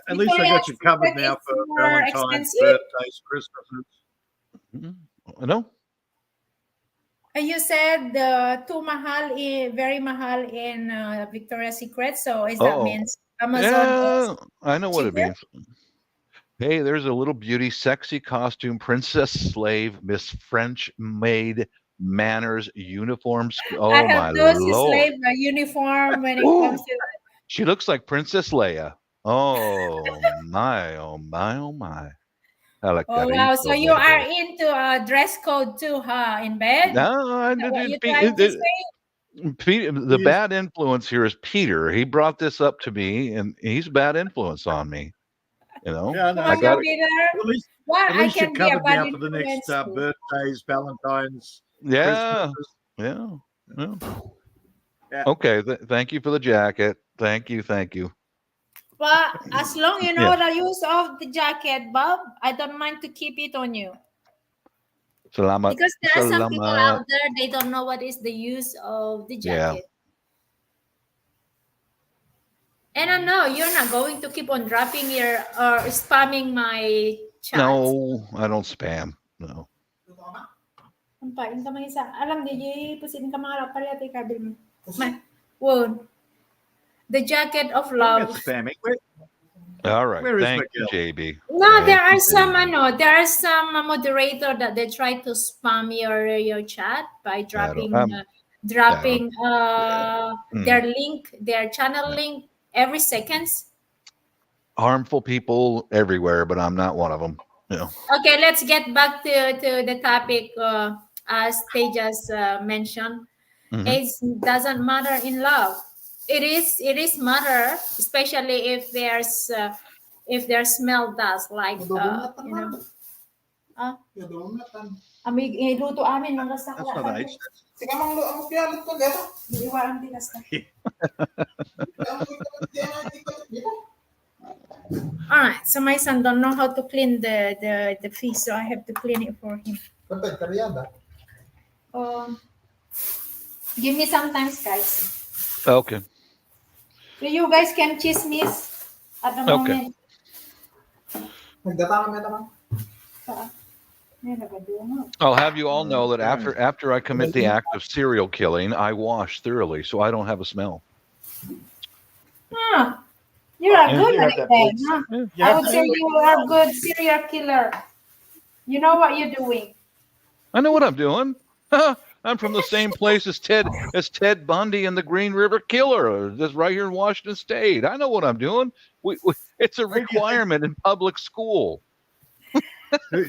B: At least I got you covered
A: Victoria's
B: now
A: Secret
B: for
A: is more
B: Valentine's,
A: expensive?
B: birthdays, Christmases.
C: No.
A: You said too mahal, very mahal in Victoria's Secret. So is that
C: Oh.
A: means Amazon
C: Yeah, I know what it
A: cheaper?
C: means. Hey, there's a little beauty, sexy costume, princess slave, Miss French maid manners, uniforms. Oh
A: I
C: my
A: have those
C: lord.
A: slave uniform when it
C: Ooh.
A: comes to
C: She looks like Princess Leia. Oh my, oh my, oh my. like
A: Oh wow! So you are into dress code too, huh? In bed?
C: No,
A: Is that what you trying to say?
C: The
B: Yes.
C: bad influence here is Peter. He brought this up to me, and he's a bad influence on me. You know,
B: Yeah,
A: Come
B: no,
C: I
A: on,
C: got it.
A: Peter.
B: at least
A: Well,
B: at
A: I
B: least you're
A: can be a
B: covered
A: bad
B: now for the next
A: influence too.
B: birthdays, Valentine's,
C: Yeah,
B: Christmases.
C: yeah, yeah.
B: Yeah.
C: Okay, thank you for the jacket. Thank you, thank you.
A: But as long you know
C: Yeah.
A: the use of the jacket, Bob, I don't mind to keep it on you.
C: Salamat.
A: Because there are some people
C: Salamat.
A: out there, they don't know what is the use of the
C: Yeah.
A: jacket. And I know you're not going to keep on dropping your or spamming my chats.
C: No, I don't spam. No.
A: Alam di pusin ka mga rapal kabil mo. Won. The jacket of
B: I'm not
A: love.
B: spamming.
C: All right.
B: Where is
C: Thank you,
B: Miguel?
C: JB.
A: No,
C: Thank
A: there are
C: you,
A: some
C: JB.
A: there are some moderator that they try to spam your chat by dropping
C: Yeah.
A: their link, their channel link every seconds.
C: Harmful people everywhere, but I'm not one of them. You know.
A: Okay, let's get back to the topic. As Tejas mentioned,
C: Mhm.
A: age doesn't matter in love. It is matter, especially if their smell does like luto amin mga
B: That's not age.
D: Sige mang ang kiyalit ko dito.
A: Iwaran tigas na. All right, so my son don't know how to clean the fish, so I have to clean it for him.
D: Kapag karyada.
A: Give me sometimes, guys.
C: Okay.
A: So you guys can chismis at the
C: Okay.
A: moment.
D: Nagdatama mo naman.
C: I'll have you all know that after I commit the act of serial killing, I wash thoroughly, so I don't have a smell.
A: Huh. You're a good
B: Yeah,
A: at it then, huh?
C: Yeah.
A: I would say you are a good serial killer. You know what you're doing.
C: I know what I'm doing. I'm from the same place as Ted Bundy and the Green River Killer, just right here in Washington State. I know what I'm doing. It's a requirement in public school.
A: All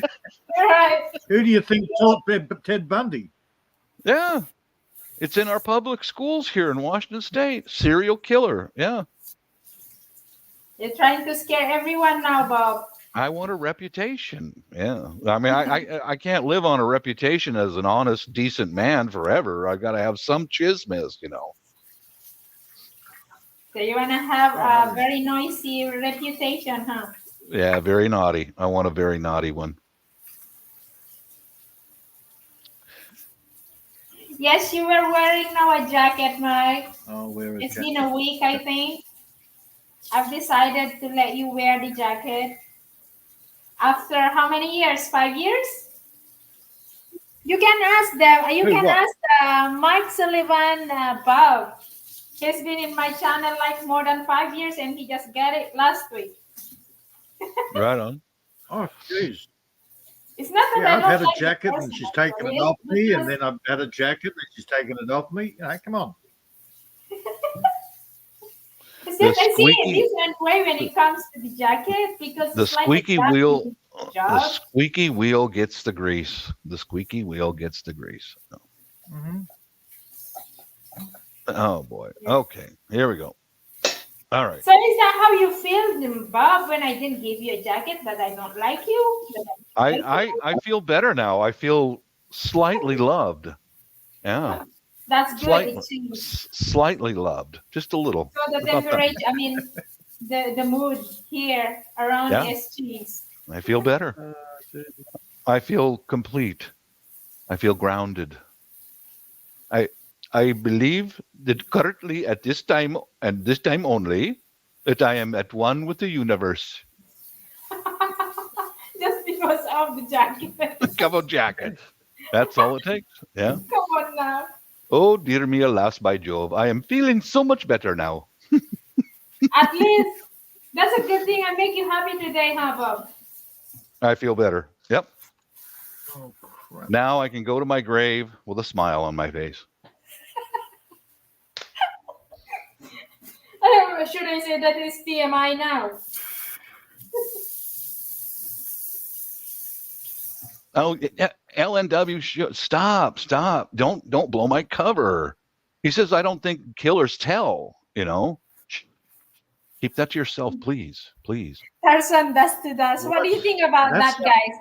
A: right.
B: Who do you think taught Ted Bundy?
C: Yeah, it's in our public schools here in Washington State. Serial killer. Yeah.
A: You're trying to scare everyone now, Bob.
C: I want a reputation. Yeah. I mean, I can't live on a reputation as an honest, decent man forever. I've got to have some chismis, you know.
A: So you want to have a very noisy reputation, huh?
C: Yeah, very naughty. I want a very naughty one.
A: Yes, you were wearing now a jacket, Mike.
B: Oh, where is
A: It's been a week, I think. I've decided to let you wear the jacket. After how many years? 5 years? You can ask them. You can ask Mike Sullivan, Bob. He's been in my channel like more than 5 years, and he just got it last week.
C: Right on.
B: Oh, jeez.
A: It's not that
B: Yeah,
A: I
B: I've
A: don't
B: had a
A: like
B: jacket
A: the
B: and she's
A: person,
B: taken
A: but
B: it off me,
A: because-
B: and then I've had a jacket and she's taken it off me. Come on.
A: It's just, I see
C: squeaky-
A: a different way when it comes to the jacket because
C: The
A: it's like a
C: squeaky
A: jacket
C: wheel. The
A: job.
C: squeaky wheel gets the grease. The squeaky wheel gets the grease.
B: Mm-hmm.
C: Oh boy. Okay, here we go. All right.
A: So is that how you feel, Bob, when I didn't give you a jacket that I don't like you?
C: I feel better now. I feel slightly loved. Yeah,
A: That's good.
C: Slight-
A: It changed.
C: slightly loved, just a little.
A: So the
C: About that.
A: temperature, I mean, the mood here around
C: Yeah.
A: SGs.
C: I feel better. I feel complete. I feel grounded. I believe that currently at this time and this time only, that I am at one with the universe.
A: Just because of the jacket.
C: Come on, jacket. That's all it takes. Yeah.
A: Come on now.
C: Oh, dear me, alas, by Jove. I am feeling so much better now.
A: At least that's a good thing. I make you happy today, huh, Bob?
C: I feel better. Yep.
B: Oh, crap.
C: Now I can go to my grave with a smile on my face.
A: Should I say that is TMI now?
C: Oh, LNW, stop. Don't blow my cover. He says, I don't think killers tell, Keep that to yourself, please.
A: Tarzan dust to dust. What do you think about
B: That's-
A: that, guys?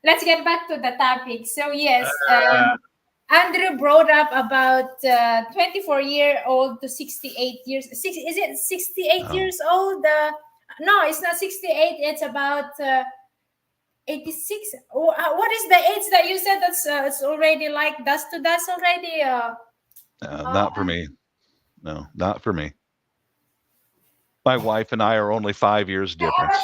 A: Let's get back to the topic. So yes,
B: Uh,
A: Andrew brought up about 24-year-old to 68 years. Is it 68
C: Oh.
A: years old? No, it's not 68. It's about 86. What is the age that you said that's it's already like dust to dust already?
C: Not for me. No, not for me. My wife and I are only 5 years difference.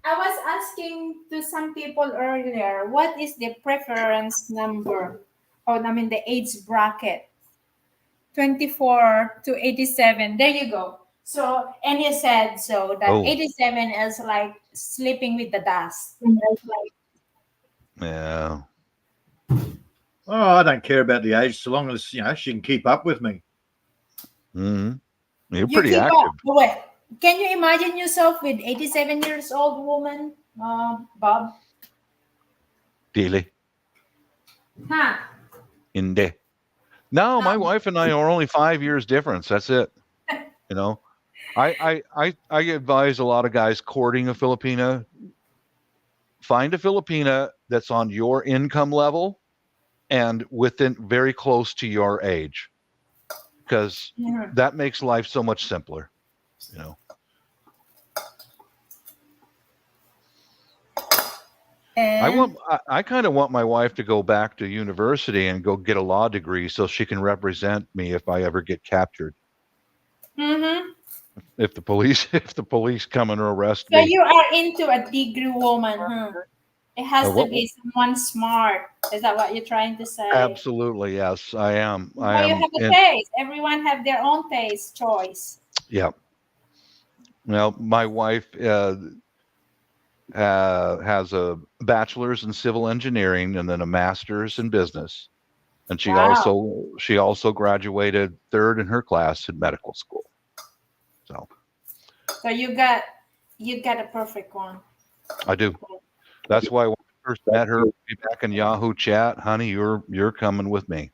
A: I was asking to some people earlier, what is the preference number? The age bracket. 24 to 87. There you go. So, and you said so that
C: Oh.
A: 87 is like sleeping with the dust.
C: Yeah.
B: Oh, I don't care about the age, so long as she can keep up with me.
C: hmm You're
A: You
C: pretty
A: keep
C: active.
A: up. Wait, can you imagine yourself with 87 years old woman, Bob?
C: Dili.
A: Huh?
C: Inde. No, my wife and I are only 5 years difference. That's it. I advise a lot of guys courting a Filipina. Find a Filipina that's on your income level and within very close to your age, because
A: Yeah.
C: that makes life so much simpler.
A: And
C: I kind of want my wife to go back to university and go get a law degree so she can represent me if I ever get captured.
A: mm-hmm.
C: If the police come and arrest
A: So
C: me.
A: you are into a degree woman, huh? It has to
C: What-
A: be someone smart. Is that what you're trying to say?
C: Absolutely, yes, I am.
A: Well, you have a taste. Everyone have their own taste, choice.
C: Yeah. Well, my wife has a bachelor's in civil engineering and then a master's in business, and she
A: Wow.
C: also graduated third in her class in medical school.
A: So you got a perfect one.
C: I do. That's why when I first met her way back in Yahoo chat, honey, you're coming with me.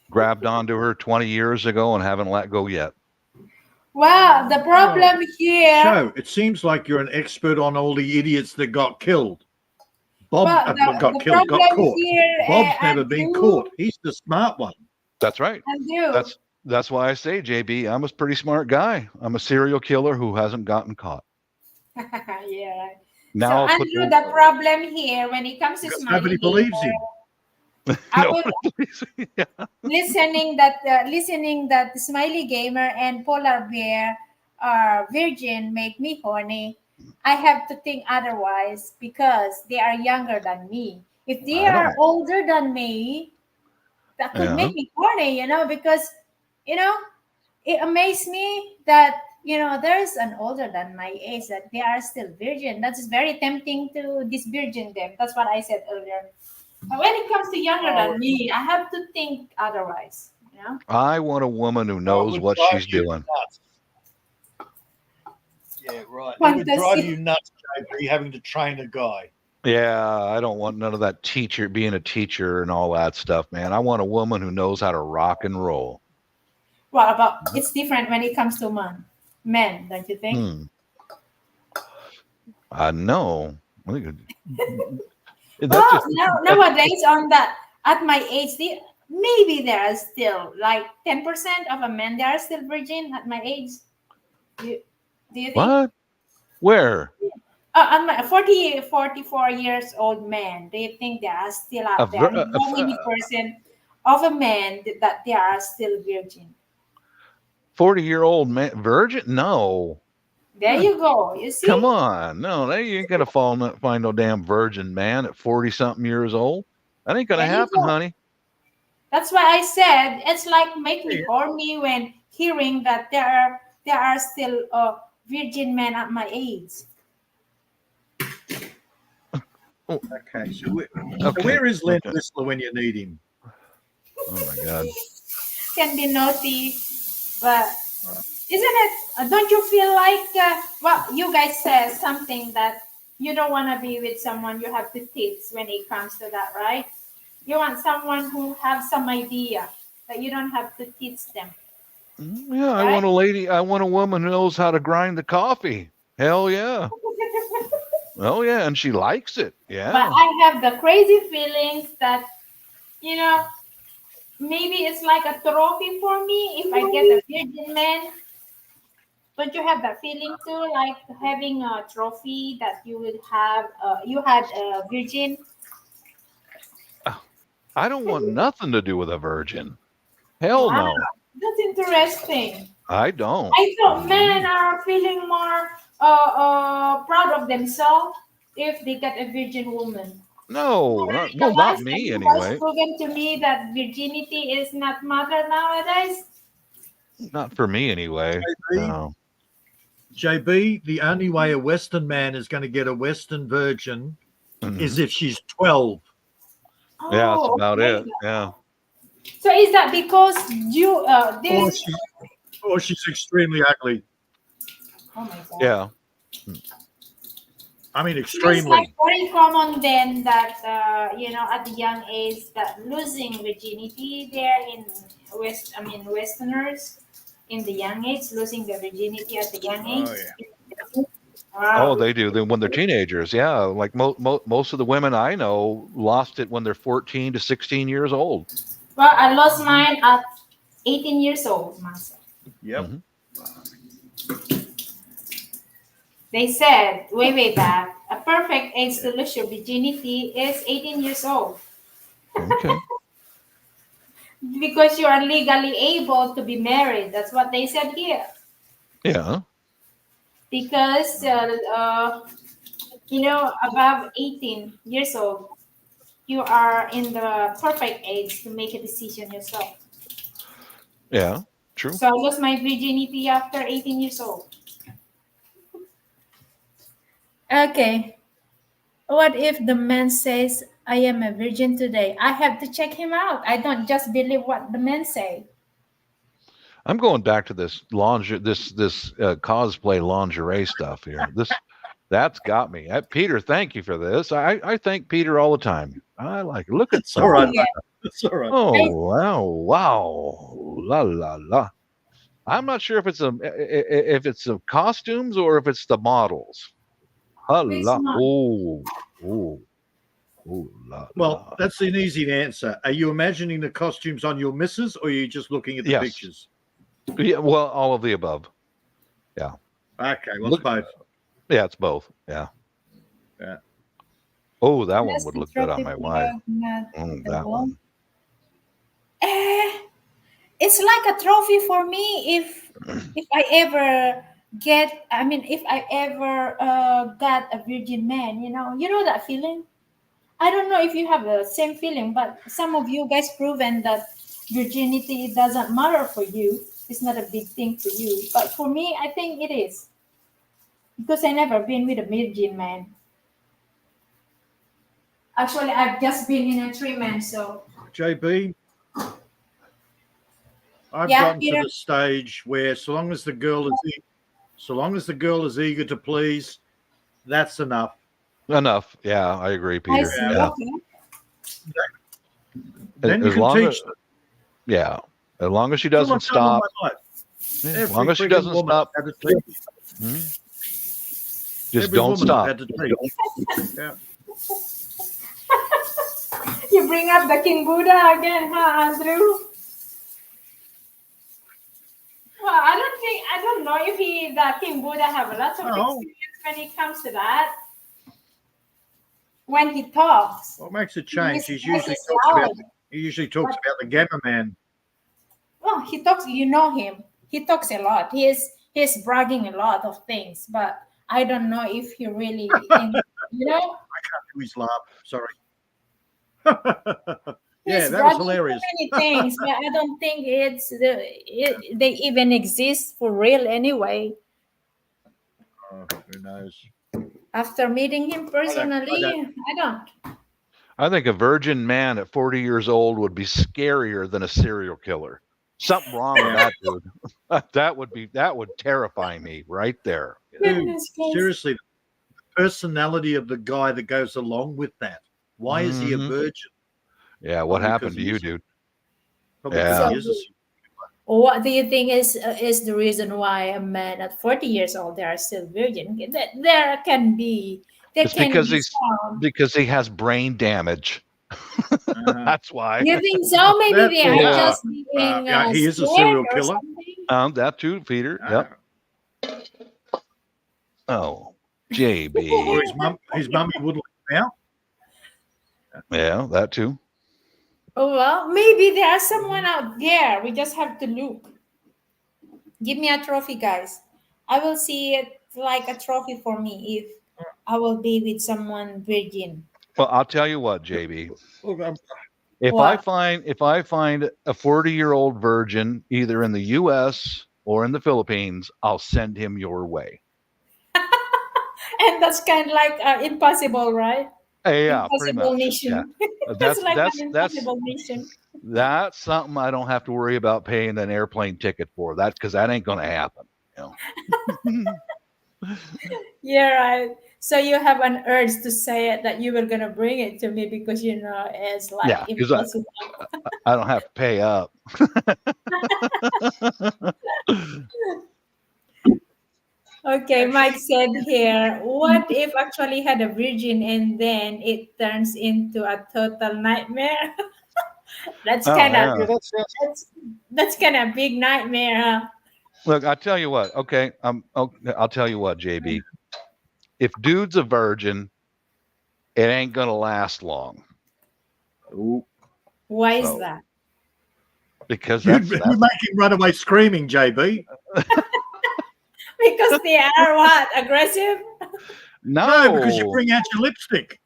C: Grabbed onto her 20 years ago and haven't let go yet.
A: Wow, the problem here.
B: So it seems like you're an expert on all the idiots that got killed. Bob
A: Well,
B: got
A: the
B: killed, got
A: problem
B: caught.
A: here,
B: Bob's never been
A: Andrew-
B: caught. He's the smart one.
C: That's right.
A: Andrew,
C: That's why I say, JB, I'm a pretty smart guy. I'm a serial killer who hasn't gotten caught.
A: yeah.
C: Now
A: So
C: I'll put
A: Andrew, the problem here when it comes to
B: Because
A: Smiley
B: nobody believes
A: Gamer,
B: him.
A: I
C: No,
A: would
C: yeah.
A: listening that Smiley Gamer and Polar Bear are virgin make me horny. I have to think otherwise because they are younger than me. If they
C: I
A: are
C: don't-
A: older than me, that could
C: Yeah.
A: make me horny, because it amazed me that there's an older than my age that they are still virgin. That's very tempting to disvirgin them. That's what I said earlier. But when it comes to younger than me, I have to think otherwise.
C: I want a woman who knows
B: It would
C: what
B: drive
C: she's
B: you
C: doing.
B: nuts. Yeah, right. It would drive
A: Fantastic.
B: you nuts, JB, having to train a guy.
C: Yeah, I don't want none of that being a teacher and all that stuff, man. I want a woman who knows how to rock and roll.
A: Well, about it's different when it comes to men, don't you think?
C: I know. I think that's
A: Well,
C: just
A: nowadays at my age, maybe there are still like 10% of a men they are still virgin at my age. Do you think?
C: what? Where?
A: On my 44 years old man, do you think there are still out there? How many percent of a man that they are still virgin?
C: 40-year-old man virgin? No.
A: There you go. You see?
C: Come on. No, you ain't gonna find no damn virgin man at 40-something years old. That ain't gonna
A: There you
C: happen,
A: go.
C: honey.
A: That's why I said it's like make me horny when hearing that there are still virgin men at my age.
B: Okay, so
C: Okay.
B: where is Len
C: Okay.
B: Whistler when you need him?
C: Oh my God.
A: Can be naughty, but isn't it? Don't you feel like? Well, you guys said something that you don't want to be with someone you have to teach when it comes to that, right? You want someone who have some idea that you don't have to teach them,
C: Yeah, I
A: right?
C: want a lady. I want a woman who knows how to grind the coffee. Hell yeah. Oh yeah, and she likes it.
A: But
C: Yeah.
A: I have the crazy feelings that, you know, maybe it's like a trophy for me if I get a virgin man. Don't you have that feeling too, like having a trophy that you would have? You had a virgin.
C: I don't want nothing to do with a virgin. Hell
A: Wow,
C: no.
A: that's interesting.
C: I don't.
A: I thought men are feeling more proud of themselves if they get a virgin woman.
C: No, well,
A: Guys,
C: not
A: have
C: me
A: you guys
C: anyway.
A: proven to me that virginity is not matter nowadays?
C: Not for me anyway. No.
B: JB, the only way a Western man is going to get a Western virgin
C: Mhm.
B: is if she's 12.
C: Yeah, that's
A: Oh,
C: about
A: okay.
C: it. Yeah.
A: So is that because you
B: Or,
A: this?
B: or she's extremely ugly.
A: Oh my god.
C: Yeah.
B: I mean,
A: It's
B: extremely.
A: like very common then that at the young age that losing virginity there in Westerners in the young age losing the virginity at the young age.
B: Oh,
A: Wow.
C: Oh, they do. When they're teenagers. Yeah. Like most of the women I know lost it when they're 14 to 16 years old.
A: Well, I lost mine at 18 years old myself.
B: Yep.
C: Mhm.
A: They said way back a perfect age to lose your virginity is 18 years old
C: Okay.
A: because you are legally able to be married. That's what they said here.
C: Yeah.
A: Because above 18 years old, you are in the perfect age to make a decision yourself.
C: Yeah. True.
A: So I lost my virginity after 18 years old. Okay. What if the man says, I am a virgin today? I have to check him out. I don't just believe what the men say.
C: I'm going back to this cosplay lingerie stuff here. That's got me. Peter, thank you for this. I thank Peter all the time. I like look at
B: It's all right.
A: Yeah.
B: It's all right.
C: Oh wow, la la la. I'm not sure if it's the costumes or if it's the models.
A: Which
C: Hala.
A: one?
C: Oh, la
B: Well,
C: la.
B: that's an easy answer. Are you imagining the costumes on your missus, or are you just looking at the
C: Yes.
B: pictures?
C: Yeah, well, all of the above.
B: Okay, well,
C: Look-
B: it's both.
C: Yeah, it's both. Yeah.
B: Yeah.
C: Oh, that one
A: That's
C: would
A: the
C: look good on
A: trophy
C: my
A: for
C: wife.
A: not
C: Oh,
A: the
C: that
A: one.
C: one.
A: It's like a trophy for me if I ever got a virgin man, you know that feeling. I don't know if you have the same feeling, but some of you guys proven that virginity doesn't matter for you. It's not a big thing for you, but for me, I think it is because I never been with a virgin man. Actually, I've just been in a 3 man, so
B: JB, I've
A: Yeah,
B: gotten
A: Peter.
B: to the stage where so long as the girl is eager to please, that's enough.
C: Enough. Yeah, I agree,
A: I
C: Peter.
A: see.
C: Yeah.
A: Okay.
B: Then you
C: As
B: can
C: long
B: teach
C: as, yeah, as long as she
B: them. That's what
C: doesn't
B: I've done all
C: stop.
B: my life.
C: Yeah, as
B: Every
C: long as she
B: friggin'
C: doesn't
B: woman
C: stop.
B: I've had to teach.
C: Mhm. Just
B: Every
C: don't
B: woman I've
C: stop.
B: had to teach. Yeah.
A: You bring up the King Buddha again, huh, Andrew? Well, I don't know if the King Buddha have a lot of
B: No.
A: experience when it comes to that. When he talks,
B: What makes it change?
A: his
B: He
A: voice
B: usually
A: is
B: talks
A: loud.
B: about the Gamma Man.
A: Well, he talks. You know him. He talks a lot. He's bragging a lot of things, but I don't know if he really,
B: Do his laugh. Sorry. Yeah,
A: he's
B: that was
A: bragging
B: hilarious.
A: so many things, but I don't think they even exist for real anyway.
B: Oh, who knows?
A: After meeting him personally,
B: don't.
A: I don't.
C: I think a virgin man at 40 years old would be scarier than a serial killer. Something wrong with that dude. that would terrify me right there.
B: Dude,
A: Goodness gracious.
B: seriously, personality of the guy that goes along with that. Why is he a
C: Mhm.
B: virgin?
C: Yeah, what
B: Because
C: happened to
B: he
C: you,
B: is-
C: dude?
B: Probably
C: Yeah.
B: because he is a
A: What do you think is the reason why a man at 40 years old they are still virgin? There can be
C: It's because he's
A: some.
C: because he has brain damage. That's why.
A: You think so? Maybe
B: That-
A: they are
C: Yeah.
A: just being
B: yeah, he is a
A: scared
B: serial
A: or
B: killer.
A: something.
C: That too, Peter. Yep. Oh,
B: Or
C: JB.
B: his mummy wouldn't let him out.
C: Yeah, that too.
A: Oh well, maybe there are someone out there. We just have to look. Give me a trophy, guys. I will see it like a trophy for me if I will be with someone virgin.
C: Well, I'll tell you what, JB.
B: Look,
C: If
A: What?
C: I find a 40-year-old virgin either in the U.S. or in the Philippines, I'll send him your way.
A: And that's kind of like impossible, right?
C: Yeah, pretty
A: Impossible
C: much.
A: mission.
C: Yeah.
A: That's like
C: That's
A: an
C: that's
A: impossible mission.
C: that's something I don't have to worry about paying an airplane ticket for. That because that ain't gonna happen.
A: Yeah, right. So you have an urge to say it that you were gonna bring it to me because you know it's like
C: Yeah, 'cause
A: impossible.
C: I don't have to pay up.
A: Okay, Mike said here, what if actually had a virgin and then it turns into a total nightmare? That's
C: Oh,
A: kind of
C: yeah.
A: that's kind of big nightmare, huh?
C: Look, I'll tell you what. Okay, I'll tell you what, JB. If dude's a virgin, it ain't gonna last long
A: Why is
C: So,
A: that?
C: because
B: you'd,
C: that's
B: you'd make him run away screaming, JB.
A: Because they are what? Aggressive?
B: No, because you bring out your lipstick.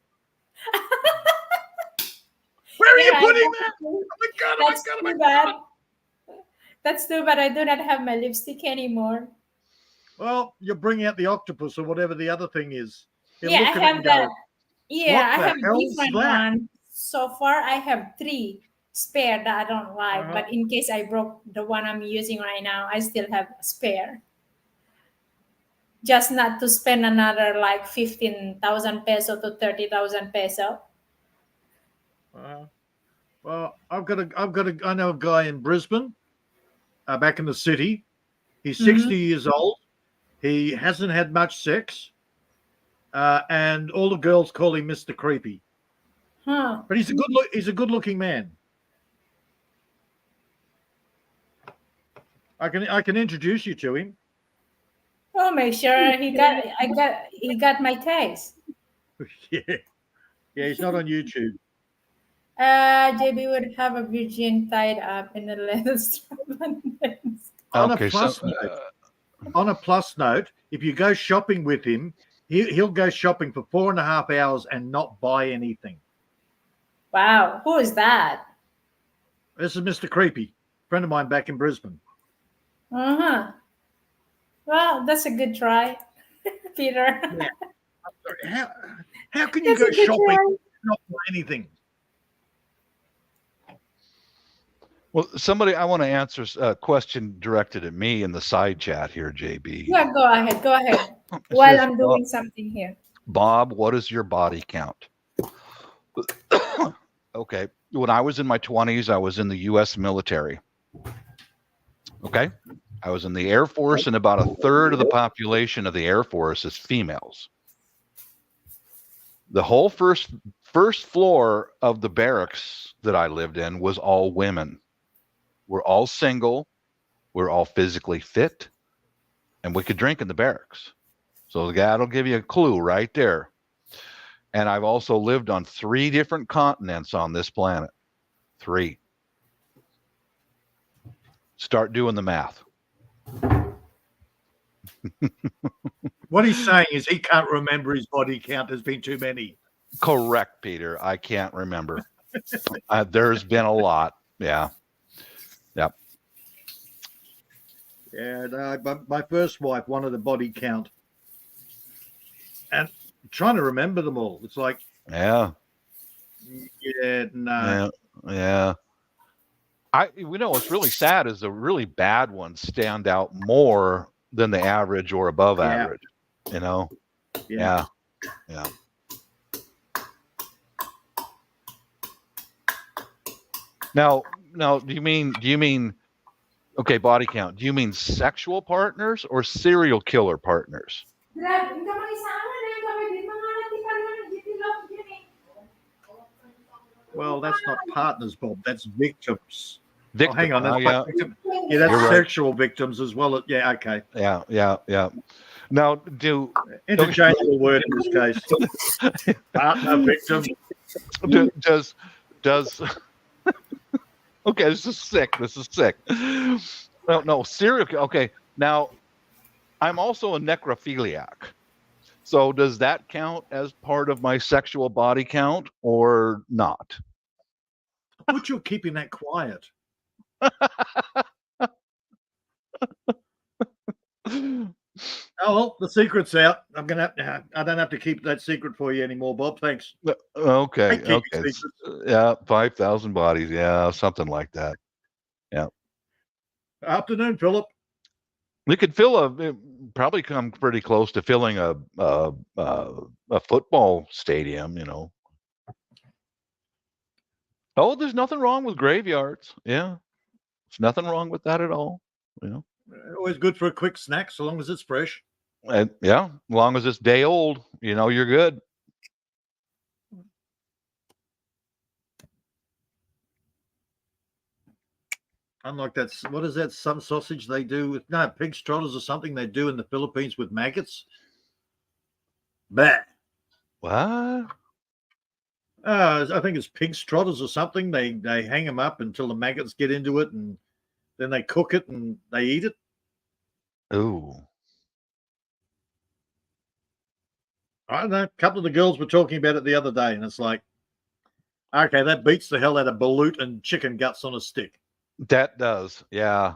B: Where are you
A: Yeah,
B: putting that? Oh my God, oh my
A: That's
B: God, oh my
A: too
B: God.
A: bad. That's too bad. I do not have my lipstick anymore.
B: Well, you bring out the octopus or whatever the other thing is. He'll
A: Yeah,
B: look
A: I
B: at it
A: have
B: and
A: that.
B: go,
A: Yeah,
B: "What
A: I
B: the
A: have
B: hell's
A: different
B: that?"
A: ones. So far, I have 3 spare that I don't like.
B: Uh-huh.
A: But in case I broke the one I'm using right now, I still have a spare. Just not to spend another like 15,000 peso to 30,000 peso.
B: Well, I know a guy in Brisbane, back in the city. He's 60 years old. He hasn't had much sex, and all the girls call him Mr. Creepy.
A: Huh.
B: But he's a good-looking man. I can introduce you to him.
A: Oh, make sure he got my taste.
B: Yeah, he's not on YouTube.
A: JB would have a virgin tied up in a leather strap.
B: On
C: okay.
B: a plus note, on a plus note, if you go shopping with him, he'll go shopping for 4.5 hours and not buy anything.
A: Wow, who is that?
B: This is Mr. Creepy, friend of mine back in Brisbane.
A: Uh-huh. Well, that's a good try, Peter.
B: How can you
A: That's
B: go
A: a good
B: shopping
A: try.
B: and not buy anything?
C: Well, I want to answer a question directed at me in the side chat here, JB.
A: Yeah, go ahead. Go ahead.
C: It
A: While
C: says,
A: I'm doing something here.
C: Bob, what is your body count? Okay. When I was in my 20s, I was in the U.S. military. Okay. I was in the Air Force, and about a third of the population of the Air Force is females. The whole first floor of the barracks that I lived in was all women. We're all single. We're all physically fit, and we could drink in the barracks. So that'll give you a clue right there. And I've also lived on 3 different continents on this planet. 3. Start doing the math.
B: What he's saying is he can't remember his body count. There's been too many.
C: Correct, Peter. I can't remember. There's been a lot. Yeah. Yep.
B: Yeah, no, my first wife wanted a body count. And I'm trying to remember them all. It's like,
C: Yeah.
B: yeah, no.
C: Yeah. What's really sad is the really bad ones stand out more than the average or above
B: Yeah.
C: average.
B: Yeah.
C: Yeah. Now, do you mean okay, body count? Do you mean sexual partners or serial killer partners?
B: Well, that's not partners, Bob. That's victims.
C: Victim.
B: Oh, hang on. That's
C: yeah,
B: victim. Yeah, that's
C: You're right.
B: sexual victims as well. Yeah, okay.
C: Yeah. Now, do
B: Interchangeable word in this case. Partner, victim.
C: does okay, this is sick. No, serial. Okay, now I'm also a necrophiliac. So does that count as part of my sexual body count or not?
B: But you're keeping that quiet. Oh, well, the secret's out. I don't have to keep that secret for you anymore, Bob. Thanks.
C: Okay.
B: keeping
C: Okay.
B: secrets.
C: Yeah, 5,000 bodies. Yeah, something like that. Yeah.
B: Afternoon, Philip.
C: We could probably come pretty close to filling a football stadium, you know. Oh, there's nothing wrong with graveyards. Yeah. There's nothing wrong with that at all. You know.
B: Always good for a quick snack, so long as it's fresh.
C: And yeah, as long as it's day old, you know, you're good.
B: Unlike that, what is that? Some sausage they do with pig's trotters or something they do in the Philippines with maggots. Bah.
C: What?
B: I think it's pig's trotters or something. They hang them up until the maggots get into it, and then they cook it and they eat it.
C: Ooh.
B: I don't know. A couple of the girls were talking about it the other day, and it's like, okay, that beats the hell out of balut and chicken guts on a stick.
C: That does, yeah.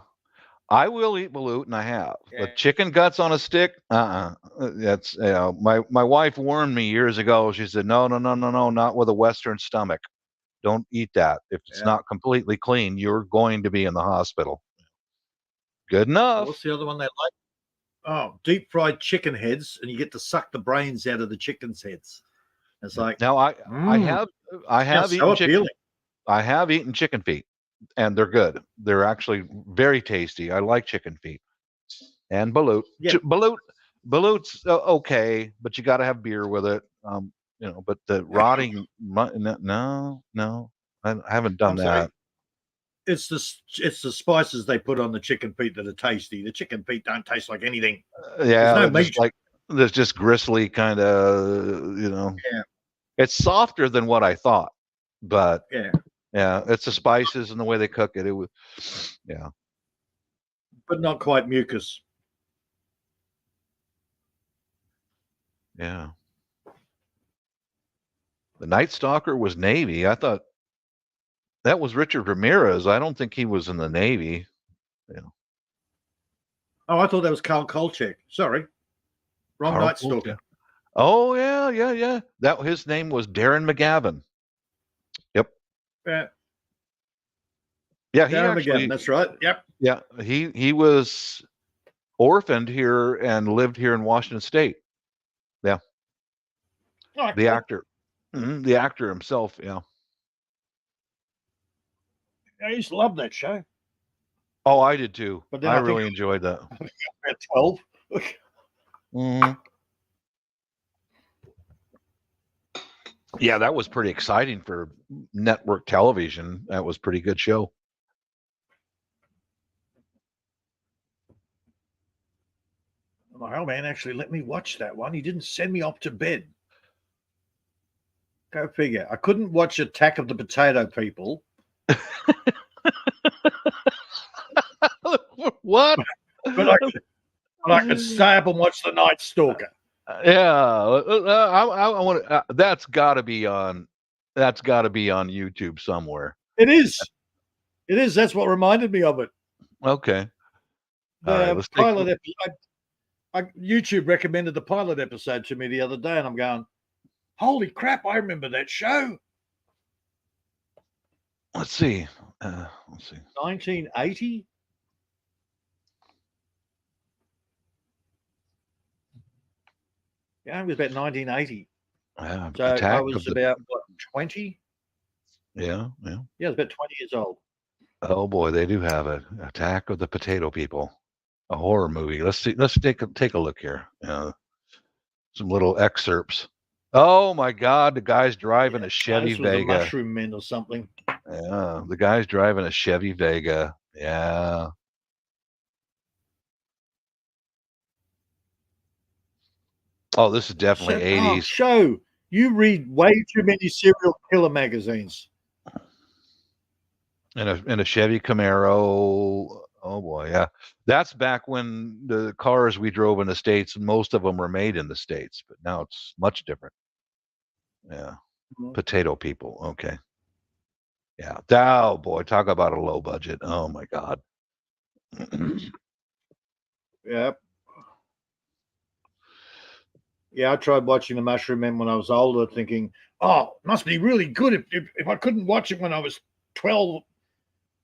C: I will eat balut, and I have.
B: Yeah.
C: But chicken guts on a stick, that's my wife warned me years ago. She said, no, not with a Western stomach. Don't eat that. If it's not completely clean, you're going to be in the hospital. Good enough.
B: What's the other one they like? Oh, deep fried chicken heads, and you get to suck the brains out of the chicken's heads. It's like
C: now I have eaten chicken.
B: Appealing.
C: I have eaten chicken feet, and they're good. They're actually very tasty. I like chicken feet and balut.
B: Yeah.
C: Balut's okay, but you got to have beer with it. You know, but the rotting, no, I haven't done that.
B: Sorry. It's the spices they put on the chicken feet that are tasty. The chicken feet don't taste like anything.
C: Yeah, there's just gristly kind of, you know.
B: Yeah.
C: It's softer than what I thought, but
B: yeah,
C: it's the spices and the way they cook it. It was, yeah,
B: but not quite mucus.
C: Yeah. The Night Stalker was Navy. I thought that was Richard Ramirez. I don't think he was in the Navy. Yeah.
B: Oh, I thought that was Carl Kolchak. Sorry. Wrong Night Stalker.
C: Oh, yeah. That his name was Darren McGavin. Yep.
B: Yeah.
C: Yeah,
B: Darren McGavin, that's right. Yep.
C: Yeah, he was orphaned here and lived here in Washington State. Yeah.
B: Oh,
C: the actor. Mm-hmm. The actor himself, yeah.
B: I used to love that show.
C: Oh, I did too.
B: But then
C: I really enjoyed that.
B: At 12.
C: Mm-hmm. Yeah, that was pretty exciting for network television. That was a pretty good show.
B: My old man actually let me watch that one. He didn't send me off to bed. Go figure. I couldn't watch Attack of the Potato People.
C: What?
B: But I could stay up and watch The Night Stalker.
C: Yeah, I want. That's got to be on. That's got to be on YouTube somewhere.
B: It is. It is. That's what reminded me of it.
C: Okay.
B: The pilot episode. YouTube recommended the pilot episode to me the other day, and I'm going, "Holy crap! I remember that show."
C: Let's see.
B: 1980. Yeah, it was about 1980. So
C: Attack
B: I
C: of
B: was
C: the
B: about, what, 20?
C: yeah.
B: Yeah, I was about 20 years old.
C: Oh boy, they do have it. Attack of the Potato People, a horror movie. Let's see. Let's take a look here. Some little excerpts. Oh my God, the guy's driving a
B: No,
C: Chevy
B: this was the
C: Vega.
B: Mushroom Men or something.
C: Yeah, the guy's driving a Chevy Vega. Yeah. Oh, this is definitely 80s.
B: Show, you read way too many serial killer magazines.
C: In a Chevy Camaro. Oh boy, yeah. That's back when the cars we drove in the States, most of them were made in the States, but now it's much different. Yeah. Potato People. Okay. Yeah. Oh boy, talk about a low budget. Oh my God.
B: Yep. Yeah, I tried watching the Mushroom Men when I was older, thinking, oh, it must be really good if I couldn't watch it when I was 12.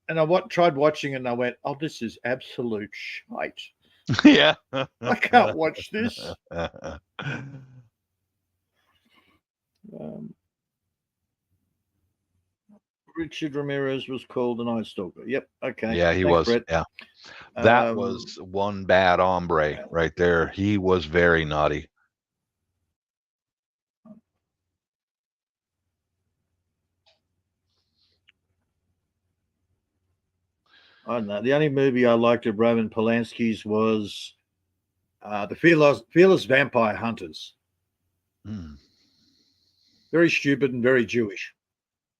B: And I tried watching it and I went, oh, this is absolute shite.
C: Yeah.
B: I can't watch this. Richard Ramirez was called the Night Stalker. Yep. Okay.
C: Yeah, he
B: Thanks,
C: was.
B: Brett.
C: Yeah. That was one bad hombre right there. He was very naughty.
B: I don't know. The only movie I liked of Roman Polanski's was the Fearless Vampire Hunters. Very stupid and very Jewish.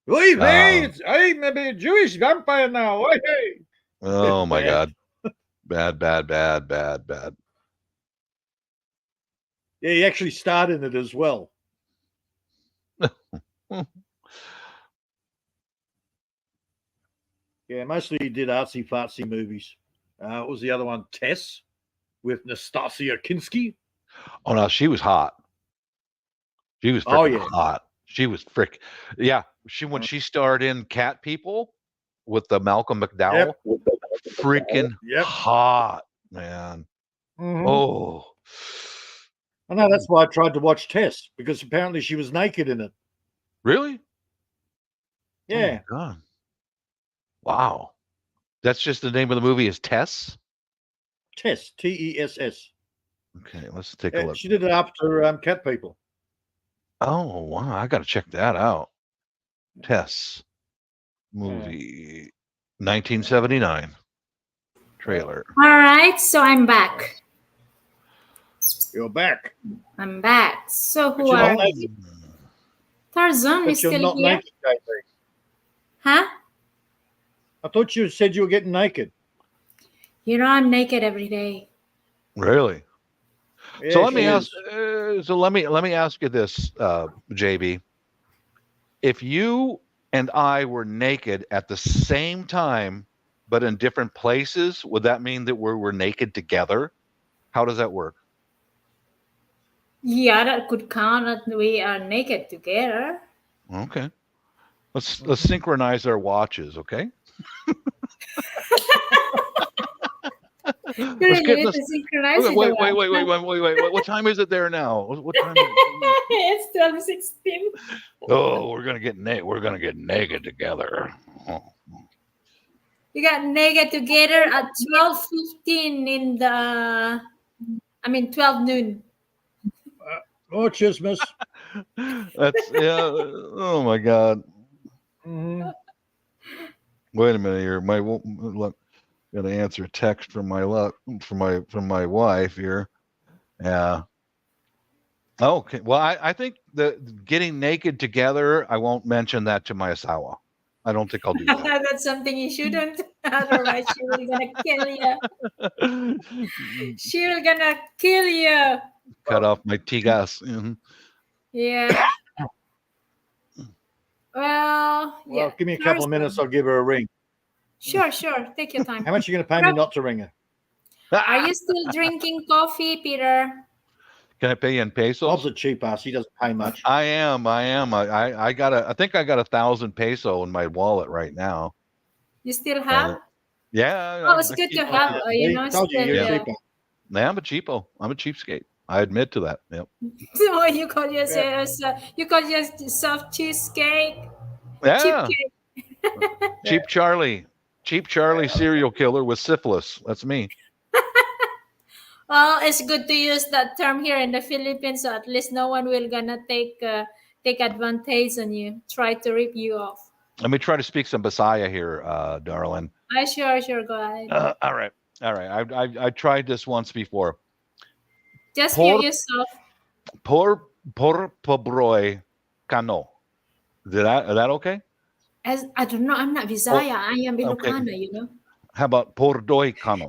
B: Hey, I'm a Jewish vampire now. Hey.
C: Oh my God. Bad.
B: Yeah, he actually starred in it as well. Yeah, mostly he did artsy-fartsy movies. What was the other one? Tess with Nastasia Kinski.
C: Oh no, she was hot. She was hot. She was yeah. When she starred in Cat People with the Malcolm McDowell, freaking hot, man.
B: Mm-hmm.
C: Oh,
B: I know. That's why I tried to watch Tess, because apparently she was naked in it.
C: Really?
B: Yeah.
C: Oh my God. Wow. That's just the name of the movie is Tess?
B: Tess, Tess.
C: Okay, let's take a look.
B: She did it after Cat People.
C: Oh, wow. I got to check that out. Tess movie, 1979 trailer.
A: All right, so I'm back.
B: You're back.
A: I'm back. So who are you? Tarzan is still
B: not
A: here?
B: naked, JP.
A: Huh?
B: I thought you said you were getting naked.
A: You know I'm naked every day.
C: Really?
B: Yeah,
C: So let me
B: she
C: ask. Let me ask you this, JB. If you and I were naked at the same time, but in different places, would that mean that we were naked together? How does that work?
A: Yeah, that could count that we are naked together.
C: Okay. Let's synchronize our watches, okay?
A: You need to synchronize it.
C: Wait. What time is it there now? What time is it?
A: It's 12:16.
C: Oh, we're gonna get naked together. Oh.
A: We got naked together at 12:15 in the 12 noon.
B: Oh, cheers, miss.
C: That's oh my God.
B: Mm-hmm.
C: Wait a minute here. Look, got to answer a text from my my wife here. Yeah. Okay. Well, I think the getting naked together, I won't mention that to my Asawa. I don't think I'll do that.
A: That's something you shouldn't. Otherwise, she will gonna kill you. She will gonna kill you.
C: Cut off my tigas. Mm-hmm.
A: Yeah. Well, yeah.
B: Give me a couple of minutes. I'll give her a ring.
A: Sure. Take your time.
B: How much are you going to pay me not to ring her?
A: Are you still drinking coffee, Peter?
C: Can I pay you in pesos?
B: Bob's a cheap ass. He doesn't pay much.
C: I am. I think I got 1,000 peso in my wallet right now.
A: You still have?
C: Yeah.
A: Oh, it's good to have.
B: Yeah, I'm a cheapo.
C: I'm a cheapskate. I admit to that. Yep.
A: So you call yourself cheesecake, cheap
C: Yeah.
A: cake.
C: Cheap Charlie. Cheap Charlie serial killer with syphilis. That's me.
A: Well, it's good to use that term here in the Philippines, so at least no one will gonna take advantage on you, try to rip you off.
C: Let me try to speak some Bisaya here, darling.
A: Sure, go ahead.
C: All right. I tried this once before.
A: Just
C: Por-
A: give yourself.
C: Por pobroy cano. Is that okay?
A: As I don't know, I'm not Visaya. I am
C: okay.
A: Ilocana. You know.
C: How about por doy cano?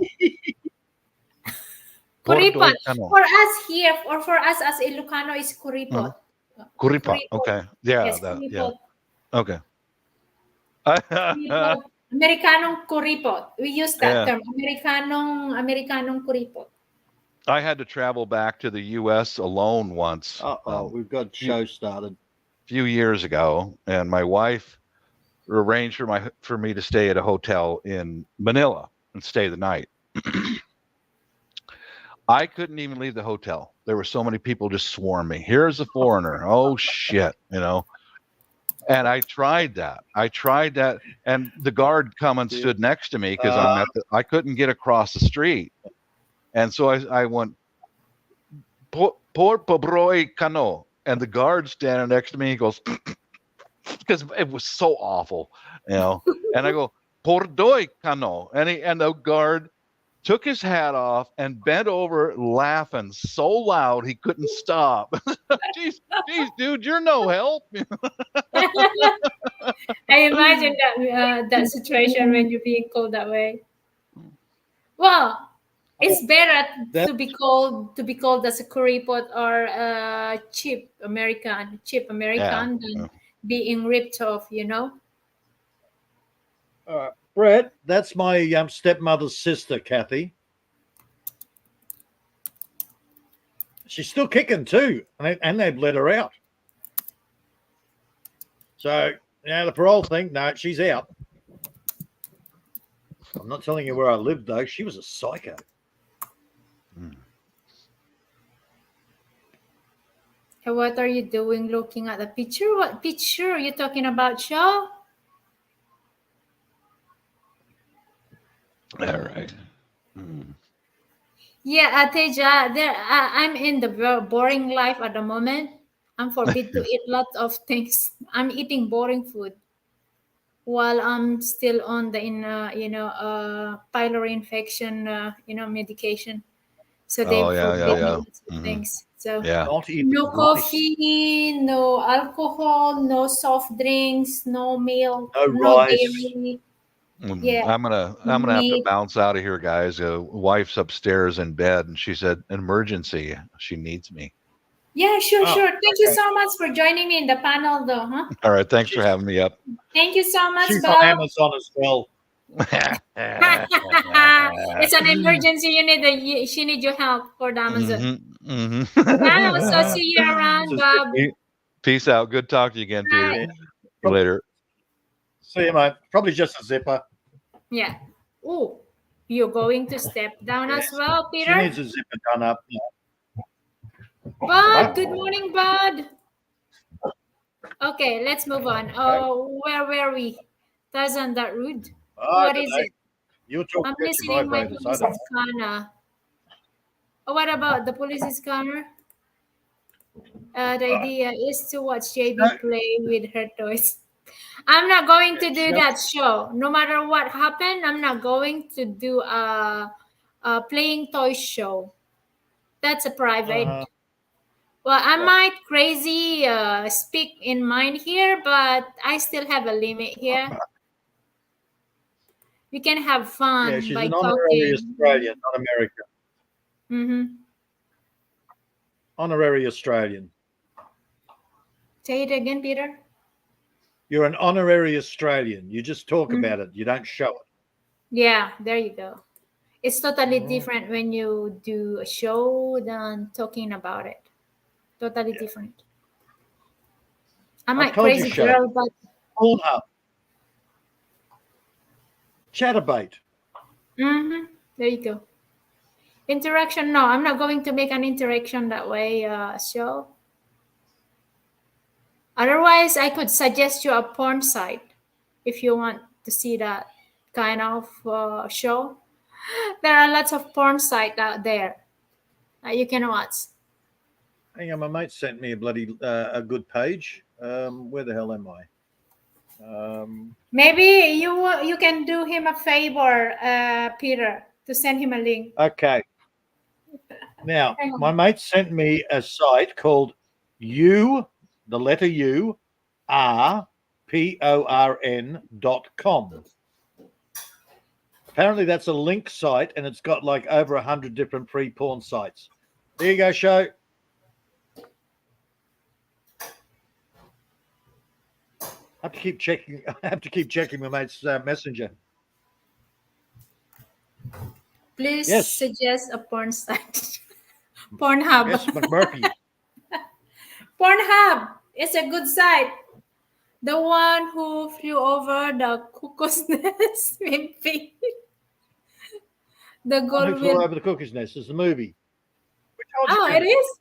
A: Kuripot. For us here, or for us as Ilocano, is kuripot.
C: Kuripot. Okay. Yeah.
A: Yes,
C: Yeah.
A: kuripot.
C: Okay.
A: Kuripot. Americanong kuripot. We use that
C: Yeah.
A: term. Americanong kuripot.
C: I had to travel back to the U.S. alone once.
B: We've got show started.
C: A few years ago, and my wife arranged for me to stay at a hotel in Manila and stay the night. I couldn't even leave the hotel. There were so many people just swarm me. Here's a foreigner. Oh shit, And I tried that. And the guard come and stood next to me because I couldn't get across the street. And so I went, por pobroy cano. And the guard standing next to me, he goes, because it was so awful, And I go, por doy cano. And the guard took his hat off and bent over laughing so loud he couldn't stop. Jeez, dude, you're no help.
A: I imagine that situation when you're being called that way. Well, it's better to be called as a kuripot or cheap American than being ripped off.
B: Brett, that's my stepmother's sister, Kathy. She's still kicking too, and they've let her out. So, the parole thing, no, she's out. I'm not telling you where I lived, though. She was a psycho.
A: And what are you doing looking at the picture? What picture are you talking about, Shaw?
C: All right.
A: Yeah, Teja, I'm in the boring life at the moment. I'm forbid to eat lots of things. I'm eating boring food while I'm still on the pylori infection medication. So they forbid me lots of things. So no coffee, no alcohol, no soft drinks, no milk, no dairy. Yeah,
C: I'm gonna have to bounce out of here, guys. Wife's upstairs in bed, and she said, "Emergency." She needs me.
A: Yeah, sure. Thank you so much for joining me in the panel, though, huh?
C: All right, thanks for having me up.
A: Thank you so much,
B: She's
A: Bob.
B: on Amazon as well.
A: It's an emergency. She needs your help for the Amazon. So see you around, Bob.
C: Peace out. Good talking to you again, Peter. Later.
B: See you, mate. Probably just a zipper.
A: Yeah. Oh, you're going to step down as well, Peter?
B: She needs a zipper done up.
A: Bud, good morning, Bud. Okay, let's move on. Oh, where were we? Doesn't that rude? What is it? I'm listening my police scanner. Oh, what about the police scanner? The idea is to watch JB play with her toys. I'm not going to do that show. No matter what happened, I'm not going to do a playing toys show. That's a private. Well, I might crazy speak in mind here, but I still have a limit here. We can have fun.
B: Yeah, she's
A: by
B: an honorary Australian, not American. Honorary Australian.
A: Say it again, Peter.
B: You're an honorary Australian. You just talk about it. You don't show it.
A: Yeah, there you go. It's totally different when you do a show than talking about it. Totally different. I'm a crazy girl, but
B: Pornhub. Chatterbait.
A: There you go. Interaction? No, I'm not going to make an interaction that way, show. Otherwise, I could suggest you a porn site if you want to see that kind of show. There are lots of porn sites out there that you can watch.
B: Hang on, my mate sent me a good page. Where the hell am I?
A: Maybe you can do him a favor, Peter, to send him a link.
B: Okay. Now,
A: Hang on.
B: my mate sent me a site called the letter U, RPORN.com. Apparently, that's a link site, and it's got like over 100 different pre-porn sites. There you go, show. I have to keep checking. I have to keep checking my mate's messenger.
A: Please
B: Yes.
A: suggest a porn site. Pornhub.
B: Yes, McMurphy.
A: Pornhub is a good site. The one who flew over the cuckoo's nest, maybe. The
B: Who
A: gold
B: Flew
A: win.
B: Over the Cuckoo's Nest is the movie. We told you
A: Oh,
B: about
A: it is?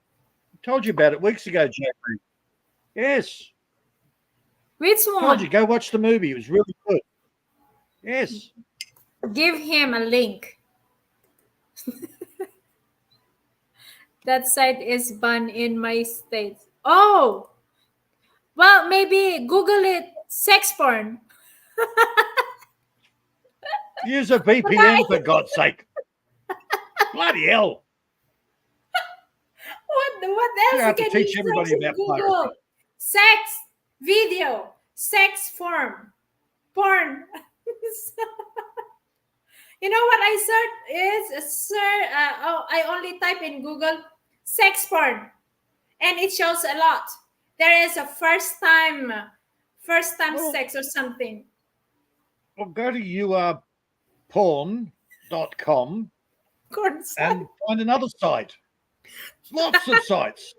B: Told you about it weeks ago, Jeffrey. Yes.
A: Which
B: Told
A: one?
B: you, go watch the movie. It was really good. Yes.
A: Give him a link. That site is banned in my state. Oh, well, maybe Google it. Sex porn.
B: Use a VPN for God's sake. Bloody hell.
A: What else
B: You have to
A: can
B: teach
A: you
B: everybody
A: search in
B: about
A: Google?
B: piracy.
A: Sex video, sex form, porn. You know what I search is I only type in Google sex porn, and it shows a lot. There is a first time
B: Oh.
A: sex or something.
B: Well, go to yourporn.com
A: Porn site.
B: and find another site. Lots of sites.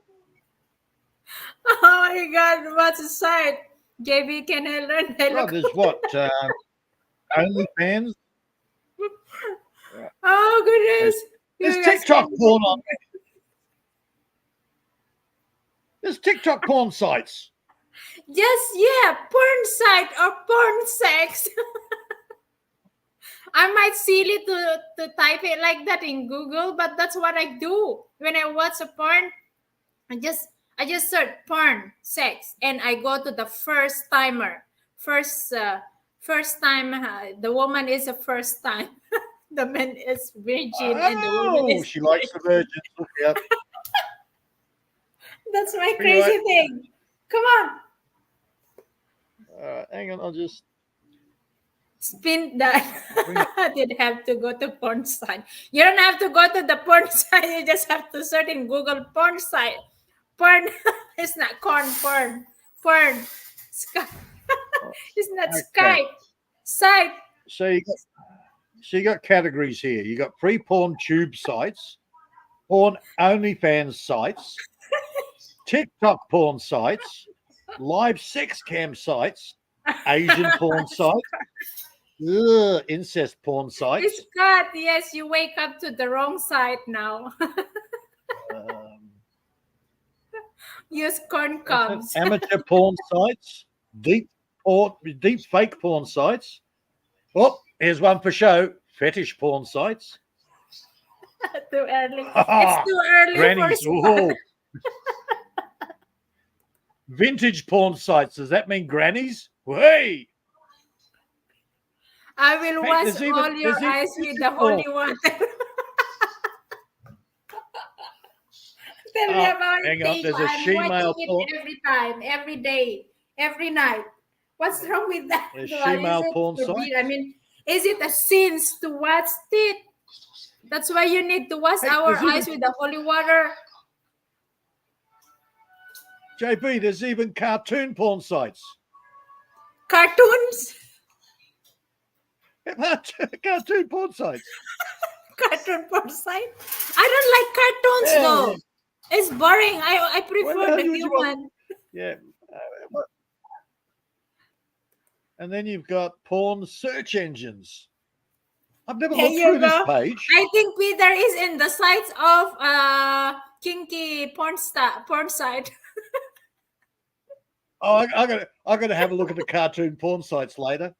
A: Oh my God, what's a site? JB, can I learn?
B: Oh, there's what? OnlyFans.
A: Oh goodness.
B: There's
A: You guys
B: TikTok
A: can-
B: porn on there. There's TikTok porn sites.
A: Porn site or porn sex. I might silly to type it like that in Google, but that's what I do when I watch a porn. I just search porn sex, and I go to the first timer. First time, the woman is a first time. The man is virgin, and the woman
B: Oh,
A: is.
B: she likes the virgins. Look out.
A: That's my
B: Anyway.
A: crazy thing. Come on.
B: Hang on, I'll just.
A: Spin that.
B: Bring it.
A: I did have to go to porn site. You don't have to go to the porn site. You just have to search in Google porn site. Porn. It's not porn. Porn. Sky. It's not
B: Okay.
A: Skype. Site.
B: So you got categories here. You got pre-porn tube sites, porn OnlyFans sites, TikTok porn sites, live sex cam sites, Asian porn sites, incest porn sites,
A: Scott, yes, you wake up to the wrong site now. Use corn cobs.
B: amateur porn sites, deep fake porn sites. Oh, here's one for show. Fetish porn sites.
A: Too early. It's too early
B: Grannies.
A: for
B: Ooh. Vintage porn sites. Does that mean grannies? Hey.
A: I will
B: Hey,
A: wash
B: there's even-
A: all your
B: there's even-
A: eyes with the holy water. Tell me
B: Oh,
A: about
B: hang
A: it.
B: on,
A: Dave.
B: there's a
A: I'm
B: she-male
A: watching
B: porn-
A: it every time, every day, every night. What's wrong with that?
B: A
A: What
B: she-male
A: is it
B: porn
A: forbid-
B: site?
A: I mean, is it a sin to watch it? That's why you need to wash
B: Hey,
A: our
B: there's even-
A: eyes with the holy water.
B: JB, there's even cartoon porn sites.
A: Cartoons?
B: Cartoon porn sites.
A: Cartoon porn site? I don't like cartoons
B: Yeah.
A: though. It's boring. I
B: What the
A: prefer
B: hell
A: the
B: would you want?
A: human.
B: Yeah. And then you've got porn search engines. I've never
A: There
B: looked
A: you
B: through this
A: go.
B: page.
A: I think Peter is in the sites of kinky porn site.
B: Oh, I gotta have a look at the cartoon porn sites later.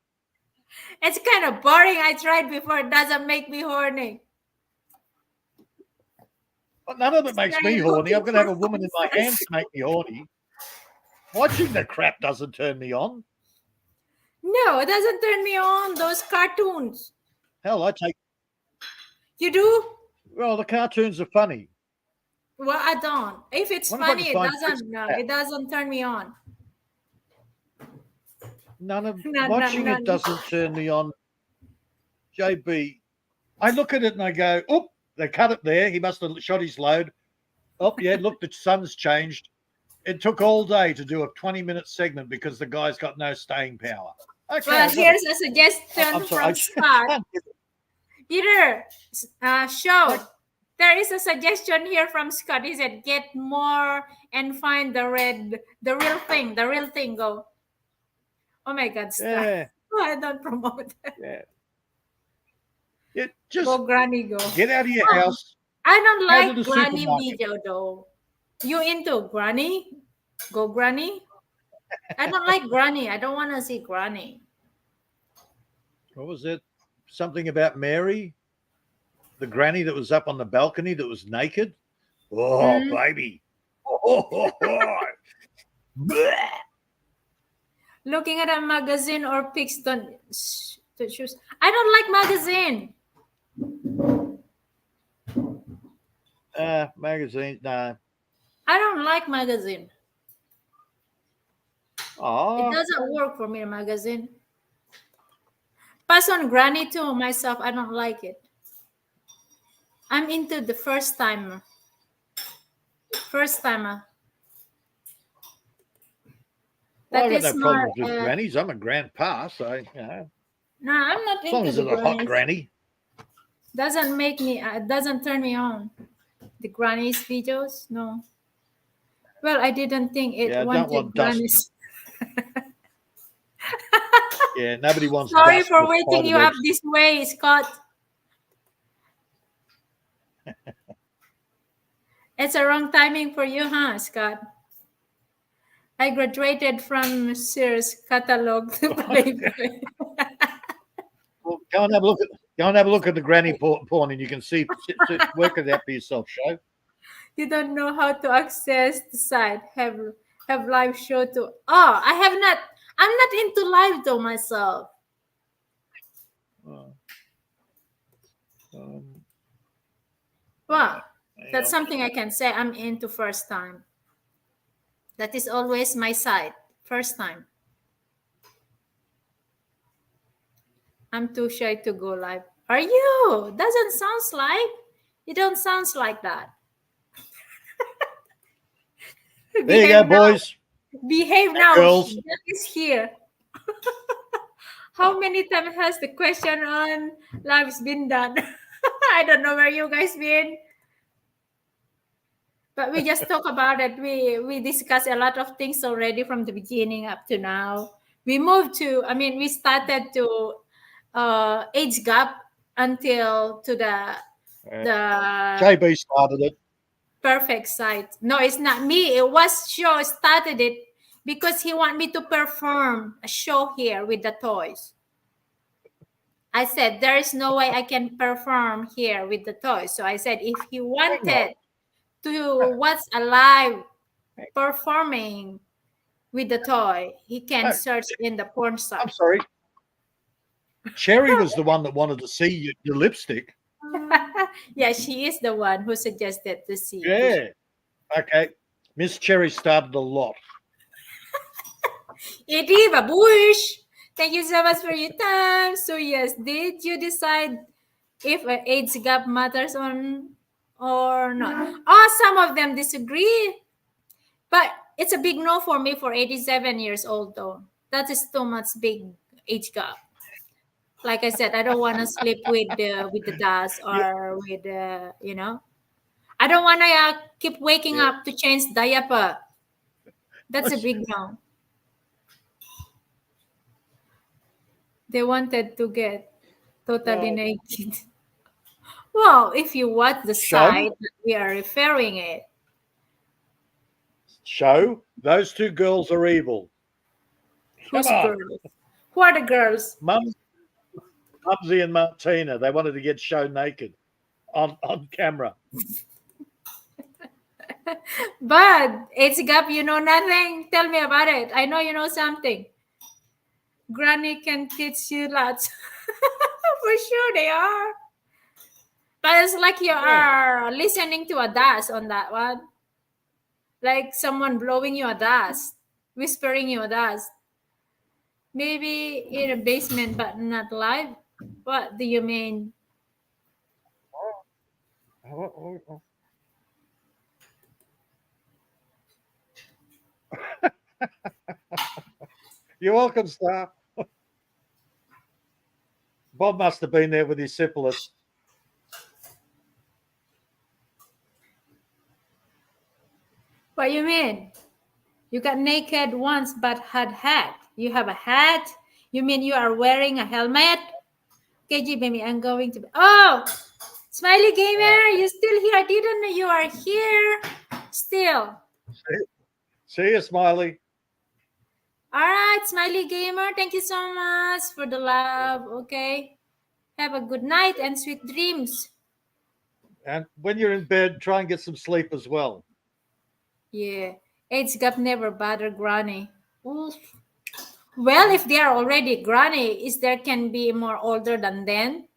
A: It's kind of boring. I tried before. It doesn't make me horny.
B: But none of it makes me horny. I'm gonna have a woman in my hands to make me horny. Watching the crap doesn't turn me on.
A: No, it doesn't turn me on. Those cartoons.
B: Hell, I take.
A: You do?
B: Well, the cartoons are funny.
A: Well, I don't. If it's
B: What if I
A: funny,
B: can find
A: it doesn't turn me on.
B: None of
A: None,
B: watching
A: none.
B: it doesn't turn me on. JB, I look at it and I go, "Oh, they cut it there. He must have shot his load." Oh, yeah, look, the sun's changed. It took all day to do a 20-minute segment because the guy's got no staying power. Okay,
A: Well, here's a suggestion
B: I'm sorry,
A: from Scott. Peter, show. There is a suggestion here from Scott. He said, "Get more and find the real thing. The real thing. Go." Oh my God, stop.
B: Yeah,
A: I don't promote that.
B: yeah. Yeah, just
A: Go, Granny, go.
B: get out of your house.
A: I don't
B: Go to
A: like
B: the
A: Granny
B: supermarket.
A: video though. You into Granny? Go, Granny. I don't like Granny. I don't want to see Granny.
B: What was it? Something about Mary, the granny that was up on the balcony that was naked. Oh, baby. Oh. Bleh.
A: Looking at a magazine or pics don't choose. I don't like magazine.
B: Magazines, no.
A: I don't like magazine.
B: Oh,
A: It doesn't work for me, magazine. Pass on Granny too, myself. I don't like it. I'm into the first timer. First timer.
B: well,
A: That
B: I've got
A: is
B: no problems
A: more,
B: with grannies. I'm a grandpa, so you know,
A: No, I'm not
B: as long
A: into
B: as
A: the
B: it's a hot
A: grannies.
B: granny.
A: Doesn't make me. Doesn't turn me on. The grannies videos, no. Well, I didn't think it
B: Yeah, I don't
A: wanted
B: want dust.
A: grannies.
B: Yeah, nobody wants.
A: Sorry
B: dust
A: for
B: with
A: waking
B: spider
A: you up
B: webs.
A: this way, Scott. It's a wrong timing for you, huh, Scott? I graduated from Sears catalog to Playboy.
B: Well, go and have a look at the granny porn, and you can see. Work it out for yourself, show.
A: You don't know how to access the site. Have live show to. Oh, I have not. I'm not into live though myself. Well, that's something I can say. I'm into first time. That is always my side. First time. I'm too shy to go live. Are you? Doesn't sound like. You don't sound like that.
B: There you go, boys.
A: Behave now.
B: Girls.
A: That is here. How many times has the question on lives been done? I don't know where you guys been. But we just talk about it. We discuss a lot of things already from the beginning up to now. We started to age gap until to the
B: JB started it.
A: perfect site. No, it's not me. It was Show started it because he want me to perform a show here with the toys. I said there is no way I can perform here with the toys. So I said if he wanted to watch a live performing with the toy, he can search in the porn
B: I'm
A: site.
B: sorry. Cherry was the one that wanted to see your lipstick.
A: Yeah, she is the one who suggested to see.
B: Yeah. Okay. Miss Cherry started a lot.
A: Ediva Bush, thank you so much for your time. So yes, did you decide if an age gap matters or not? Oh, some of them disagree, but it's a big no for me for 87 years old though. That is too much big age gap. Like I said, I don't want to sleep with the dust or with I don't want to keep waking up to change diaper. That's a big no. They wanted to get Totally
B: Well,
A: naked. Well, if you watch the
B: show,
A: site that we are referring it,
B: show. Those two girls are evil. Come
A: whose
B: on,
A: girls? Who are the girls?
B: Mumsy and Martina. They wanted to get shown naked on camera.
A: But it's Gap, you know nothing. Tell me about it. I know you know something. Granny can teach you lots. For sure they are. But it's like you
B: Yeah.
A: are listening to a dust on that one. Like someone blowing you a dust, whispering you a dust. Maybe in a basement, but not live. What do you mean?
B: You're welcome, Star. Bob must have been there with his syphilis.
A: What do you mean? You got naked once but had hat. You have a hat? You mean you are wearing a helmet? KG baby, I'm going to. Oh, Smiley Gamer, you still here? I didn't know you are here. Still.
B: See you, Smiley.
A: All right, Smiley Gamer, thank you so much for the love. Okay. Have a good night and sweet dreams.
B: And when you're in bed, try and get some sleep as well.
A: Yeah. Age gap never bother Granny. Oof. Well, if they are already Granny, is there can be more older than them?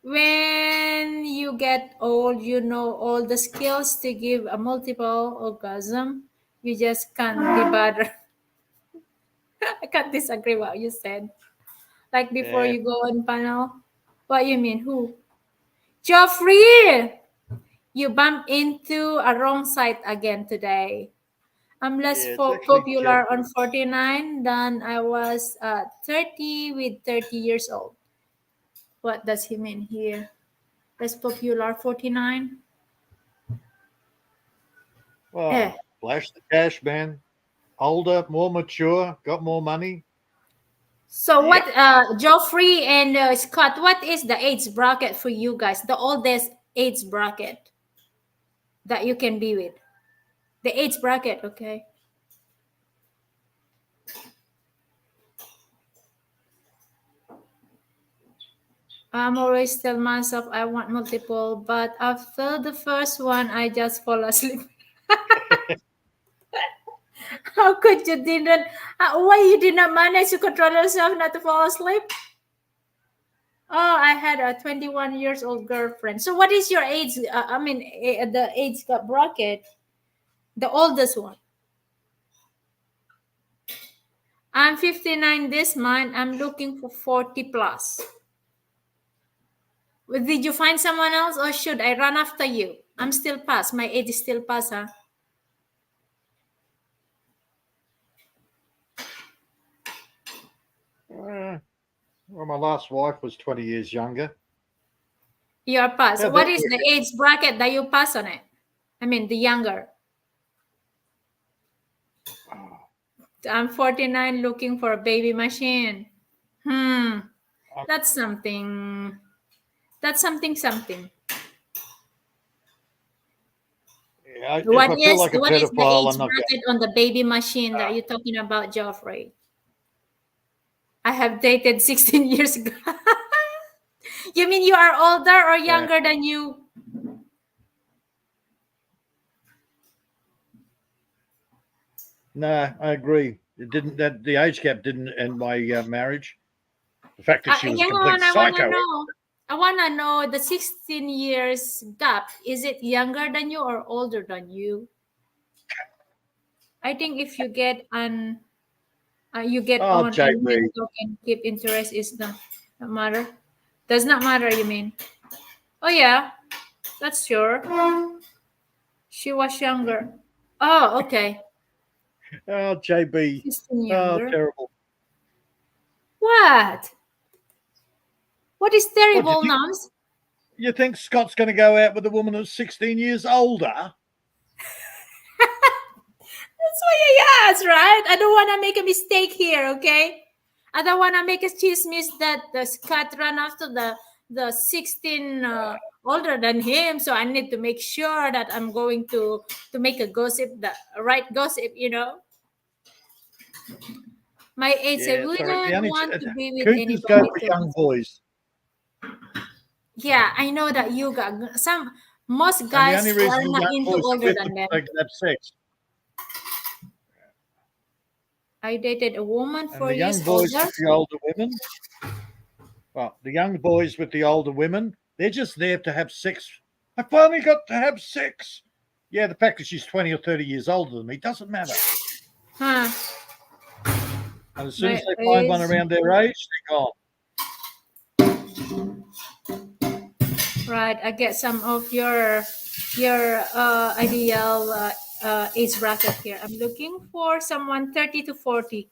A: When you get old, you know all the skills to give a multiple orgasm. You just can't be bothered. I can't disagree what you said. Like before
B: Yeah.
A: you go on panel. What you mean? Who? Geoffrey! You bumped into a wrong site again today. I'm less
B: Yeah, it's actually
A: popular on 49 than I was 30 with 30 years old. What does he mean here? Less popular 49?
B: Well,
A: Eh.
B: flash the cash, man. Older, more mature, got more money.
A: So what, Geoffrey and Scott, what is the age bracket for you guys? The oldest age bracket that you can be with? The age bracket, okay? I'm always tell myself I want multiple, but after the first one, I just fall asleep. How could you didn't? Why you did not manage to control yourself not to fall asleep? Oh, I had a 21 years old girlfriend. So what is your age? The age bracket, the oldest one. I'm 59 this month. I'm looking for 40 plus. Well, did you find someone else or should I run after you? I'm still past. My age is still past, huh?
B: Well, my last wife was 20 years younger.
A: You're past.
B: Yeah,
A: What
B: that
A: is
B: works.
A: the age bracket that you pass on it? I mean, the younger. I'm 49 looking for a baby machine. That's something. That's something.
B: Yeah, if
A: What
B: I feel
A: is
B: like a
A: the age
B: pedophile, I'm not
A: bracket on the baby machine that you're talking about, Geoffrey? I have dated 16 years ago. You mean you are older or younger than you?
B: No, I agree. It didn't. That the age gap didn't end my marriage. The fact that she was a
A: Hang
B: complete
A: on, I want to
B: psycho.
A: know. I want to know the 16 years gap. Is it younger than you or older than you? I think if you get on, you get
B: Oh,
A: on and
B: JB.
A: you talk and keep interest is not matter. Does not matter. You mean? Oh yeah, that's sure. She was younger. Oh, okay.
B: Oh, JB.
A: 16
B: Oh,
A: younger.
B: terrible.
A: What? What is terrible,
B: What,
A: Nums?
B: you think Scott's going to go out with a woman who's 16 years older?
A: Yes, right? I don't want to make a mistake here, okay? I don't want to make a chismis that the Scott ran after the 16 older than him. So I need to make sure that I'm going to make a gossip, the right gossip, you know. My age, I
B: Yeah, sorry.
A: wouldn't want to be with
B: Cougars go
A: anybody.
B: for young boys.
A: Yeah, I know that you got most
B: And the
A: guys
B: only
A: are
B: reason
A: not
B: young
A: into
B: boys are
A: older
B: with
A: than
B: them
A: them.
B: is they can have sex.
A: I dated a woman
B: And
A: 4
B: the young
A: years
B: boys
A: older.
B: with the older women, well, the young boys with the older women, they're just there to have sex. I finally got to have sex. Yeah, the fact that she's 20 or 30 years older than me doesn't matter.
A: Huh.
B: And as soon as
A: My
B: they find one
A: age,
B: around their age, they're gone.
A: right? I get some of your ideal age bracket here. I'm looking for someone 30 to 40.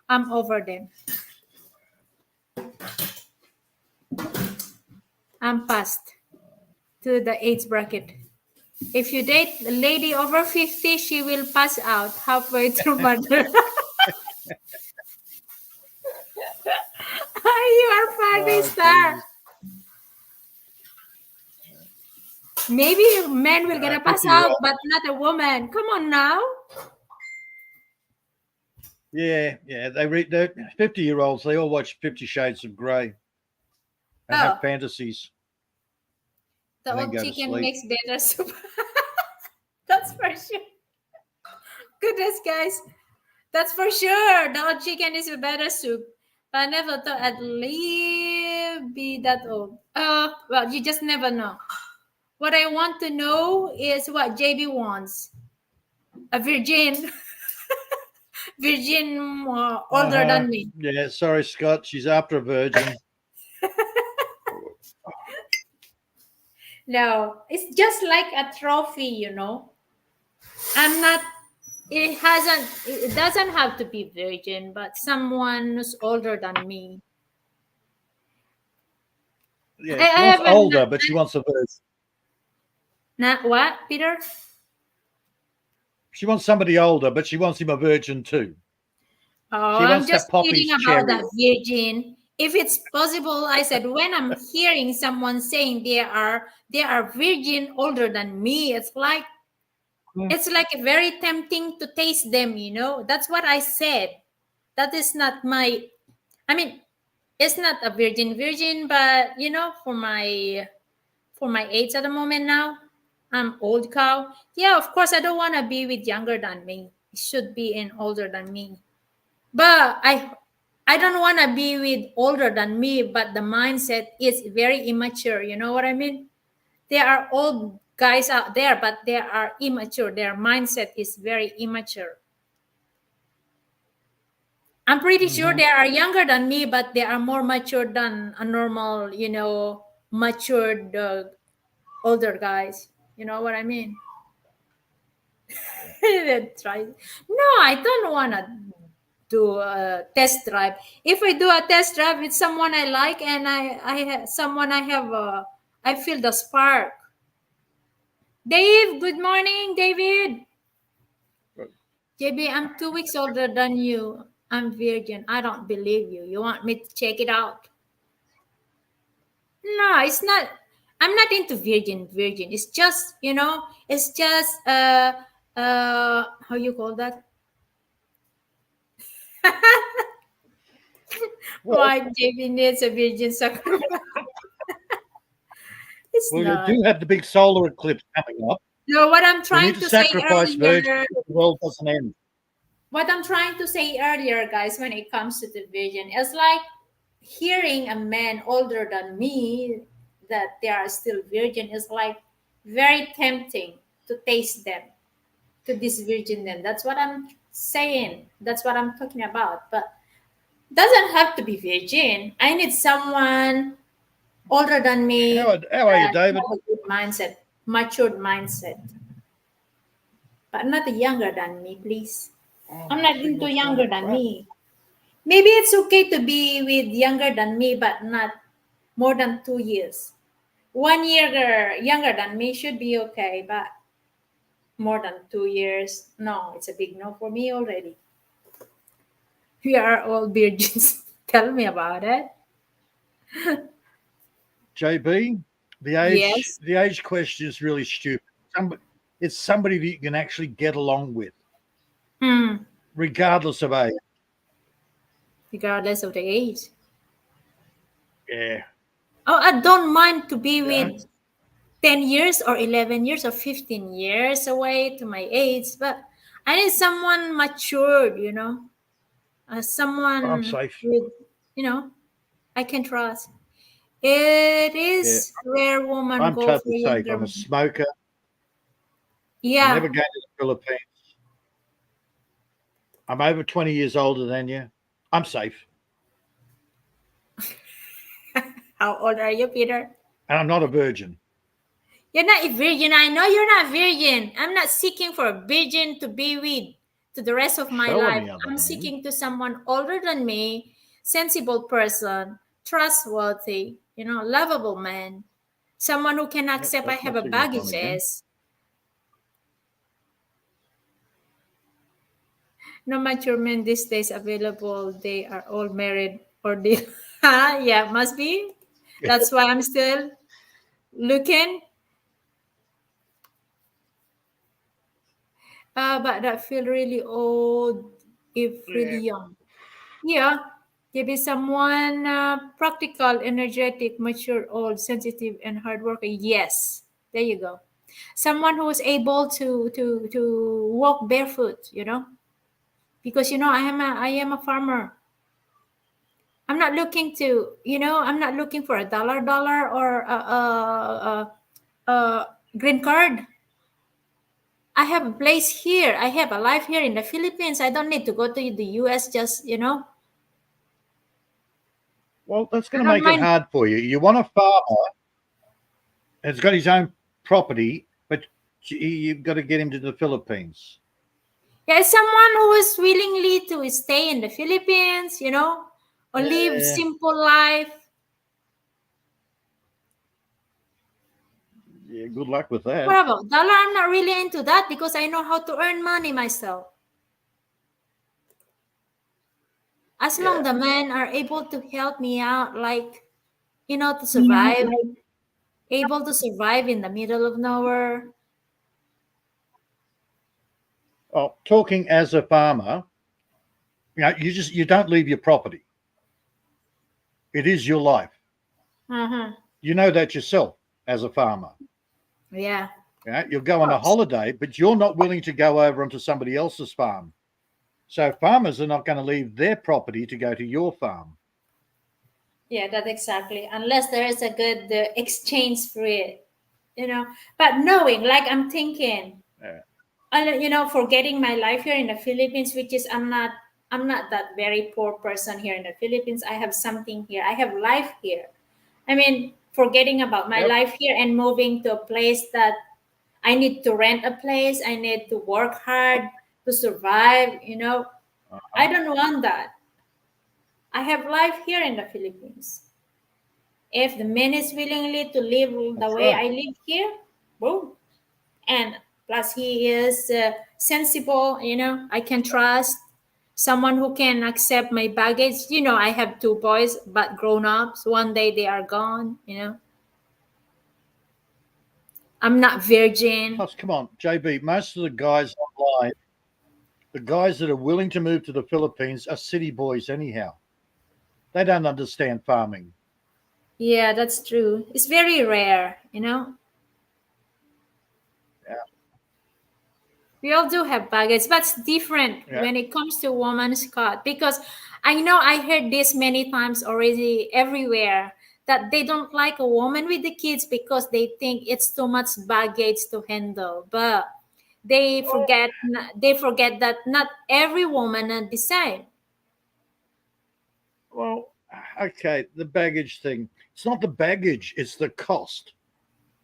A: I'm over them. I'm past to the age bracket. If you date a lady over 50, she will pass out halfway through murder. You are funny,
B: Oh,
A: star.
B: Jesus.
A: Maybe men will gonna pass
B: 50 year
A: out,
B: old.
A: but not a woman. Come on now.
B: Yeah, they read the 50-year-olds, they all watch 50 Shades of Grey and have fantasies.
A: The
B: and then
A: old
B: go to
A: chicken
B: sleep.
A: makes better soup. That's for sure. Goodness, guys. That's for sure. The old chicken is a better soup. But I never thought I'd be that old. Well, you just never know. What I want to know is what JB wants. A virgin. Virgin older than me.
B: Yeah, sorry, Scott. She's after a virgin.
A: No, it's just like a trophy, you know. I'm not. It doesn't have to be virgin, but someone who's older than me.
B: Yeah,
A: I
B: she wants
A: haven't.
B: older, but she wants a virgin.
A: Not what, Peter?
B: She wants somebody older, but she wants him a virgin too.
A: Oh,
B: She
A: I'm
B: wants
A: just
B: that Poppy's
A: kidding about
B: cherry.
A: that virgin. If it's possible, I said when I'm hearing someone saying they are virgin older than me, it's like very tempting to taste them, you know. That's what I said. That is not my. I mean, it's not a virgin, but you know, for my age at the moment now, I'm old cow. Yeah, of course, I don't want to be with younger than me. It should be in older than me. But I don't want to be with older than me, but the mindset is very immature. You know what I mean? There are old guys out there, but they are immature. Their mindset is very immature. I'm pretty sure they are younger than me, but they are more mature than a normal, you know, matured older guys. You know what I mean? Try. No, I don't want to do a test drive. If I do a test drive with someone I like and someone I have, I feel the spark. Dave, good morning, David. JB, I'm 2 weeks older than you. I'm virgin. I don't believe you. You want me to check it out? No, it's not. I'm not into virgin. It's just, you know, it's just how you call that? Why JB needs a virgin sacrifice? It's
B: Well,
A: not.
B: you do have the big solar eclipse coming up.
A: No, what I'm
B: We
A: trying
B: need
A: to
B: to
A: say
B: sacrifice
A: earlier,
B: virgins so the world doesn't end.
A: what I'm trying to say earlier, guys, when it comes to the virgin, is like hearing a man older than me that they are still virgin is like very tempting to taste them, to this virgin them. That's what I'm saying. That's what I'm talking about. But doesn't have to be virgin. I need someone older than me.
B: How are you, David?
A: Have a good mindset, matured mindset. But not younger than me, please. I'm not into younger than me. Maybe it's okay to be with younger than me, but not more than 2 years. 1 year younger than me should be okay, but more than 2 years. No, it's a big no for me already. We are all virgins. Tell me about it.
B: JB,
A: Yes.
B: the age question is really stupid. It's somebody that you can actually get along with,
A: Hmm.
B: regardless of age.
A: Regardless of the age.
B: Yeah.
A: Oh, I don't mind to be
B: Yeah.
A: with 10 years or 11 years or 15 years away to my age, but I need someone matured,
B: I'm
A: someone
B: safe.
A: with, I can trust. It
B: Yeah.
A: is rare woman
B: I'm
A: go for
B: totally safe.
A: younger
B: I'm a
A: men.
B: smoker.
A: Yeah.
B: Never going to the Philippines. I'm over 20 years older than you. I'm safe.
A: How old are you, Peter?
B: And I'm not a virgin.
A: You're not a virgin. I know you're not virgin. I'm not seeking for a virgin to be with to the rest of my
B: Show, on
A: life.
B: the other
A: I'm
B: hand,
A: seeking to someone older than me, sensible person, trustworthy, lovable man, someone who can
B: yep,
A: accept I
B: that's my
A: have a
B: signal time again.
A: baggages. No mature men these days available. They are all married or they. Yeah, must be. That's why I'm still looking. But I feel really old if really young. Yeah, maybe someone practical, energetic, mature, old, sensitive, and hardworking. Yes, there you go. Someone who is able to walk barefoot. Because I am a farmer. I'm not looking to I'm not looking for a dollar or a green card. I have a place here. I have a life here in the Philippines. I don't need to go to the US just.
B: Well, that's
A: I
B: going to
A: don't
B: make it
A: mind.
B: hard for you. You want a farmer that's got his own property, but you've got to get him to the Philippines.
A: Yeah, someone who is willingly to stay in the Philippines, or live
B: Yeah.
A: simple life.
B: Yeah, good luck with that.
A: What about dollar? I'm not really into that because I know how to earn money myself. As long the men are able to help me out, like, to survive, able to survive in the middle of nowhere.
B: Well, talking as a farmer, you don't leave your property. It is your life.
A: Uh-huh.
B: You know that yourself as a farmer.
A: Yeah.
B: You'll go on a holiday, but you're not willing to go over onto somebody else's farm. So farmers are not going to leave their property to go to your farm.
A: Yeah, that's exactly. Unless there is a good exchange for it, But knowing, like I'm thinking, forgetting my life here in the Philippines, which is I'm not that very poor person here in the Philippines. I have something here. I have life here. I mean, forgetting about my
B: Yep.
A: life here and moving to a place that I need to rent a place. I need to work hard to survive. I don't want that. I have life here in the Philippines. If the man is willingly to live the
B: That's
A: way
B: right.
A: I live here, boom. And plus, he is sensible. I can trust someone who can accept my baggage. I have two boys, but grown ups. One day they are gone. I'm not virgin.
B: Plus, come on, JB, most of the guys online, the guys that are willing to move to the Philippines are city boys anyhow. They don't understand farming.
A: Yeah, that's true. It's very rare.
B: Yeah.
A: We all do have baggage, but it's different
B: Yeah.
A: when it comes to woman's cut because I know I heard this many times already everywhere that they don't like a woman with the kids because they think it's too much baggage to handle. But they forget that not every woman are the same.
B: Well, okay, the baggage thing. It's not the baggage, it's the cost.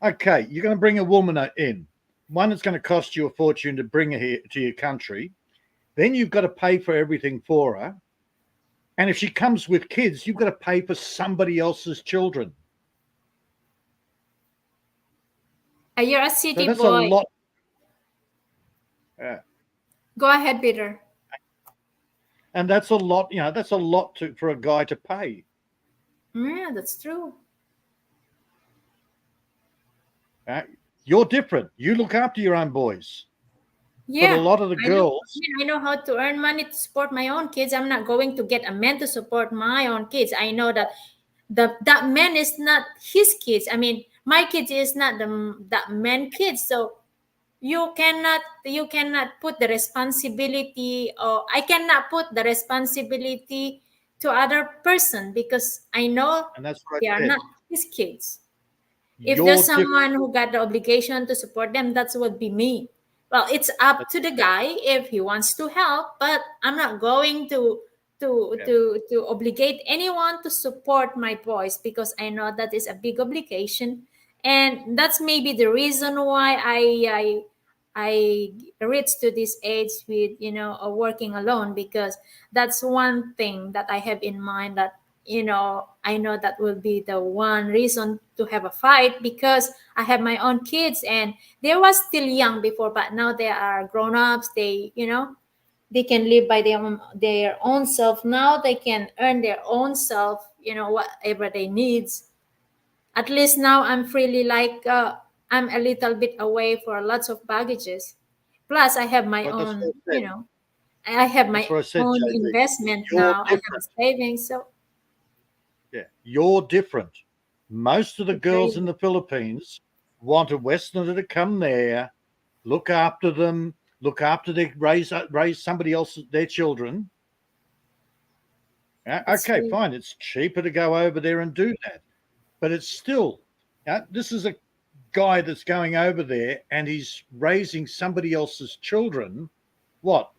B: Okay, you're going to bring a woman in. One, it's going to cost you a fortune to bring her here to your country. Then you've got to pay for everything for her. And if she comes with kids, you've got to pay for somebody else's children.
A: You're a
B: So
A: city
B: that's
A: boy.
B: a lot. Yeah.
A: Go ahead, Peter.
B: And that's a lot, that's a lot for a guy to pay.
A: Yeah, that's true.
B: You're different. You look after your own boys.
A: Yeah,
B: But a lot of the girls,
A: I know how to earn money to support my own kids. I'm not going to get a man to support my own kids. I know that that man is not his kids. I mean, my kids is not that man kids. So you cannot put the responsibility, or I cannot put the responsibility to other person, because I know
B: and that's what
A: they
B: I
A: are
B: said.
A: not his kids. If
B: You're
A: there's
B: different.
A: someone who got the obligation to support them, that would be me. Well, it's up to the guy if he wants to help, but I'm not going to obligate anyone to support my boys, because I know that is a big obligation, and that's maybe the reason why I reached to this age with working alone, because that's one thing that I have in mind, that I know that will be the one reason to have a fight, because I have my own kids, and they were still young before, but now they are grown ups. They can live by their own self now. They can earn their own self, whatever they needs. At least now I'm freely, like I'm a little bit away for lots of baggages. Plus I have my
B: But that's what
A: own,
B: I said.
A: I have my
B: That's what I said,
A: own
B: JB.
A: investment
B: You're
A: now. I have
B: different.
A: a savings. So
B: Yeah, you're different. Most of the girls in the Philippines want a Westerner to come there, look after them, raise somebody else, their children. Okay,
A: sweet.
B: fine. It's cheaper to go over there and do that, but it's still. This is a guy that's going over there and he's raising somebody else's children. What?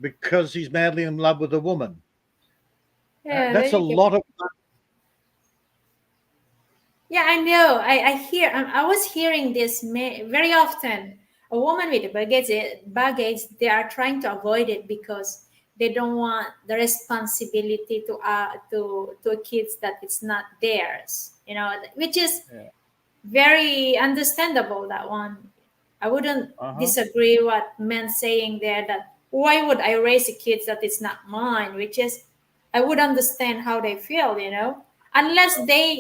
B: Because he's madly in love with a woman.
A: Yeah,
B: That's a
A: there you go.
B: lot of.
A: Yeah, I know. I hear. I was hearing this very often. A woman with baggage, they are trying to avoid it because they don't want the responsibility to kids that it's not theirs. Which is
B: Yeah.
A: very understandable. That one, I wouldn't disagree what men saying there, that why would I raise a kid that it's not mine? Which is, I would understand how they feel, unless they're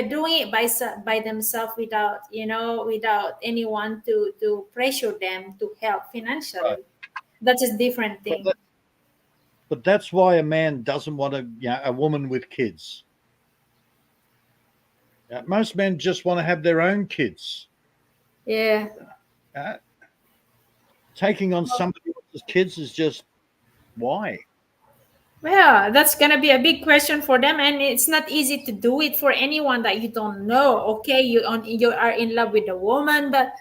A: doing it by themselves, without without anyone to pressure them to help financially.
B: Right.
A: That's a different thing.
B: But that's why a man doesn't want a woman with kids. Most men just want to have their own kids.
A: Yeah.
B: Taking on somebody else's kids is just why?
A: Well, that's gonna be a big question for them, and it's not easy to do it for anyone that you don't know. Okay, you are in love with a woman, but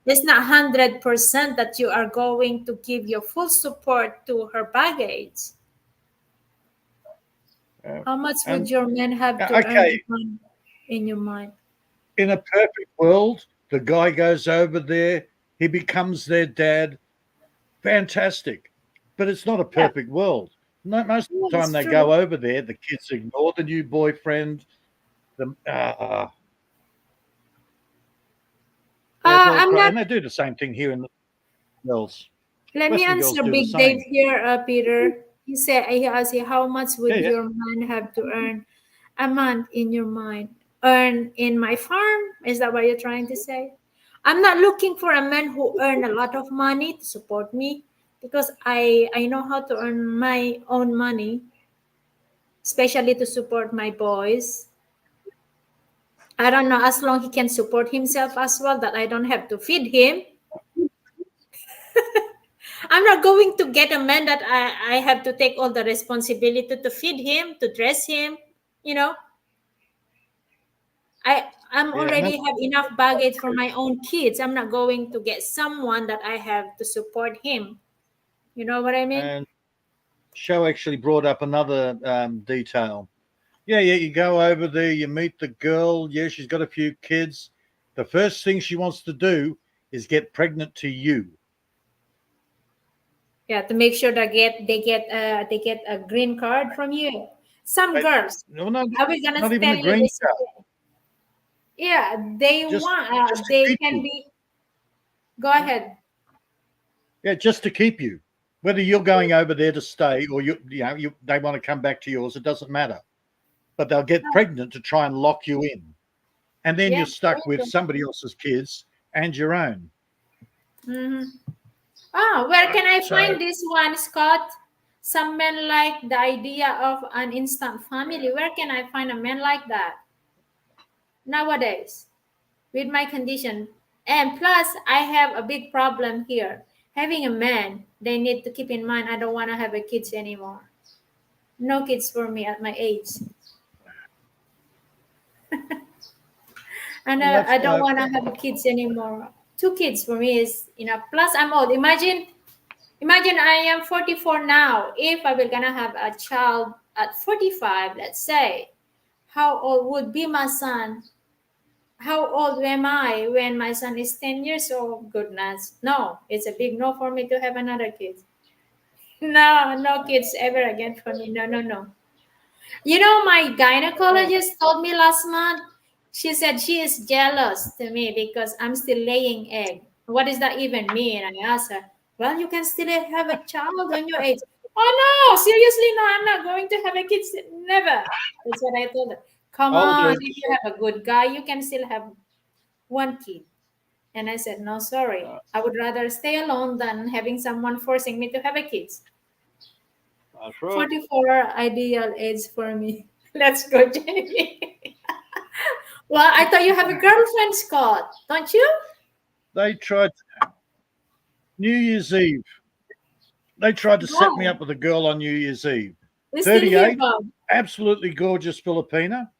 A: it's not 100% that you are going to give your full support to her baggage. How much would your man have to earn in your mind?
B: In a perfect world, the guy goes over there, he becomes their dad. Fantastic. But it's not a perfect world. Most of the time they go over there, the kids ignore the new boyfriend. And they do the same thing here in the girls.
A: Let me answer Big Dave here, Peter. He asked you, how much would your man have to earn a month in your mind? Earn in my farm? Is that what you're trying to say? I'm not looking for a man who earn a lot of money to support me, because I know how to earn my own money, especially to support my boys. I don't know, as long he can support himself as well, that I don't have to feed him. I'm not going to get a man that I have to take all the responsibility to feed him, to dress him. I'm already have enough baggage for my own kids. I'm not going to get someone that I have to support him. You know what I mean?
B: And Show actually brought up another detail. Yeah, you go over there, you meet the girl. Yeah, she's got a few kids. The first thing she wants to do is get pregnant to you.
A: Yeah, to make sure they get a green card from you. Some girls.
B: No,
A: are we gonna
B: not even
A: tell
B: the green card.
A: Yeah, they
B: Just
A: want. They can be. Go ahead.
B: Yeah, just to keep you. Whether you're going over there to stay or they want to come back to yours, it doesn't matter. But they'll get pregnant to try and lock you in, and then
A: Yeah,
B: you're stuck
A: very
B: with
A: good.
B: somebody else's kids and your own.
A: Oh, where can I
B: So-
A: find this one, Scott? Some men like the idea of an instant family. Where can I find a man like that nowadays with my condition? And plus, I have a big problem here. Having a man, they need to keep in mind I don't want to have a kids anymore. No kids for me at my age. And
B: Well, that's
A: I don't
B: why-
A: want to have kids anymore. 2 kids for me is enough. Plus, I'm old. Imagine I am 44 now. If I will gonna have a child at 45, let's say, how old would be my son? How old am I when my son is 10 years old? Goodness, no, it's a big no for me to have another kid. No, no kids ever again for me. No, no, no. You know, my gynecologist told me last month, she said she is jealous to me because I'm still laying egg. What does that even mean? I asked her, well, you can still have a child on your age. Oh, no, seriously, no, I'm not going to have a kid. Never. That's what I told her. Come on, if you have a good guy, you can still have 1 kid. And I said, no, sorry. I would rather stay alone than having someone forcing me to have a kid.
E: That's right.
A: 44 ideal age for me. Let's go, Jamie. Well, I thought you have a girlfriend, Scott, don't you?
B: They tried New Year's Eve. They tried to set me
A: Wow.
B: up with a girl on New Year's Eve.
A: We still here,
B: 38.
A: Bob.
B: Absolutely gorgeous Filipina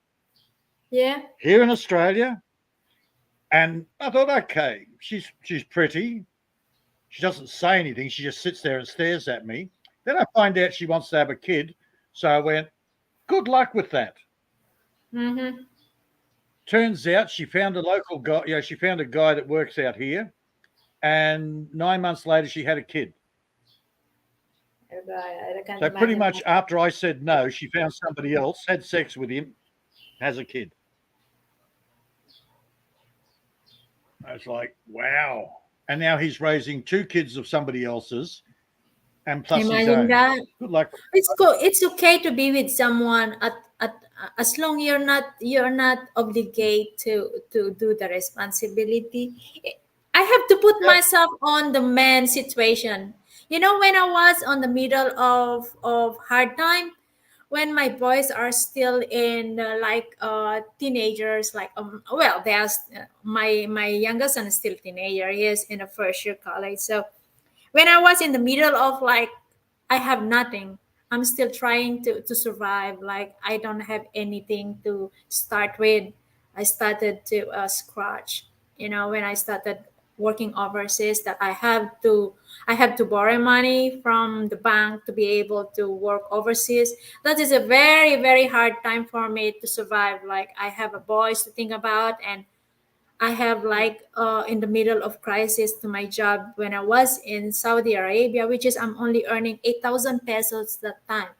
A: Yeah.
B: here in Australia. And I thought, okay, she's pretty. She doesn't say anything. She just sits there and stares at me. Then I find out she wants to have a kid. So I went, good luck with that.
A: Mm-hmm.
B: Turns out she found a local guy. Yeah, she found a guy that works out here. And 9 months later, she had a kid.
A: I can't
B: So pretty
A: imagine
B: much
A: that.
B: after I said no, she found somebody else, had sex with him, has a kid. I was like, wow. And now he's raising 2 kids of somebody else's and plus his
A: Imagine
B: own.
A: that.
B: Good luck.
A: It's okay to be with someone at as long you're not obligated to do the responsibility. I have to put myself on the man situation. You know, when I was on the middle of hard time, when my boys are still in teenagers, like well, they are my youngest son is still teenager. He is in the first year college. So when I was in the middle of like I have nothing, I'm still trying to survive. Like I don't have anything to start with. I started to scratch. You know, when I started working overseas, that I have to borrow money from the bank to be able to work overseas. That is a very very hard time for me to survive. Like I have a boys to think about, and I have like in the middle of crisis to my job when I was in Saudi Arabia, which is I'm only earning 8,000 pesos that time,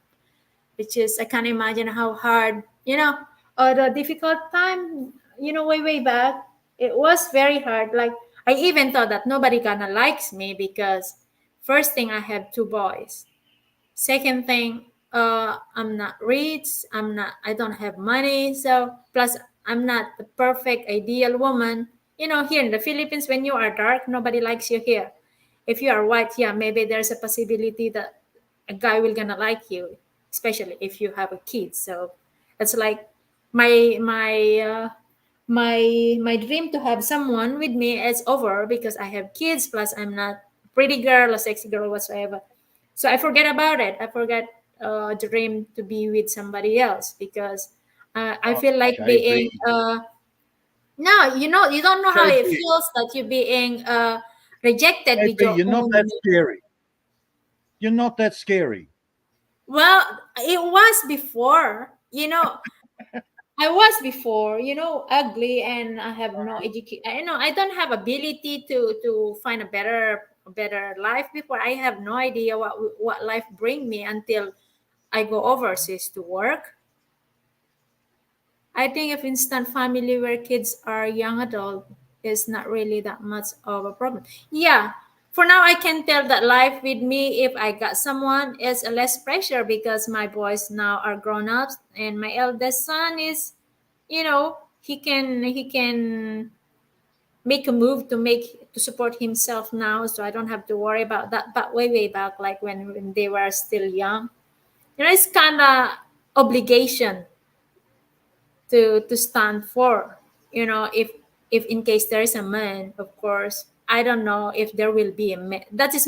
A: which is I can't imagine how hard, the difficult time, way back. It was very hard. Like I even thought that nobody gonna likes me because first thing I have 2 boys. Second thing, I'm not rich. I don't have money. So plus, I'm not the perfect ideal woman. You know, here in the Philippines, when you are dark, nobody likes you here. If you are white, yeah, maybe there's a possibility that a guy will gonna like you, especially if you have a kid. So it's like my dream to have someone with me is over because I have kids. Plus, I'm not pretty girl or sexy girl whatsoever. So I forget about it. I forget the dream to be with somebody else because I feel like
B: JB.
A: being no, you don't know how it
B: JB.
A: feels that you're being rejected with
B: JB,
A: your
B: you're not
A: own.
B: that scary. You're not that scary.
A: Well, it was before, I was before, ugly, and I have no education. I don't have ability to find a better life before. I have no idea what life bring me until I go overseas to work. I think if instant family where kids are young adult, is not really that much of a problem. Yeah, for now I can tell that life with me, if I got someone, is a less pressure because my boys now are grown ups and my eldest son is, he can make a move to support himself now, so I don't have to worry about that. But way back, like when they were still young, it's kind of obligation to stand for, if in case there is a man, of course. I don't know if there will be a man. That is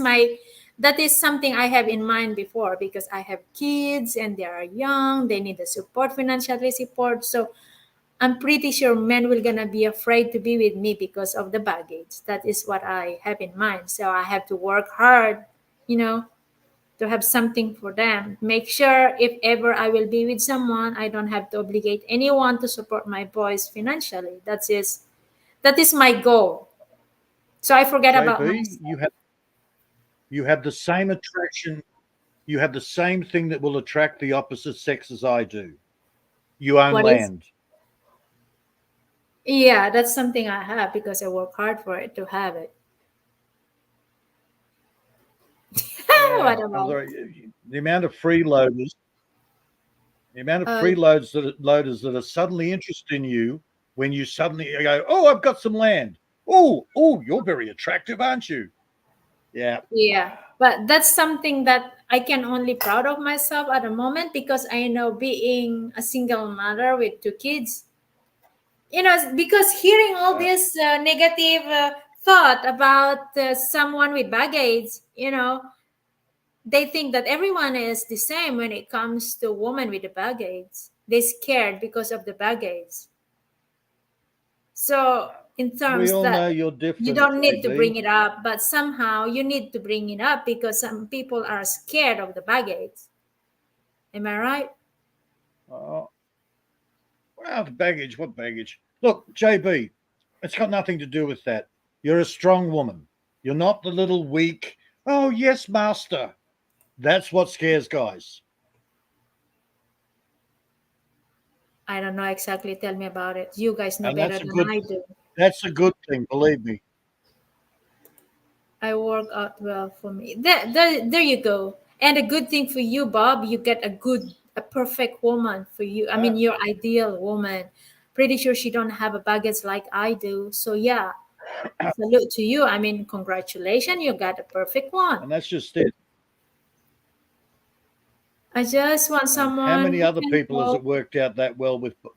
A: something I have in mind before, because I have kids and they are young, they need the support, financially support. So I'm pretty sure men will gonna be afraid to be with me because of the baggage. That is what I have in mind. So I have to work hard, you know, to have something for them. Make sure if ever I will be with someone, I don't have to obligate anyone to support my boys financially. That is my goal. So I forget about
B: JB,
A: myself.
B: you have the same attraction. You have the same thing that will attract the opposite sex as I do. You own
A: What is?
B: land.
A: Yeah, that's something I have because I work hard for it to have it. What
B: I'm
A: about?
B: sorry, the amount of freeloaders,
A: Uh,
B: loaders that are suddenly interested in you when you suddenly go, oh, I've got some land. Oh, you're very attractive, aren't you? Yeah.
A: yeah, but that's something that I can only proud of myself at the moment, because I know being a single mother with two kids, because hearing all this negative thought about someone with baggage, they think that everyone is the same when it comes to women with the baggage. They're scared because of the baggage. So in
B: We
A: terms
B: all
A: that
B: know you're
A: you
B: different,
A: don't need to bring
B: JB.
A: it up, but somehow you need to bring it up because some people are scared of the baggage. Am I right?
B: Oh, well, the baggage, what baggage? Look, JB, it's got nothing to do with that. You're a strong woman. You're not the little weak, oh, yes, master. That's what scares guys.
A: I don't know exactly. Tell me about it. You guys know
B: And
A: better than I do.
B: that's a good thing, believe me.
A: I work out well for me. There you go. And a good thing for you, Bob, you get a perfect woman for you. I mean, your ideal woman. Pretty sure she don't have a baggage like I do. So yeah, salute to you. I mean, congratulations, you got a perfect one.
B: And that's just it.
A: I just want
B: And how
A: someone
B: many
A: who
B: other
A: can
B: people has it
A: talk.
B: worked out that well with Bob?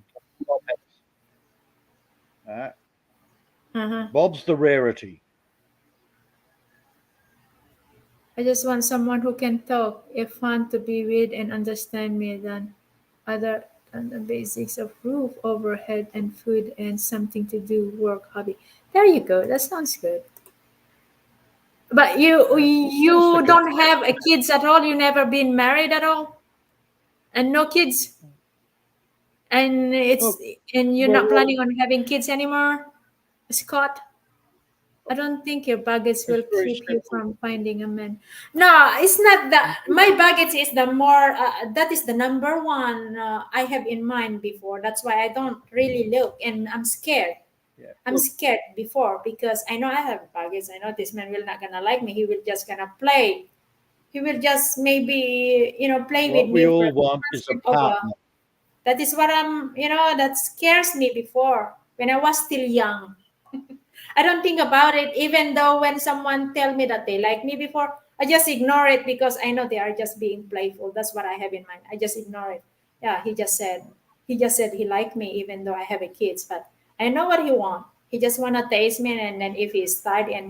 A: Uh-huh.
B: Bob's the rarity.
A: I just want someone who can talk, if fun to be with, and understand me other than the basics of roof overhead and food and something to do, work, hobby. There you go. That sounds good. But you
B: Just
A: you
B: a
A: don't have a kids at all. You never been married at all, and no kids, and it's
B: look,
A: and you're not
B: we're all,
A: planning on having kids anymore, Scott. I don't think your baggage
B: it's
A: will
B: very
A: keep you
B: simple.
A: from finding a man. No, it's not that. My baggage is the more, that is the number one I have in mind before. That's why I don't really look, and I'm scared.
B: Yeah.
A: I'm
B: Look,
A: scared before because I know I have baggage. I know this man will not gonna like me. He will just gonna play. He will just maybe play with
B: what we
A: me for
B: all
A: a
B: want
A: months
B: is a
A: and over.
B: partner.
A: That is what that scares me before when I was still young. I don't think about it, even though when someone tell me that they like me before, I just ignore it because I know they are just being playful. That's what I have in mind. I just ignore it. Yeah, he just said he liked me even though I have a kids, but I know what he want. He just wanna taste me, and then if he's tired and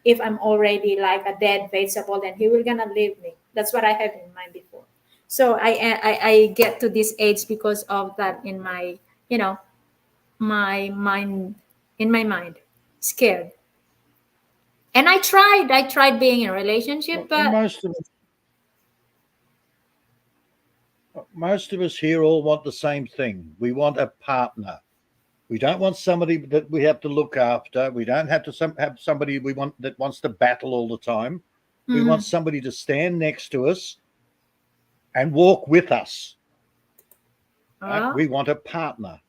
A: if I'm already like a dead vegetable, then he will gonna leave me. That's what I have in mind before. So I get to this age because of that in my you know my mind in my mind, scared. And I tried being in a relationship,
B: Look, and
A: but
B: most of us here all want the same thing. We want a partner. We don't want somebody that we have to look after. We don't have to have somebody we want that wants to battle all the time. We want
A: mhm.
B: somebody to stand next to us and walk with us. Right?
A: Well,
B: We want a partner.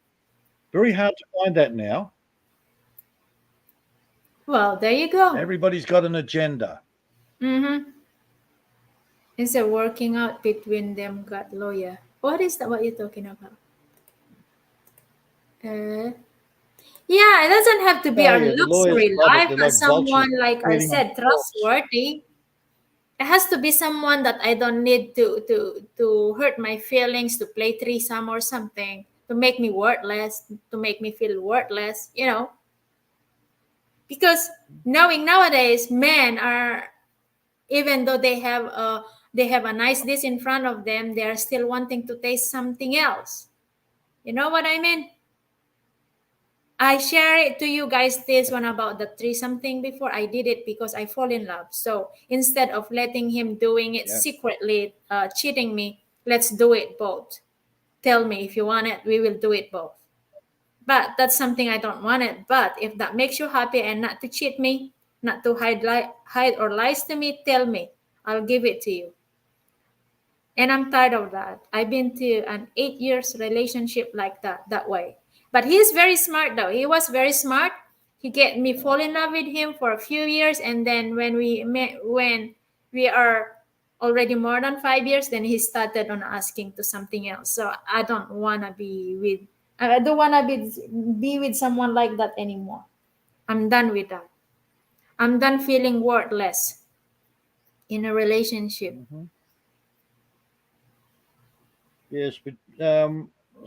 B: Very hard to find that now.
A: Well, there you go.
B: Everybody's got an agenda.
A: Mm-hmm. It's a working out between them, God lawyer. What is that? What you're talking about? Yeah, it doesn't have to be
B: Oh
A: a
B: yeah, the lawyers
A: luxury
B: love it.
A: life,
B: They're
A: but
B: like vultures
A: someone, like I
B: feeding on
A: said,
B: corpse.
A: trustworthy. It has to be someone that I don't need to hurt my feelings, to play threesome or something, to make me worthless, to make me feel worthless, you know. Because knowing nowadays men are, even though they have a nice dish in front of them, they are still wanting to taste something else. You know what I mean? I share it to you guys this one about the tree something before. I did it because I fall in love. So instead of letting him doing it
B: Yeah.
A: secretly, cheating me, let's do it both. Tell me if you want it, we will do it both. But that's something I don't want it. But if that makes you happy and not to cheat me, not to hide or lies to me, tell me. I'll give it to you. And I'm tired of that. I've been to an 8 years relationship like that way. But he's very smart though. He was very smart. He get me fall in love with him for a few years, and then when we met, when we are already more than 5 years, then he started on asking to something else. So I don't wanna be with, I don't wanna be with someone like that anymore. I'm done with that. I'm done feeling worthless in a relationship.
B: Yes, but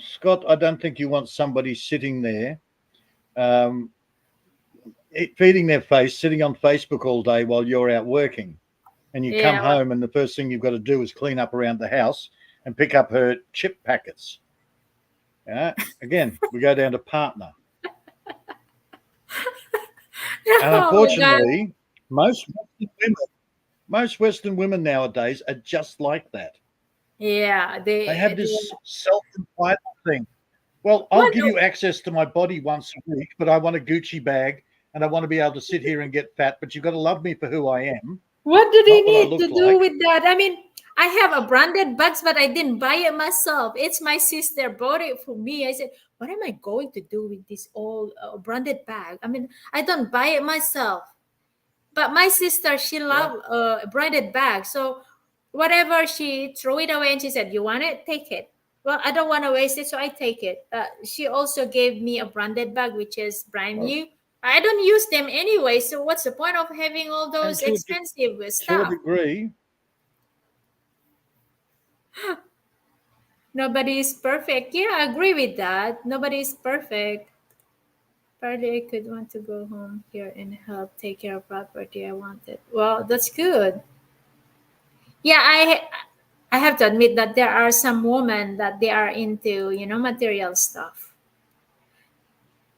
B: Scott, I don't think you want somebody sitting there, feeding their face, sitting on Facebook all day while you're out working, and you come
A: Yeah, well,
B: home and the first thing you've got to do is clean up around the house and pick up her chip packets. Yeah, again, we go down to partner, and
A: oh my God.
B: unfortunately, most Western women nowadays are just like that.
A: Yeah,
B: They have
A: they
B: this self-entitled thing. Well, I'll
A: what
B: give you access to my body once a week, but I want a Gucci bag and I want to be able to sit here and get fat, but you've got to love me for who I am,
A: what do they
B: not what I
A: need to
B: look
A: do
B: like.
A: with that? I mean, I have a branded bags, but I didn't buy it myself. It's my sister bought it for me. I said, what am I going to do with this old branded bag? I mean, I don't buy it myself. But my sister, she
B: Yeah.
A: loved a branded bag. So whatever, she threw it away and she said, you want it? Take it. Well, I don't want to waste it, so I take it. She also gave me a branded bag, which is brand new. I don't use them anyway, so what's the point of having all
B: And
A: those expensive
B: to a
A: stuff?
B: degree,
A: Nobody is perfect. Yeah, I agree with that. Nobody is perfect. Partly I could want to go home here and help take care of property I wanted. Well, that's good. Yeah, I have to admit that there are some women that they are into, material stuff.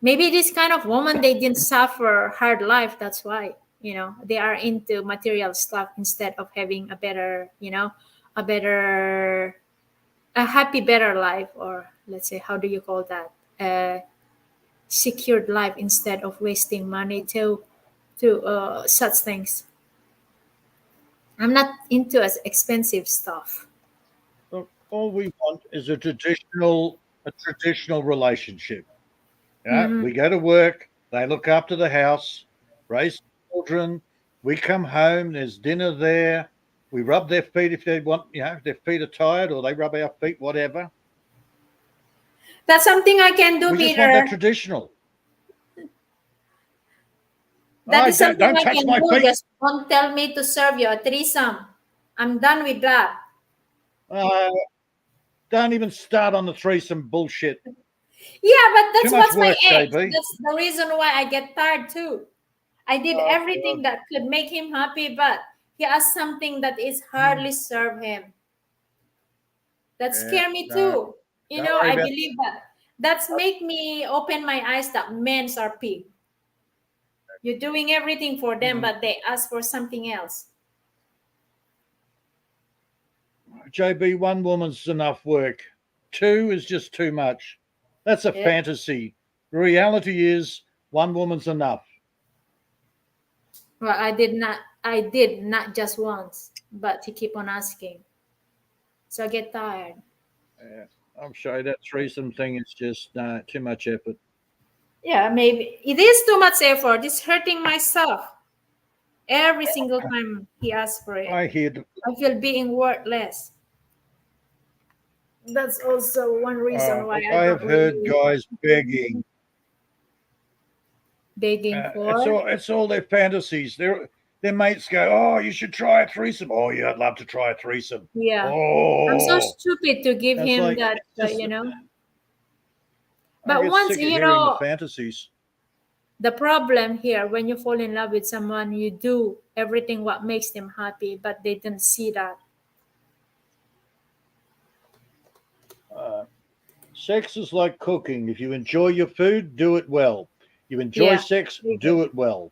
A: Maybe this kind of woman, they didn't suffer hard life, that's why, they are into material stuff instead of having a better, a better, a happy better life, or let's say, how do you call that, secured life, instead of wasting money to such things. I'm not into as expensive stuff.
B: all we want is a traditional relationship. Yeah,
A: Mhm.
B: we go to work, they look after the house, raise children. We come home, there's dinner there. We rub their feet if they want, if their feet are tired, or they rub our feet, whatever.
A: That's something I can do,
B: We just want that
A: Peter.
B: traditional.
A: That
B: Oh,
A: is
B: don't,
A: something
B: don't
A: I
B: touch
A: can
B: my
A: do.
B: feet.
A: Just don't tell me to serve you a threesome. I'm done with that.
B: Uh, don't even start on the threesome bullshit.
A: Yeah, but
B: Too
A: that's
B: much
A: what's my
B: work,
A: ex.
B: JB.
A: That's the reason why I get tired too. I did
B: Oh,
A: everything that could make him happy, but he asked something that is hardly serve him. That
B: yeah,
A: scare me
B: no,
A: too.
B: don't worry
A: I
B: about
A: believe that. That's make me open my eyes that men's are pig. You're doing everything for them,
B: it.
A: but they ask for something else.
B: JB, one woman's enough work. Two is just too much. That's a
A: Yeah.
B: fantasy. The reality is one woman's enough.
A: Well, I did not just once, but he keep on asking. So I get tired.
B: Yeah, I'm sorry, that threesome thing is just too much effort.
A: Yeah, maybe it is too much effort. It's hurting myself every single time he asks for it.
B: I hear.
A: I feel being worthless. That's also one reason why I
B: I
A: don't
B: have heard
A: really
B: guys begging.
A: begging for.
B: It's all their fantasies. Their mates go, "Oh, you should try a threesome." "Oh, yeah, I'd love to try a threesome."
A: Yeah,
B: "Oh,
A: I'm so stupid to give
B: That's
A: him
B: like-
A: that.
B: it's just-
A: You know,
B: I
A: but
B: get
A: once
B: sick of
A: you
B: hearing the
A: know,
B: fantasies.
A: the problem here when you fall in love with someone, you do everything what makes them happy, but they don't see that.
B: Sex is like cooking. If you enjoy your food, do it well. You enjoy
A: Yeah.
B: sex, do it well.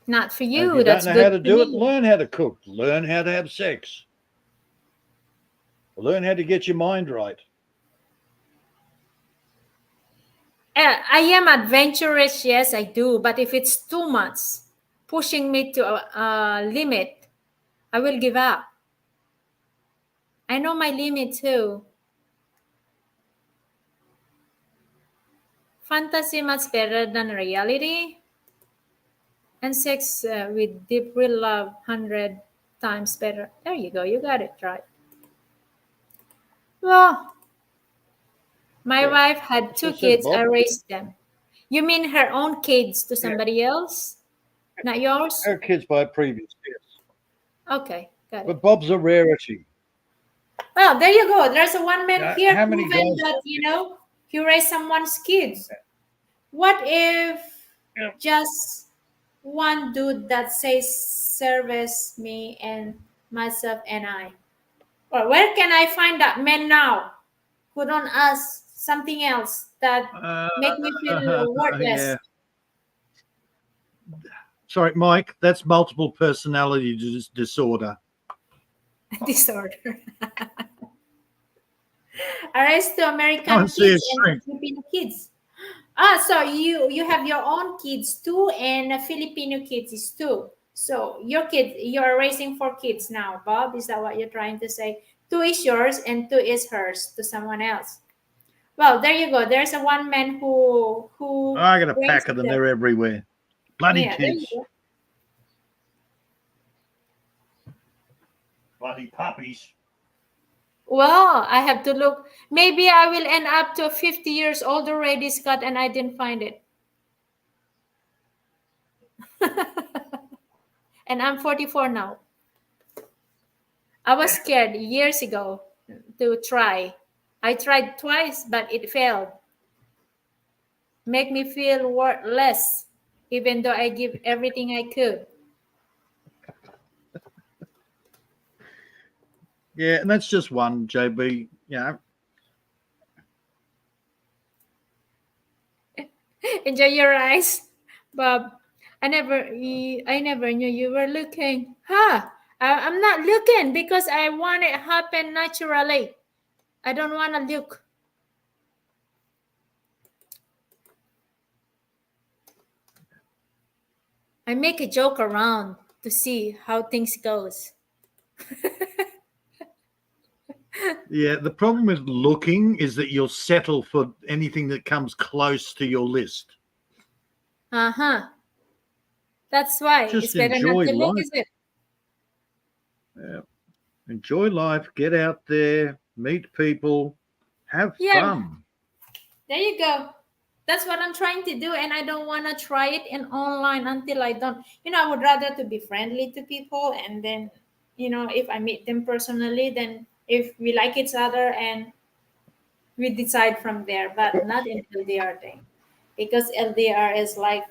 A: Not for
B: If
A: you.
B: you
A: That's
B: don't know how
A: good
B: to do it,
A: me.
B: learn how to cook. Learn how to have sex. Learn how to get your mind right.
A: I am adventurous, yes, I do. But if it's too much, pushing me to a limit, I will give up. I know my limit too. Fantasy much better than reality, and sex with deep real love 100 times better. There you go. You got it right. Well, my
B: Yeah,
A: wife had
B: that's
A: two
B: what I said,
A: kids. I
B: Bob.
A: raised them. You mean her own kids to somebody else, not yours?
B: Our kids by previous yes.
A: Okay, got it.
B: But Bob's a rarity.
A: Well, there you go. There's a one man
B: Now,
A: here
B: how many
A: proven
B: guys-
A: that he raised someone's kids. What if
B: Yeah.
A: just one dude that says service me and myself and I? Or where can I find that man now who don't ask something else that make me feel worthless?
B: Yeah. Sorry, Mike, that's multiple personality disorder.
A: Disorder. Arrest to American
B: Go and see a
A: kids and
B: shrink.
A: Filipino kids. So you have your own kids too, and Filipino kids is too. So you're raising 4 kids now, Bob. Is that what you're trying to say? 2 is yours and 2 is hers to someone else. Well, there you go. There's a one man who
B: I got a
A: raised
B: pack of them. They're everywhere. Bloody
A: Yeah, there you
B: kids.
A: go.
B: Bloody puppies.
A: Well, I have to look. Maybe I will end up to 50 years old already, Scott, and I didn't find it. And I'm 44 now. I was scared years ago to try. I tried twice, but it failed. Make me feel worthless, even though I give everything I could.
B: Yeah, and that's just one, JB. Yeah.
A: Enjoy your eyes, Bob. I never knew you were looking. I'm not looking because I want it happen naturally. I don't want to look. I make a joke around to see how things goes.
B: Yeah, the problem with looking is that you'll settle for anything that comes close to your list.
A: That's why
B: Just
A: it's better
B: enjoy
A: not to look,
B: life.
A: is it?
B: Yeah. Enjoy life, get out there, meet people, have
A: Yeah.
B: fun.
A: There you go. That's what I'm trying to do, and I don't want to try it in online until I don't. I would rather to be friendly to people, and then, if I meet them personally, then if we like each other, and we decide from there, but not in LDR thing, because LDR is like,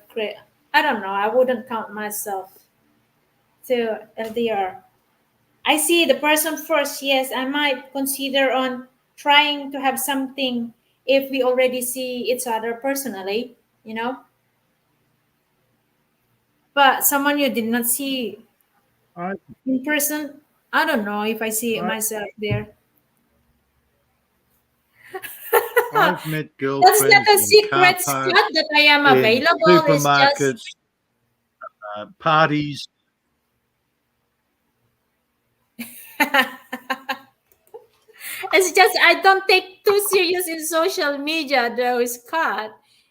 A: I don't know. I wouldn't count myself to LDR. I see the person first. Yes, I might consider on trying to have something if we already see each other personally, But someone you did not see
B: I-
A: in person, I don't know if I see
B: I-
A: myself there.
B: I've met
A: That's
B: girlfriends
A: not a
B: in car
A: secret,
B: parks,
A: Scott, that I am
B: in
A: available. It's
B: supermarkets,
A: just
B: parties.
A: It's just I don't take too serious in social media though, Scott.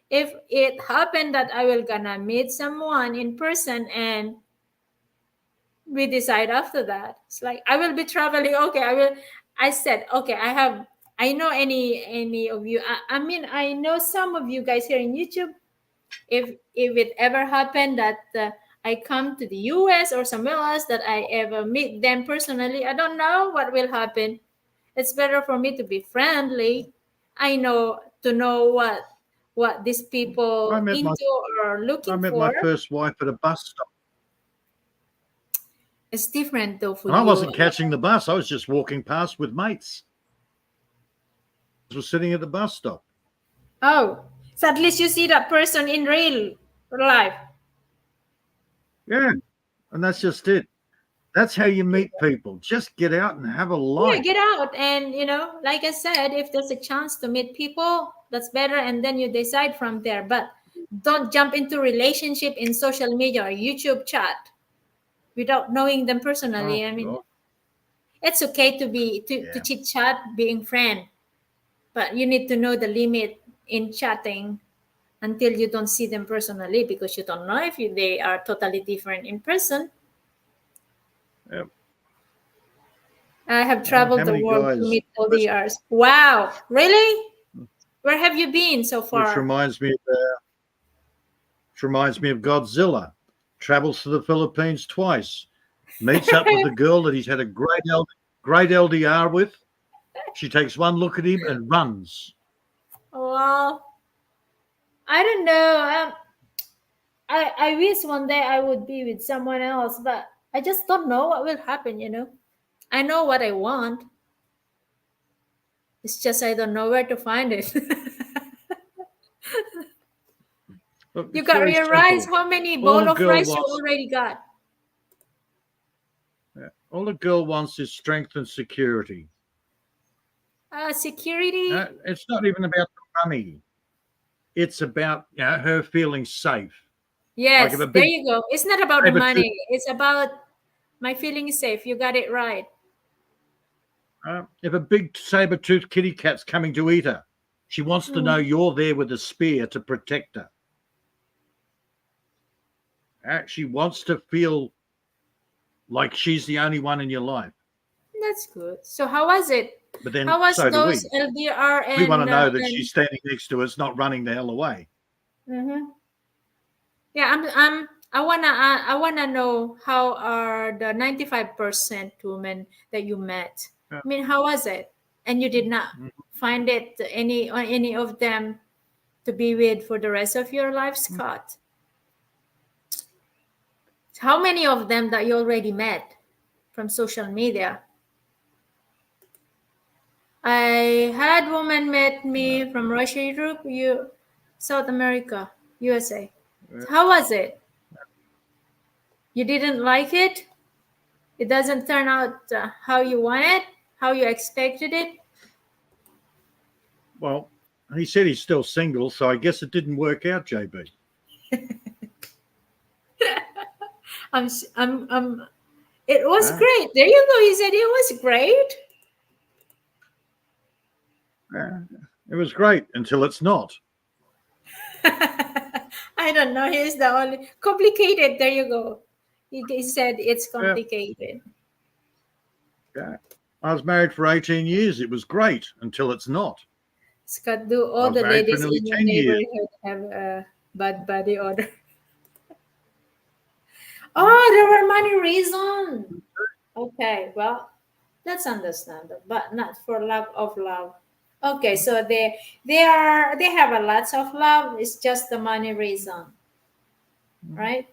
A: If it happened that I will gonna meet someone in person and we decide after that. It's like I will be traveling. Okay, I said, okay, I know any of you. I mean, I know some of you guys here in YouTube. If it ever happened that I come to the US or somewhere else that I ever meet them personally, I don't know what will happen. It's better for me to be friendly. I know to know what these people
B: I met my
A: into or
B: I
A: looking
B: met
A: for.
B: my first wife at a bus stop.
A: It's different though for
B: And I
A: you.
B: wasn't catching the bus. I was just walking past with mates. I was sitting at the bus stop.
A: Oh, so at least you see that person in real life.
B: Yeah. And that's just it. That's how you meet people. Just get out and have a life.
A: Yeah, get out and like I said, if there's a chance to meet people, that's better, and then you decide from there. But don't jump into relationship in social media or YouTube chat without knowing them personally. I mean,
B: God.
A: it's okay to be to
B: Yeah.
A: chit chat, being friend, but you need to know the limit in chatting until you don't see them personally, because you don't know if they are totally different in person.
B: Yep.
A: I have traveled
B: how
A: the
B: many
A: world to
B: guys-
A: meet all the years. Wow, really? Where have you been so
B: Which
A: far?
B: reminds me of Godzilla. Travels to the Philippines twice. Meets up with the girl that he's had a great LDR with. She takes one look at him and runs.
A: Well, I don't know. I wish one day I would be with someone else, but I just don't know what will happen. I know what I want. It's just I don't know where to find it.
B: Look,
A: You
B: it's
A: got
B: very
A: your rice.
B: simple.
A: How many
B: All
A: bowl
B: a
A: of
B: girl
A: rice you
B: wants-
A: already got?
B: All the girl wants is strength and security.
A: Security.
B: It's not even about the money. It's about her feeling safe.
A: Yes,
B: if a
A: there
B: big
A: you go. It's not about the
B: saber-tooth-
A: money. It's about my feeling safe. You got it right.
B: If a big saber-toothed kitty cat's coming to eat her, she wants to know you're there with a spear to protect her. She wants to feel like she's the only one in your life.
A: That's good. So how was it?
B: But then
A: How was
B: so do we.
A: those LDR and
B: We want to know that
A: and-
B: she's standing next to us, not running the hell away.
A: Mhm. Yeah, I wanna know how are the 95% women that you met.
B: Yeah.
A: I mean, how was it? And you did not find it any of them to be with for the rest of your life, Scott? How many of them that you already met from social media? I had women met me from Russia, Europe, South America, USA. How was it? You didn't like it? It doesn't turn out how you wanted, how you expected it?
B: Well, he said he's still single, so I guess it didn't work out, JB.
A: It was
B: Huh?
A: great. There you go. He said it was great.
B: It was great until it's not.
A: I don't know. He's the only complicated. There you go. He said it's complicated.
B: Yeah. I was married for 18 years. It was great until it's not.
A: Scott, do
B: I
A: all
B: was
A: the
B: married for
A: ladies
B: nearly
A: in your
B: 10 years.
A: neighborhood have a bad body odor? Oh, there were money reasons. Okay, well, that's understandable, but not for lack of love. Okay, so they have a lots of love. It's just the money reason, right?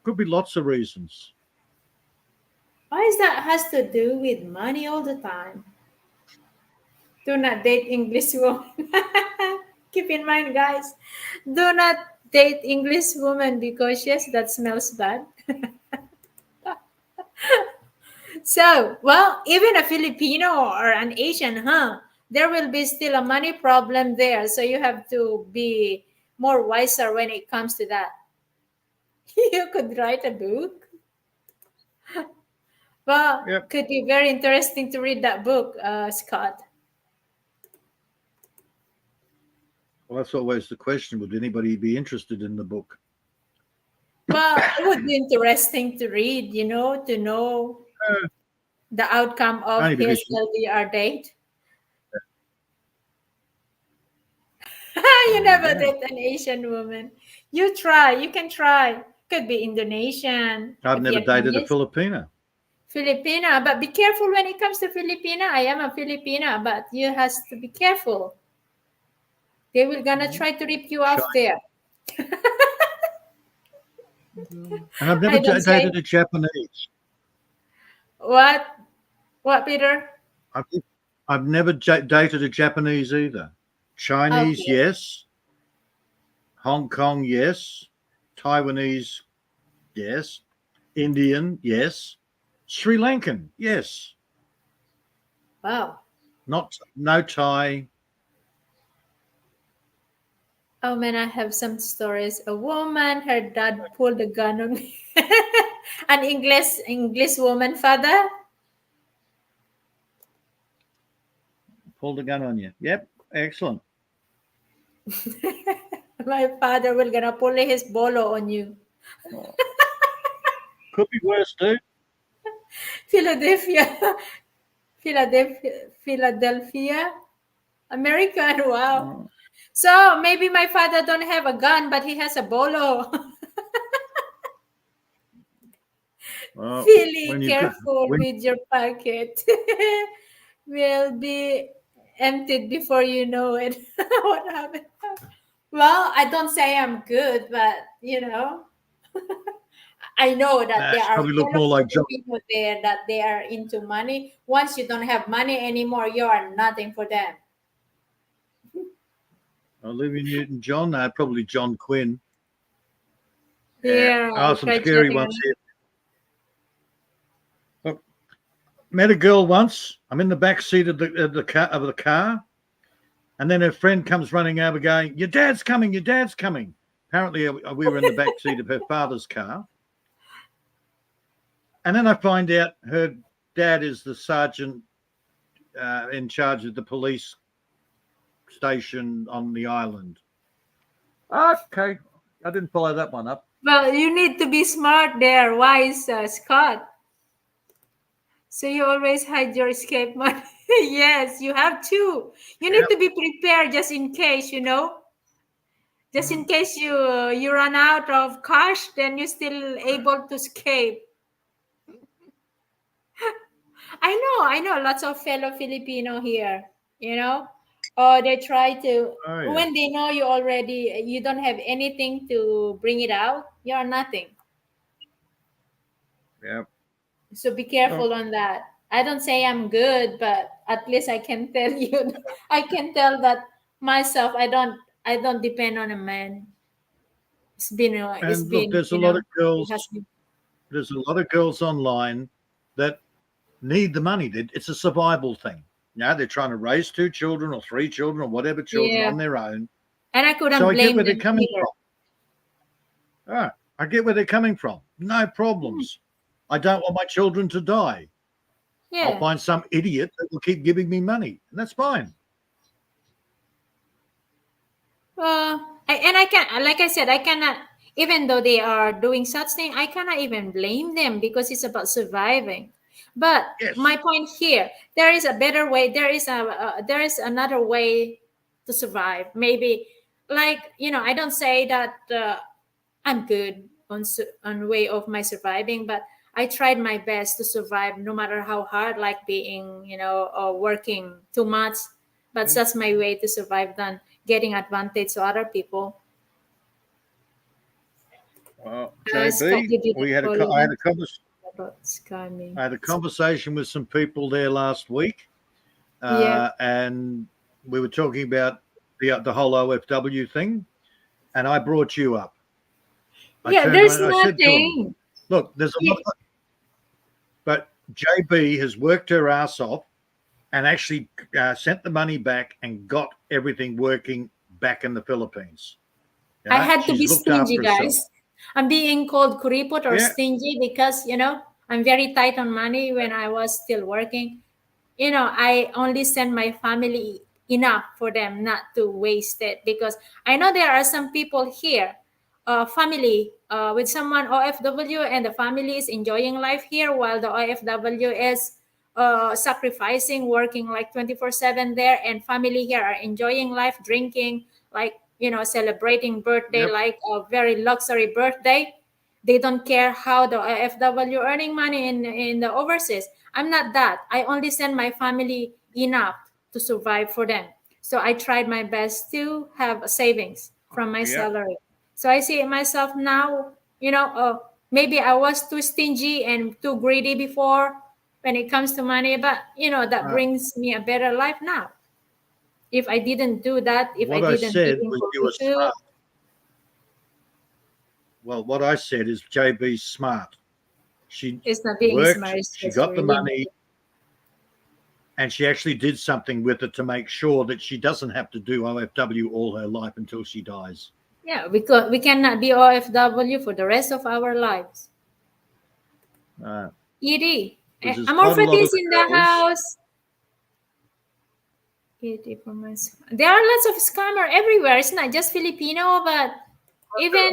B: Could be lots of reasons.
A: Why is that has to do with money all the time? Do not date English woman. Keep in mind, guys, do not date English woman because yes, that smells bad. So, well, even a Filipino or an Asian, there will be still a money problem there. So you have to be more wiser when it comes to that. You could write a book. Well,
B: Yep.
A: could be very interesting to read that book, Scott.
B: Well, that's always the question. Would anybody be interested in the book?
A: Well, it would be interesting to read, to know the outcome of
B: Only because
A: his LDR date. You never
B: Yeah.
A: date an Asian woman. You try. You can try. Could be Indonesian.
B: I've never dated a
A: Vietnamese,
B: Filipina.
A: Filipina. But be careful when it comes to Filipina. I am a Filipina, but you has to be careful. They will gonna try to rip you off there.
B: And I've never
A: I don't say-
B: dated a Japanese.
A: What? What, Peter?
B: I've never dated a Japanese either. Chinese,
A: Okay.
B: yes. Hong Kong, yes. Taiwanese, yes. Indian, yes. Sri Lankan, yes.
A: Wow.
B: No Thai.
A: Oh man, I have some stories. A woman, her dad pulled a gun on me. An English woman father.
B: Pulled a gun on you. Yep, excellent.
A: My father will gonna pull his bolo on you.
B: Could be worse, dude.
A: Philadelphia, American. Wow. So maybe my father don't have a gun, but he has a bolo.
B: Well,
A: Really
B: when you-
A: careful
B: when-
A: with your pocket. Will be emptied before you know it. What happened? Well, I don't say I'm good, but I know that there
B: It's
A: are
B: probably look more like John.
A: people there that they are into money. Once you don't have money anymore, you are nothing for them.
B: Olivia Newton-John. No, probably John Quinn.
A: Yeah.
B: Oh, some
A: try
B: scary
A: chatting
B: ones here. Look, met a girl once. I'm in the back seat of the car, and then her friend comes running over, going, "Your dad's coming! Your dad's coming!" Apparently, we were in the back seat of her father's car, and then I find out her dad is the sergeant in charge of the police station on the island. Okay, I didn't follow that one up.
A: Well, you need to be smart there, wise, Scott. So you always hide your escape money. Yes, you have to. You need to be prepared just in case, Just in case you run out of cash, then you're still able to escape. I know lots of fellow Filipino here, or they try to,
B: Oh, yeah.
A: when they know you don't have anything to bring it out, you're nothing.
B: Yeah.
A: So be careful on that. I don't say I'm good, but at least I can tell you, I can tell that myself. I don't depend on a man. It's been
B: And look, there's a lot of girls.
A: it has been-
B: There's a lot of girls online that need the money. It's a survival thing. They're trying to raise 2 children or 3 children or whatever children
A: Yeah.
B: on their own.
A: and I couldn't
B: So I get
A: blame
B: where they're
A: them
B: coming
A: either.
B: from. All right, I get where they're coming from. No problems. I don't want my children to die.
A: Yeah.
B: I'll find some idiot that will keep giving me money, and that's fine.
A: I can, like I said, I cannot, even though they are doing such thing, I cannot even blame them because it's about surviving. But
B: Yes.
A: my point here, there is a better way. There is another way to survive. Maybe, I don't say that I'm good on way of my surviving, but I tried my best to survive no matter how hard, like being, or working too much. But that's my way to survive than getting advantage to other people.
B: Well,
A: Scott, you didn't
B: JB,
A: follow
B: I had
A: me.
B: a conversation.
A: About scamming.
B: I had a conversation with some people there last week,
A: Yeah.
B: and we were talking about the whole OFW thing, and I brought you up. I
A: Yeah,
B: turned
A: there's
B: around and I said to him,
A: nothing.
B: look, there's a lot, but JB has worked her ass off and actually sent the money back and got everything working back in the Philippines. You
A: I
B: know,
A: had to
B: she's
A: be
B: looked
A: stingy,
B: after herself.
A: guys. I'm being called kuripot or
B: Yeah.
A: stingy because, I'm I'm very tight on money when I was still working. I only send my family enough for them not to waste it, because I know there are some people here, family with someone OFW, and the family is enjoying life here while the OFW is sacrificing, working like 24/7 there, and family here are enjoying life, drinking, like, celebrating birthday,
B: Yep.
A: like a very luxury birthday. They don't care how the FW earning money in the overseas. I'm not that. I only send my family enough to survive for them. So I tried my best to have a savings from my
B: Yeah.
A: salary. So I see myself now, maybe I was too stingy and too greedy before when it comes to money, but that
B: Uh,
A: brings me a better life now. If I didn't do that, if I
B: what I
A: didn't
B: said
A: eat
B: was
A: for
B: you were
A: food,
B: smart. Well, what I said is JB's smart. She
A: it's not being
B: worked,
A: smart. It's
B: she
A: just
B: got the
A: really
B: money, and she actually did something with it to make sure that she doesn't have to do OFW all her life until she dies.
A: Yeah, because we cannot be OFW for the rest of our lives.
B: Uh,
A: ED.
B: because there's quite a lot
A: Amorphatis
B: of
A: in the
B: girls.
A: house. ED for my. There are lots of scammer everywhere. It's not just Filipino, but even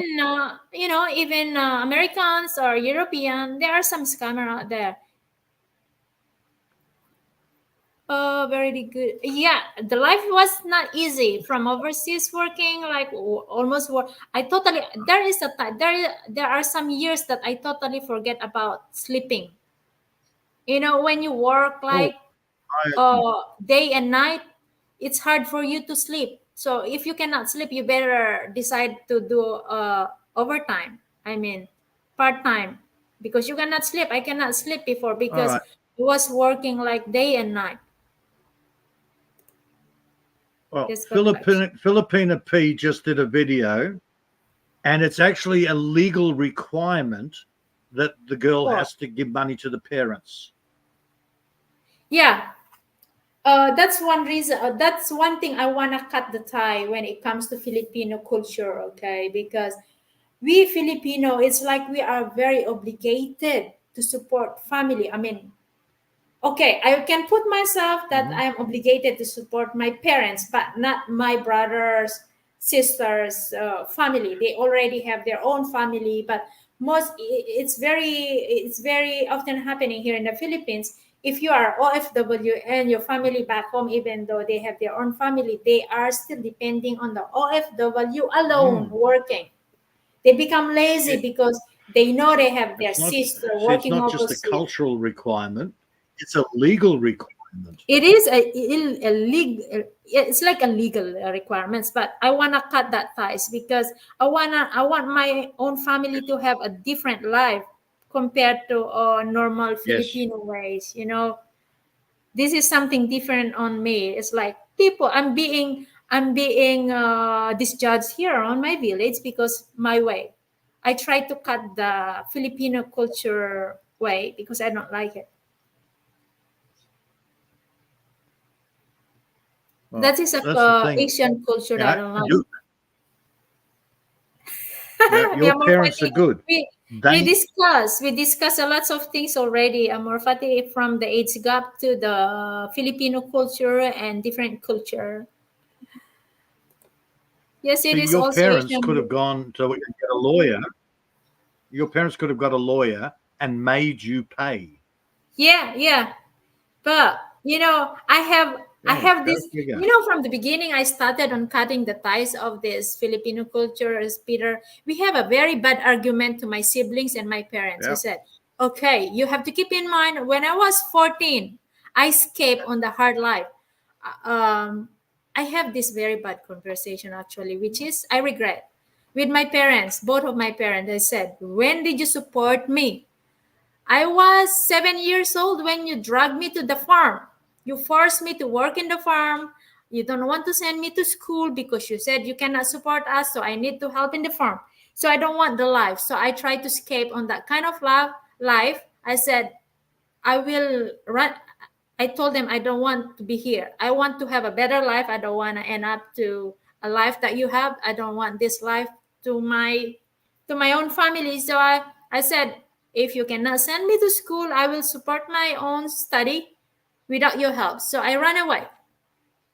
A: even Americans or European. There are some scammer out there. Oh, very good. Yeah, the life was not easy from overseas working, like almost work. I totally there is a time there are some years that I totally forget about sleeping. When you work
B: Oh,
A: like
B: I,
A: day and night, it's hard for you to sleep. So if you cannot sleep, you better decide to do overtime. I mean, part time, because you cannot sleep. I cannot sleep before
B: all
A: because
B: right.
A: I was working like day and night.
B: Well,
A: That's what much.
B: Filipina P just did a video, and it's actually a legal requirement that the girl
A: Oh,
B: has to give money to the parents.
A: yeah. That's one reason. That's one thing I wanna cut the tie when it comes to Filipino culture. Okay, because we Filipino, it's like we are very obligated to support family. I mean, okay, I can put myself that
B: Mhm.
A: I am obligated to support my parents, but not my brothers, sisters, family. They already have their own family, but it's very often happening here in the Philippines. If you are OFW and your family back home, even though they have their own family, they are still depending on the OFW alone
B: Mm.
A: working. They become lazy
B: It,
A: because they know they have their
B: it's not.
A: sister
B: See, it's
A: working
B: not just a
A: overseas.
B: cultural requirement; it's a legal requirement.
A: It is a legal. It's like a legal requirements, but I wanna cut that ties because I want my own family to have a different life compared to normal
B: Yes.
A: Filipino ways. This is something different on me. It's like people. I'm being disjudged here on my village because my way. I try to cut the Filipino culture way because I don't like it.
B: Well,
A: That is a
B: that's the thing.
A: Asian culture that I
B: Yeah,
A: don't like.
B: your
A: Yeah,
B: parents are
A: Morfati,
B: good.
A: we we
B: They
A: discuss we discuss a lots of things already. Morfati, from the age gap to the Filipino culture and different culture. Yes, it
B: see,
A: is
B: your
A: also
B: parents could
A: Asian.
B: have gone to get a lawyer. Your parents could have got a lawyer and made you pay.
A: Yeah, yeah. But I have I
B: Yeah,
A: have
B: go
A: this.
B: figure.
A: From the beginning, I started on cutting the ties of this Filipino culture. As Peter, we have a very bad argument to my siblings and my parents. We
B: Yeah.
A: said, "Okay, you have to keep in mind when I was 14, I escaped on the hard life." I have this very bad conversation actually, which is I regret with my parents, both of my parents. I said, "When did you support me? I was 7 years old when you dragged me to the farm. You forced me to work in the farm. You don't want to send me to school because you said you cannot support us, so I need to help in the farm. So I don't want the life. So I tried to escape on that kind of life. I said, I will run. I told them I don't want to be here. I want to have a better life. I don't want to end up to a life that you have. I don't want this life to my own family. So I said, If you cannot send me to school, I will support my own study without your help. So I ran away.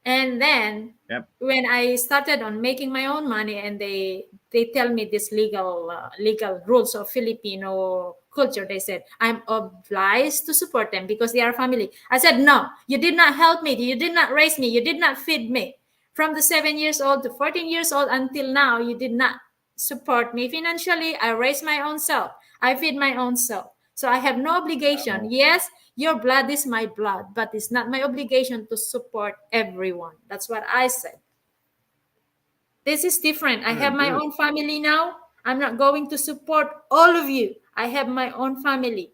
A: And then
B: Yep.
A: when I started on making my own money, and they tell me this legal rules of Filipino culture, they said I'm obliged to support them because they are family. I said, no, you did not help me, you did not raise me, you did not feed me from the 7 years old to 14 years old until now. You did not support me financially. I raised my own self, I feed my own self, so I have no obligation.
B: Oh.
A: Yes, your blood is my blood, but it's not my obligation to support everyone. That's what I said. This is different. I have my
B: good.
A: own family now. I'm not going to support all of you. I have my own family.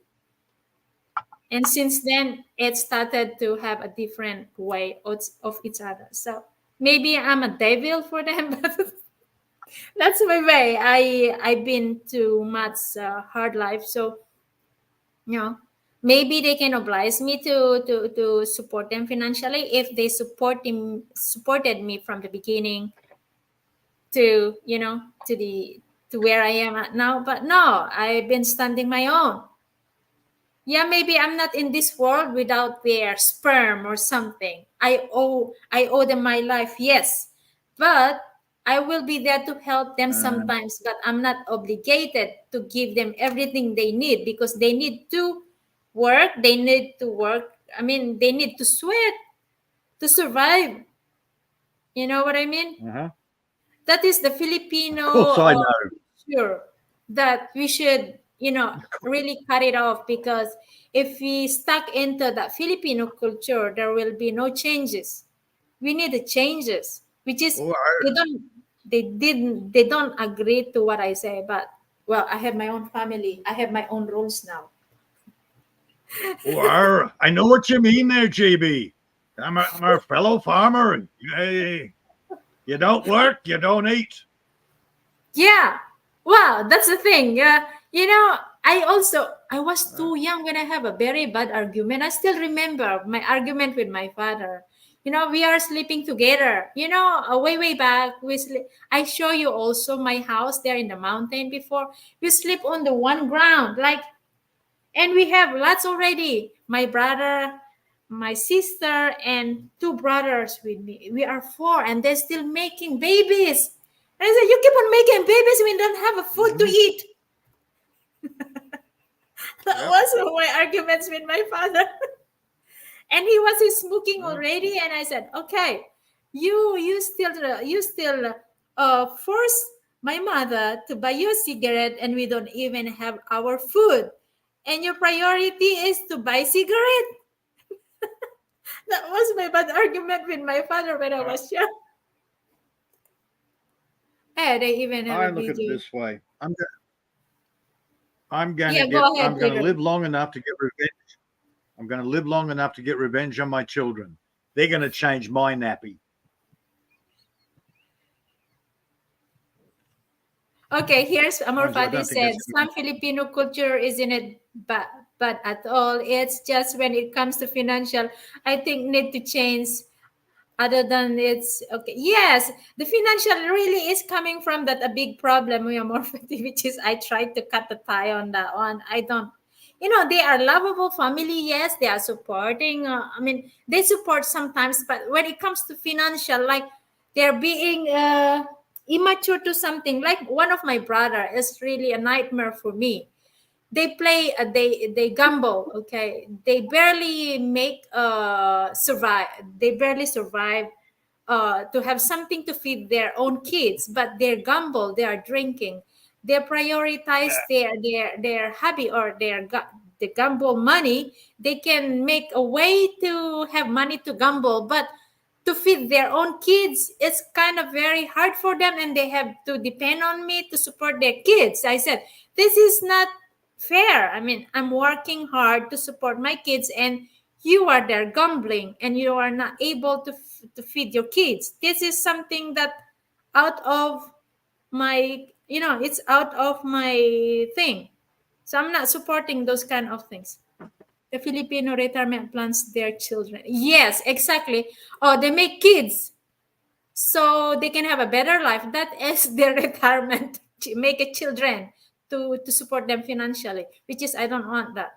A: And since then, it started to have a different way of each other. So maybe I'm a devil for them, but that's my way. I've been to much hard life, so maybe they can oblige me to support them financially if they supported me from the beginning to to where I am at now. But no, I've been standing my own. Yeah, maybe I'm not in this world without their sperm or something. I owe them my life, yes, but I will be there to help them sometimes. But I'm not obligated to give them everything they need because they need to work. They need to work. I mean, they need to sweat to survive. You know what I mean?
B: Uh-huh.
A: That is the Filipino
B: Of course I know.
A: culture that we should, really cut it off, because if we stuck into that Filipino culture, there will be no changes. We need the changes, which is
B: Or,
A: they don't agree to what I say, but well, I have my own family. I have my own rules now.
B: or I know what you mean there, JB. I'm a fellow farmer, and you don't work, you don't eat.
A: Yeah. Wow, that's the thing. I was too young when I have a very bad argument. I still remember my argument with my father. We are sleeping together. Way back, I show you also my house there in the mountain before. We sleep on the one ground, and we have lots already. My brother, my sister, and two brothers with me. We are four, and they're still making babies. And I said, you keep on making babies, we don't have a food to eat. That was my arguments with my father. And he was smoking already, and I said, okay, you still force my mother to buy you a cigarette, and we don't even have our food, and your priority is to buy cigarette. That was my bad argument with my father when I was young. They even have
B: I
A: a
B: look at it
A: video.
B: this way. I'm going
A: Yeah,
B: to
A: go ahead,
B: I'm going to
A: Peter.
B: live long enough to get revenge. I'm going to live long enough to get revenge on my children. They're going to change my nappy.
A: Okay, here's Amor
B: I don't
A: Fati
B: think
A: said,
B: that's-
A: some Filipino culture isn't it bad at all. It's just when it comes to financial, I think need to change. Other than it's okay. Yes, the financial really is coming from that a big problem with Amor Fati, which is I tried to cut the tie on that one. I don't. They are lovable family. Yes, they are supporting. They support sometimes, but when it comes to financial, like they're being immature to something. Like one of my brother is really a nightmare for me. They play, they gamble. Okay, they barely make survive. They barely survive to have something to feed their own kids, but they gamble. They are drinking. They prioritize their hobby or the gamble money. They can make a way to have money to gamble, but to feed their own kids, it's kind of very hard for them, and they have to depend on me to support their kids. I said, this is not fair. I'm working hard to support my kids, and you are there gambling, and you are not able to feed your kids. This is something that out of my, it's out of my thing. So I'm not supporting those kind of things. The Filipino retirement plans their children. Yes, exactly. Oh, they make kids so they can have a better life. That is their retirement. Make a children to support them financially, which is I don't want that.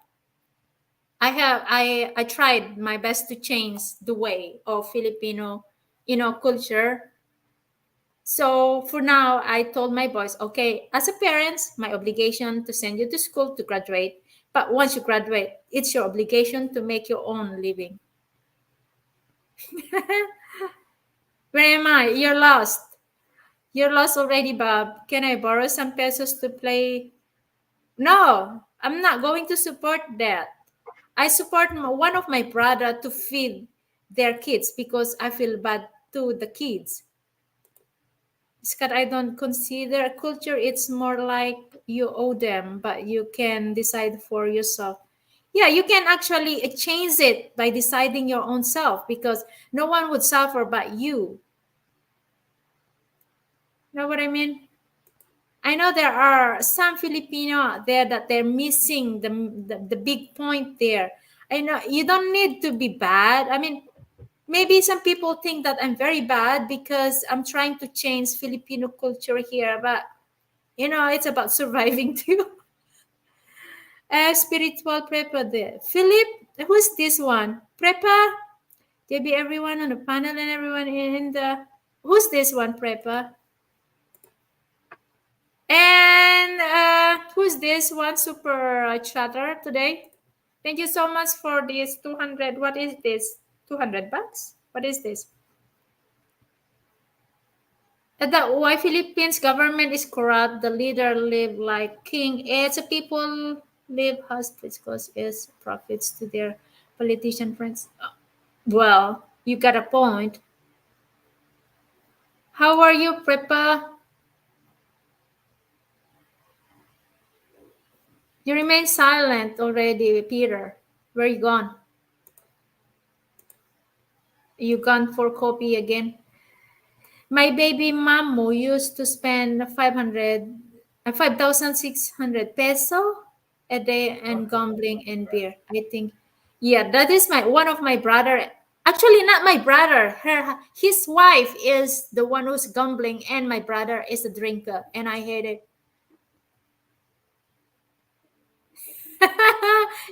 A: I tried my best to change the way of Filipino, culture. So for now, I told my boys, okay, as a parent, my obligation to send you to school to graduate. But once you graduate, it's your obligation to make your own living. Where am I? You're lost. You're lost already, Bob. Can I borrow some pesos to play? No, I'm not going to support that. I support one of my brother to feed their kids because I feel bad to the kids. Scott, I don't consider a culture. It's more like you owe them, but you can decide for yourself. Yeah, you can actually change it by deciding your own self because no one would suffer but you. Know what I mean? I know there are some Filipino out there that they're missing the big point there. I know you don't need to be bad. I mean, maybe some people think that I'm very bad because I'm trying to change Filipino culture here, but it's about surviving too. Spiritual prepa there. Philip, who's this one? Prepa? JB, everyone on the panel and everyone in the. Who's this one, Prepa? And who's this one super chatter today? Thank you so much for this 200. What is this? 200 bucks? What is this? That why Philippines government is corrupt. The leader live like king. It's a people live hostages because it's profits to their politician friends. Well, you got a point. How are you, Prepa? You remain silent already, Peter. Where you gone? You gone for coffee again? My baby Mamu used to spend 5,600 peso a day and gambling and beer. I think, yeah, that is one of my brother. Actually, not my brother. His wife is the one who's gambling, and my brother is a drinker, and I hate it.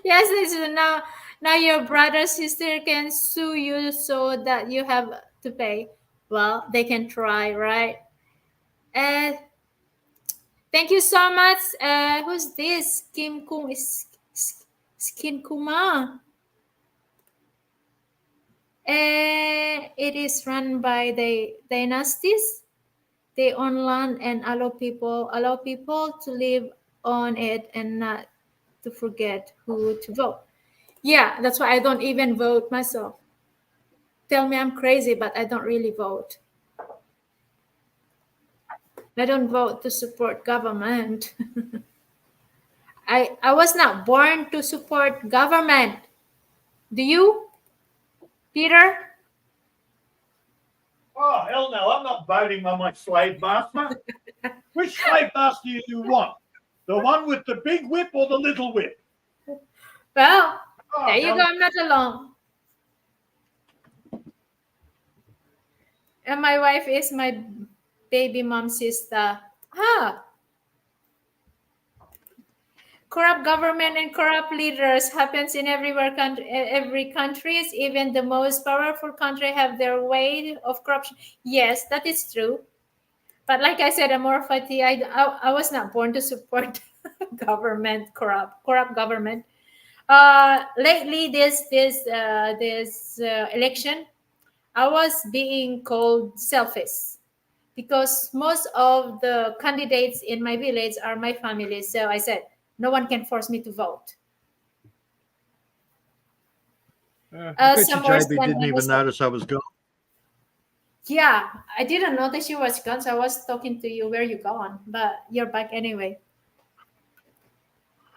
A: Yes, this is now your brother sister can sue you so that you have to pay. Well, they can try, right? Uh, thank you so much. Who's this? Skin Kuma. It is run by the dynasties. They own land and allow people to live on it and not to forget who to vote. Yeah, that's why I don't even vote myself. Tell me I'm crazy, but I don't really vote. I don't vote to support government. I was not born to support government. Do you, Peter?
B: Oh, hell no. I'm not voting on my slave master. Which slave master do you want? The one with the big whip or the little whip?
A: Well,
B: Oh,
A: there you
B: hell
A: go. I'm not alone. And my wife is my baby mom's sister. Corrupt government and corrupt leaders happens in every countries. Even the most powerful country have their way of corruption. Yes, that is true. But like I said, I'm more fatty. I was not born to support government, corrupt government. Lately, this election, I was being called selfish because most of the candidates in my village are my family. So I said, no one can force me to vote.
B: I bet you
A: Some worse
B: JB
A: than
B: didn't even notice I was gone.
A: Yeah, I didn't notice you was gone, so I was talking to you. Where you gone? But you're back anyway.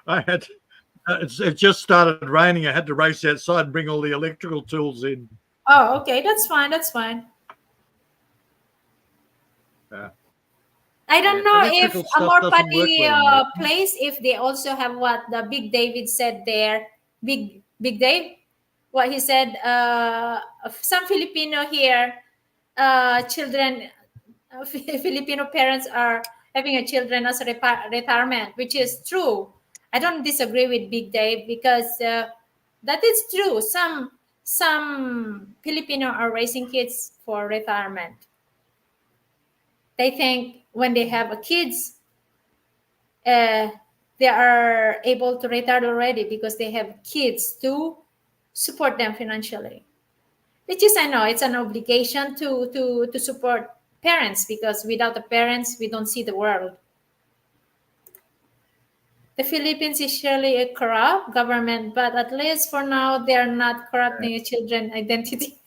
B: I had it just started raining. I had to race outside and bring all the electrical tools in.
A: Oh, okay, that's fine. That's fine.
B: Yeah.
A: I don't know if
B: Electrical
A: a
B: stuff
A: more
B: doesn't work
A: party
B: well, mate.
A: place, if they also have what the Big David said there. Big Dave, what he said. Some Filipino here, children, Filipino parents having a children as a retirement, which is true. I don't disagree with Big Dave because that is true. Some Filipino are raising kids for retirement. They think when they have a kids, they are able to retire already because they have kids to support them financially. Which is, I know, it's an obligation to support parents, because without the parents, we don't see the world. The Philippines is surely a corrupt government, but at least for now, they are not corrupting a children's identity.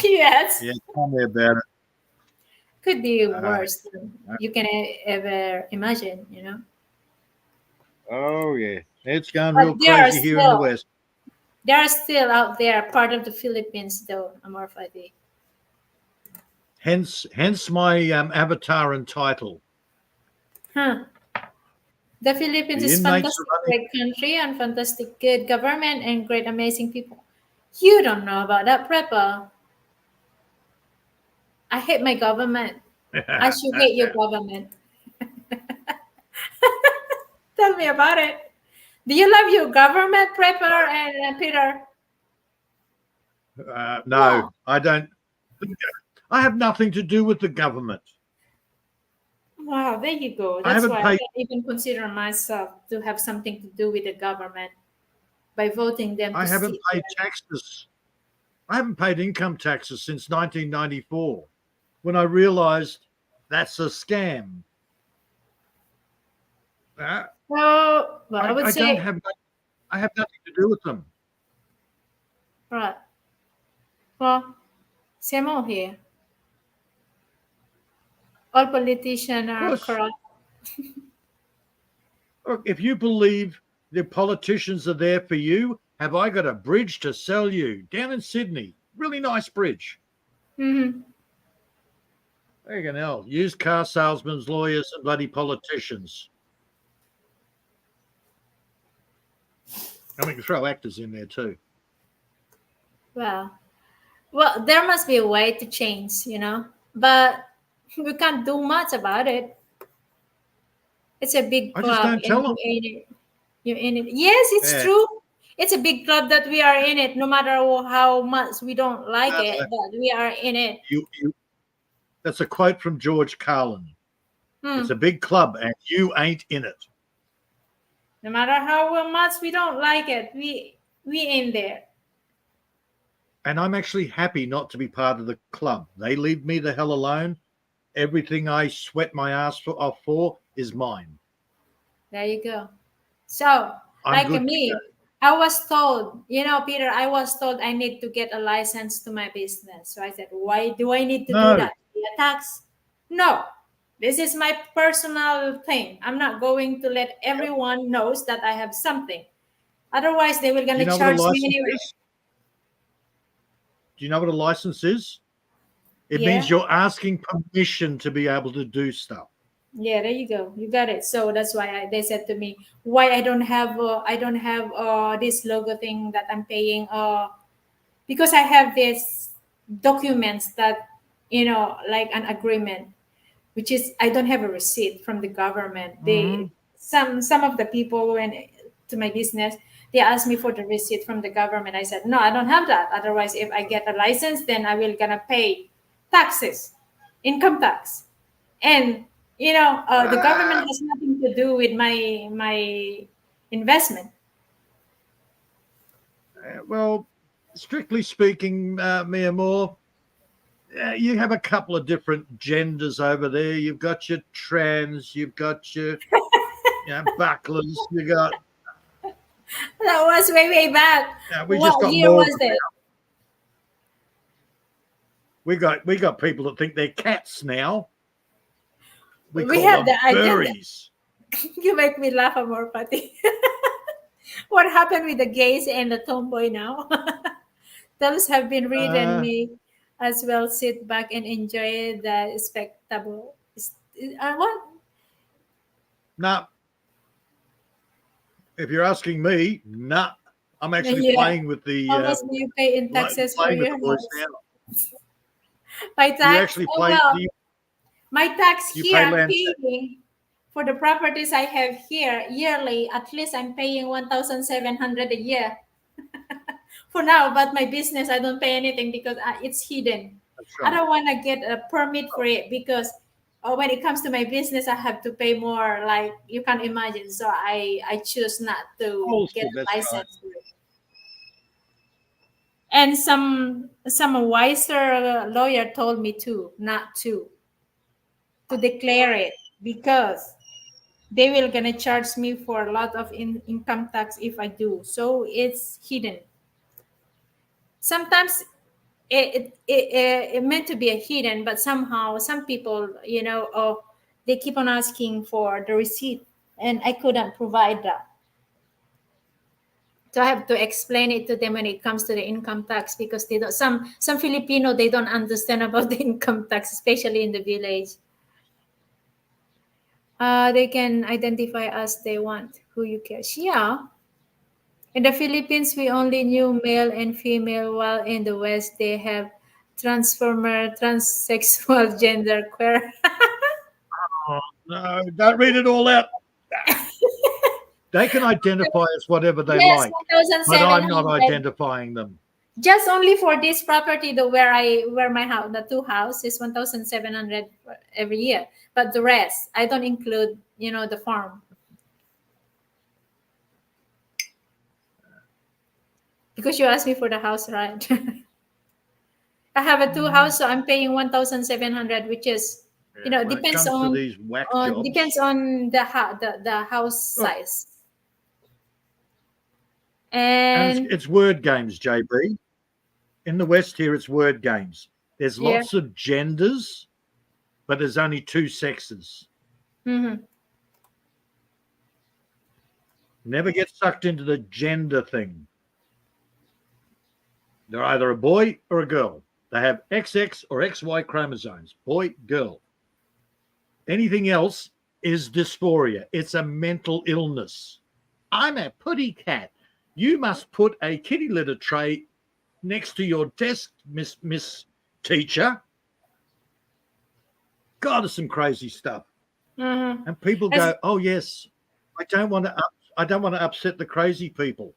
A: Yes,
B: Yeah, tell me about it.
A: could be worse than you can ever imagine, you know.
B: Oh yeah, it's going
A: But
B: real
A: they are
B: crazy here in the
A: still-
B: West.
A: They are still out there, part of the Philippines, though, Amor Fadi.
B: Hence my avatar and title.
A: Huh. The Philippines
B: The
A: is
B: inmates
A: fantastic,
B: are
A: great country, and fantastic, good government, and great, amazing people. You don't know about that, Prepa. I hate my government. I should hate your government. Tell me about it. Do you love your government, Prepper and Peter?
B: No,
A: No.
B: I don't. I have nothing to do with the government.
A: Wow, there you go.
B: I
A: That's
B: haven't
A: why I
B: paid-
A: can't even consider myself to have something to do with the government by voting them to
B: I haven't
A: sit
B: paid
A: there.
B: taxes. I haven't paid income taxes since 1994, when I realised that's a scam.
A: Well, I would
B: I
A: say,
B: don't have. I have nothing to do with them.
A: right. Well, same old here. All politicians are
B: course.
A: corrupt.
B: Look, if you believe the politicians are there for you, have I got a bridge to sell you down in Sydney? Really nice bridge.
A: Mm-hmm.
B: There you go. Used car salesmen, lawyers, and bloody politicians. And we can throw actors in there too.
A: Well, there must be a way to change, you know, but we can't do much about it. It's a big
B: I
A: club.
B: just don't
A: and
B: tell
A: you're
B: them.
A: in it. You're in it. Yes, it's
B: Yeah.
A: true. It's a big club that we are in it, no matter how much we don't like it, but we are in it.
B: That's a quote from George Carlin.
A: Hmm.
B: It's a big club and you ain't in it.
A: No matter how much we don't like it, we in there.
B: And I'm actually happy not to be part of the club. They leave me the hell alone. Everything I sweat my ass off for is mine.
A: There you go. So,
B: I'm
A: like
B: good to
A: me,
B: go.
A: I was told, you know, Peter, I was told I need to get a license to my business. So I said, why do I need to
B: No.
A: do that? Pay a tax? No. This is my personal thing. I'm not going to let everyone knows that I have something. Otherwise, they will
B: Do
A: gonna
B: you know what a
A: charge me
B: license
A: anyway.
B: is? Do you know what a license is? It
A: Yeah.
B: means you're asking permission to be able to do stuff.
A: Yeah, there you go. You got it. So that's why they said to me, why I don't have this logo thing that I'm paying. Because I have these documents that, you know, like an agreement, which is I don't have a receipt from the government. They some of the people went to my business. They asked me for the receipt from the government. I said, no, I don't have that. Otherwise, if I get a license, then I will gonna pay taxes, income tax, and you know the government has nothing to do with my investment.
B: Well, strictly speaking, Mia Moore, you have a couple of different genders over there. You've got your trans, you've got your bucklers, you got.
A: That was way back.
B: We
A: What
B: just got
A: year
B: more.
A: was it?
B: We got people that think they're cats now. We
A: We
B: call
A: have
B: them
A: the agenda.
B: furries.
A: You make me laugh, Amor Pati. What happened with the gays and the tomboy now? Those have been written me as well. Sit back and enjoy the spectacle. What?
B: Nah. If you're asking me, nah. I'm actually
A: Yeah.
B: playing with the
A: How much do you pay in taxes for
B: playing with
A: your
B: the boys
A: house?
B: now.
A: By
B: You
A: tax?
B: actually
A: Oh,
B: play.
A: well, My tax
B: You
A: here,
B: pay
A: I'm
B: land tax.
A: paying for the properties I have here yearly. At least I'm paying 1,700 a year for now. But my business, I don't pay anything because it's hidden.
B: That's
A: I
B: right.
A: don't want to get a permit for it because when it comes to my business, I have to pay more. Like you can imagine. So I choose not to
B: Also,
A: get a
B: that's right.
A: license for it. And some wiser lawyer told me too not to declare it because they will gonna charge me for a lot of income tax if I do. So it's hidden. Sometimes it meant to be a hidden, but somehow some people, they keep on asking for the receipt, and I couldn't provide that. So I have to explain it to them when it comes to the income tax because they don't. Some Filipino, they don't understand about the income tax, especially in the village. They can identify as they want who you catch. Yeah. In the Philippines, we only knew male and female, while in the West, they have transformer, transsexual, gender queer.
B: Oh, no, don't read it all out. They can identify as whatever they
A: Yes,
B: like, but I'm not
A: 1,700.
B: identifying them.
A: Just only for this property, the where my house, the two house is 1,700 every year. But the rest, I don't include, the farm. Because you asked me for the house, right? I have a two house, so I'm paying 1,700, which is,
B: Yeah, when it
A: depends
B: comes to
A: on
B: these whack jobs,
A: depends on the house size.
B: and
A: And
B: it's word games, JB. In the West here, it's word games. There's
A: yeah,
B: lots of genders, but there's only two sexes.
A: hmm
B: Never get sucked into the gender thing. They're either a boy or a girl. They have XX or XY chromosomes, boy, girl. Anything else is dysphoria. It's a mental illness. I'm a putty cat. You must put a kitty litter tray next to your desk, Miss Teacher. God, there's some crazy stuff.
A: hmm
B: And people go, "Oh yes, I don't want to upset the crazy people."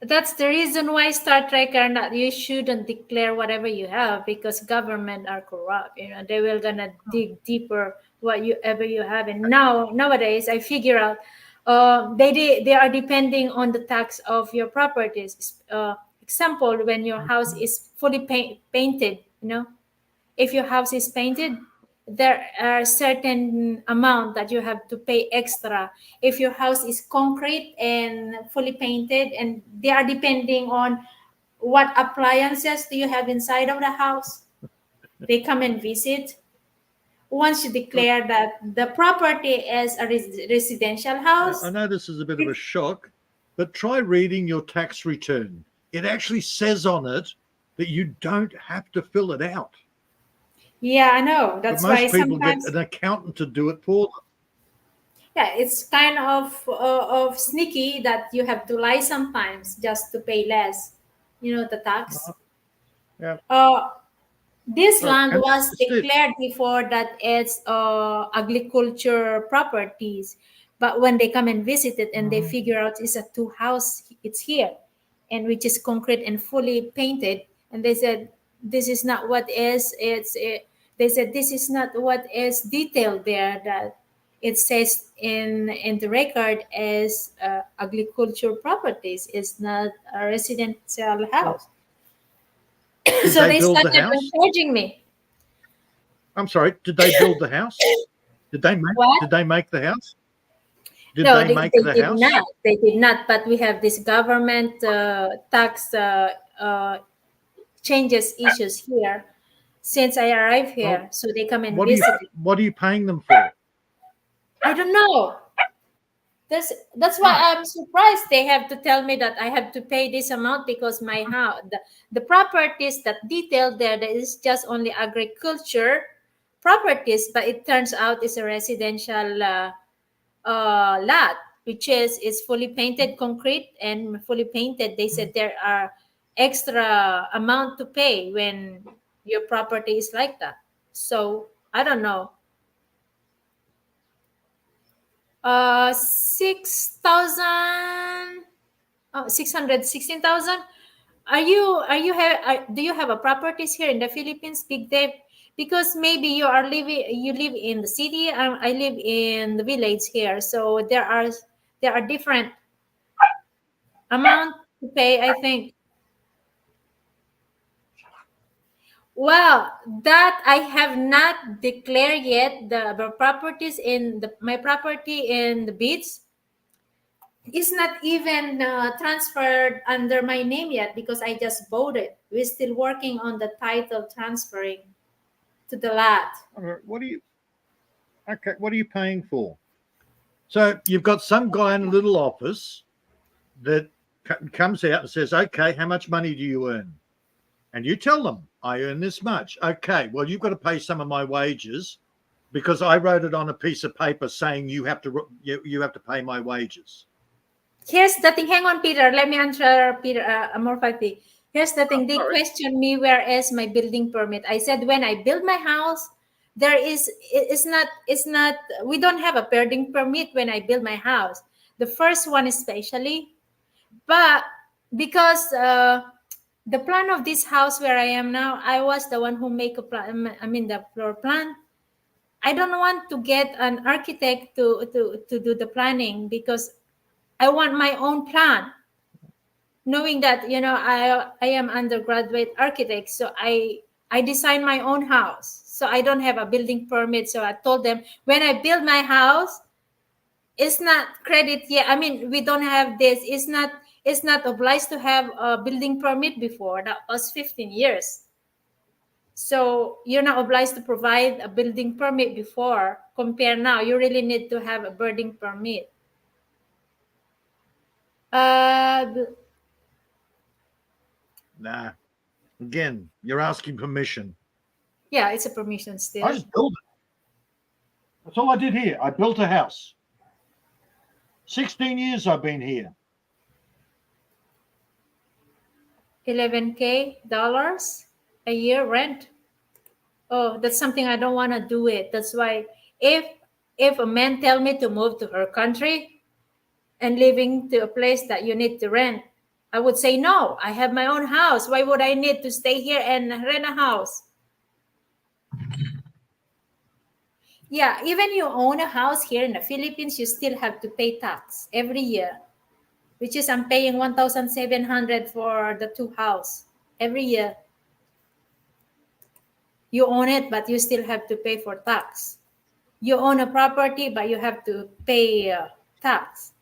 A: that's the reason why Star Trek are not. You shouldn't declare whatever you have because government are corrupt. They will gonna dig deeper what you ever you have. And nowadays, I figure out, they are depending on the tax of your properties. Example, when your house is fully painted, if your house is painted, there are certain amount that you have to pay extra. If your house is concrete and fully painted, and they are depending on what appliances do you have inside of the house, they come and visit. Once you declare that the property is a residential
B: I
A: house,
B: know this is a bit of a shock, but try reading your tax return. It actually says on it that you don't have to fill it out.
A: yeah, I know.
B: But
A: That's why
B: most people get
A: sometimes,
B: an accountant to do it for them.
A: yeah, it's kind of sneaky that you have to lie sometimes just to pay less, the tax.
B: Yeah.
A: This land
B: And
A: was
B: Steve,
A: declared before that it's agriculture properties, but when they come and visit it and they figure out it's a two house, it's here, and which is concrete and fully painted, and they said this is not what is they said this is not what is detailed there, that it says in the record as agriculture properties. It's not a residential house.
B: did
A: So
B: they
A: they
B: build the
A: started
B: house?
A: charging me.
B: I'm sorry, did they build the house? Did they make
A: What?
B: did they make the house? Did
A: No,
B: they make
A: they
B: the
A: did
B: house?
A: not. They did not. But we have this government tax changes issues here since I arrived
B: Well,
A: here. So they come and
B: what are you
A: visit.
B: what are you paying them for?
A: I don't know. That's why I'm surprised. They have to tell me that I have to pay this amount because my house, the properties that detailed there, that is just only agriculture properties, but it turns out it's a residential lot, which is fully painted concrete and fully painted. They said there are extra amount to pay when your property is like that. So I don't know. 6,000, 616,000. Are you have do you have a properties here in the Philippines, Big Dave? Because maybe you live in the city, I live in the village here, so there are different amount to pay, I think. Well, that I have not declared yet. The properties in my property in the beach is not even transferred under my name yet because I just bought it. We're still working on the title transferring to the lot.
B: What are you? Okay, what are you paying for? So you've got some guy in a little office that comes out and says, "Okay, how much money do you earn?" And you tell them, "I earn this much." Okay, well, you've got to pay some of my wages because I wrote it on a piece of paper saying you have to pay my wages.
A: Here's the thing. Hang on, Peter. Let me answer Peter Amorfati. Here's the thing. They question me, where is my building permit? I said, when I build my house, it's not, we don't have a building permit when I build my house. The first one especially. But because the plan of this house where I am now, I was the one who make a plan, I mean the floor plan. I don't want to get an architect to do the planning because I want my own plan, knowing that I am undergraduate architect, so I design my own house. So I don't have a building permit. So I told them when I build my house, it's not credit yet. I mean, we don't have this. It's not obliged to have a building permit before. That was 15 years. So you're not obliged to provide a building permit before. Compare now, you really need to have a building permit.
B: Nah. Again, you're asking permission.
A: Yeah, it's a permission still.
B: I just built it. That's all I did here. I built a house. 16 years I've been here.
A: $11,000 a year rent. Oh, that's something I don't want to do it. That's why if a man tell me to move to her country and living to a place that you need to rent, I would say no. I have my own house. Why would I need to stay here and rent a house? Yeah, even you own a house here in the Philippines, you still have to pay tax every year, which is I'm paying 1,700 for the two house every year. You own it, but you still have to pay for tax. You own a property, but you have to pay tax.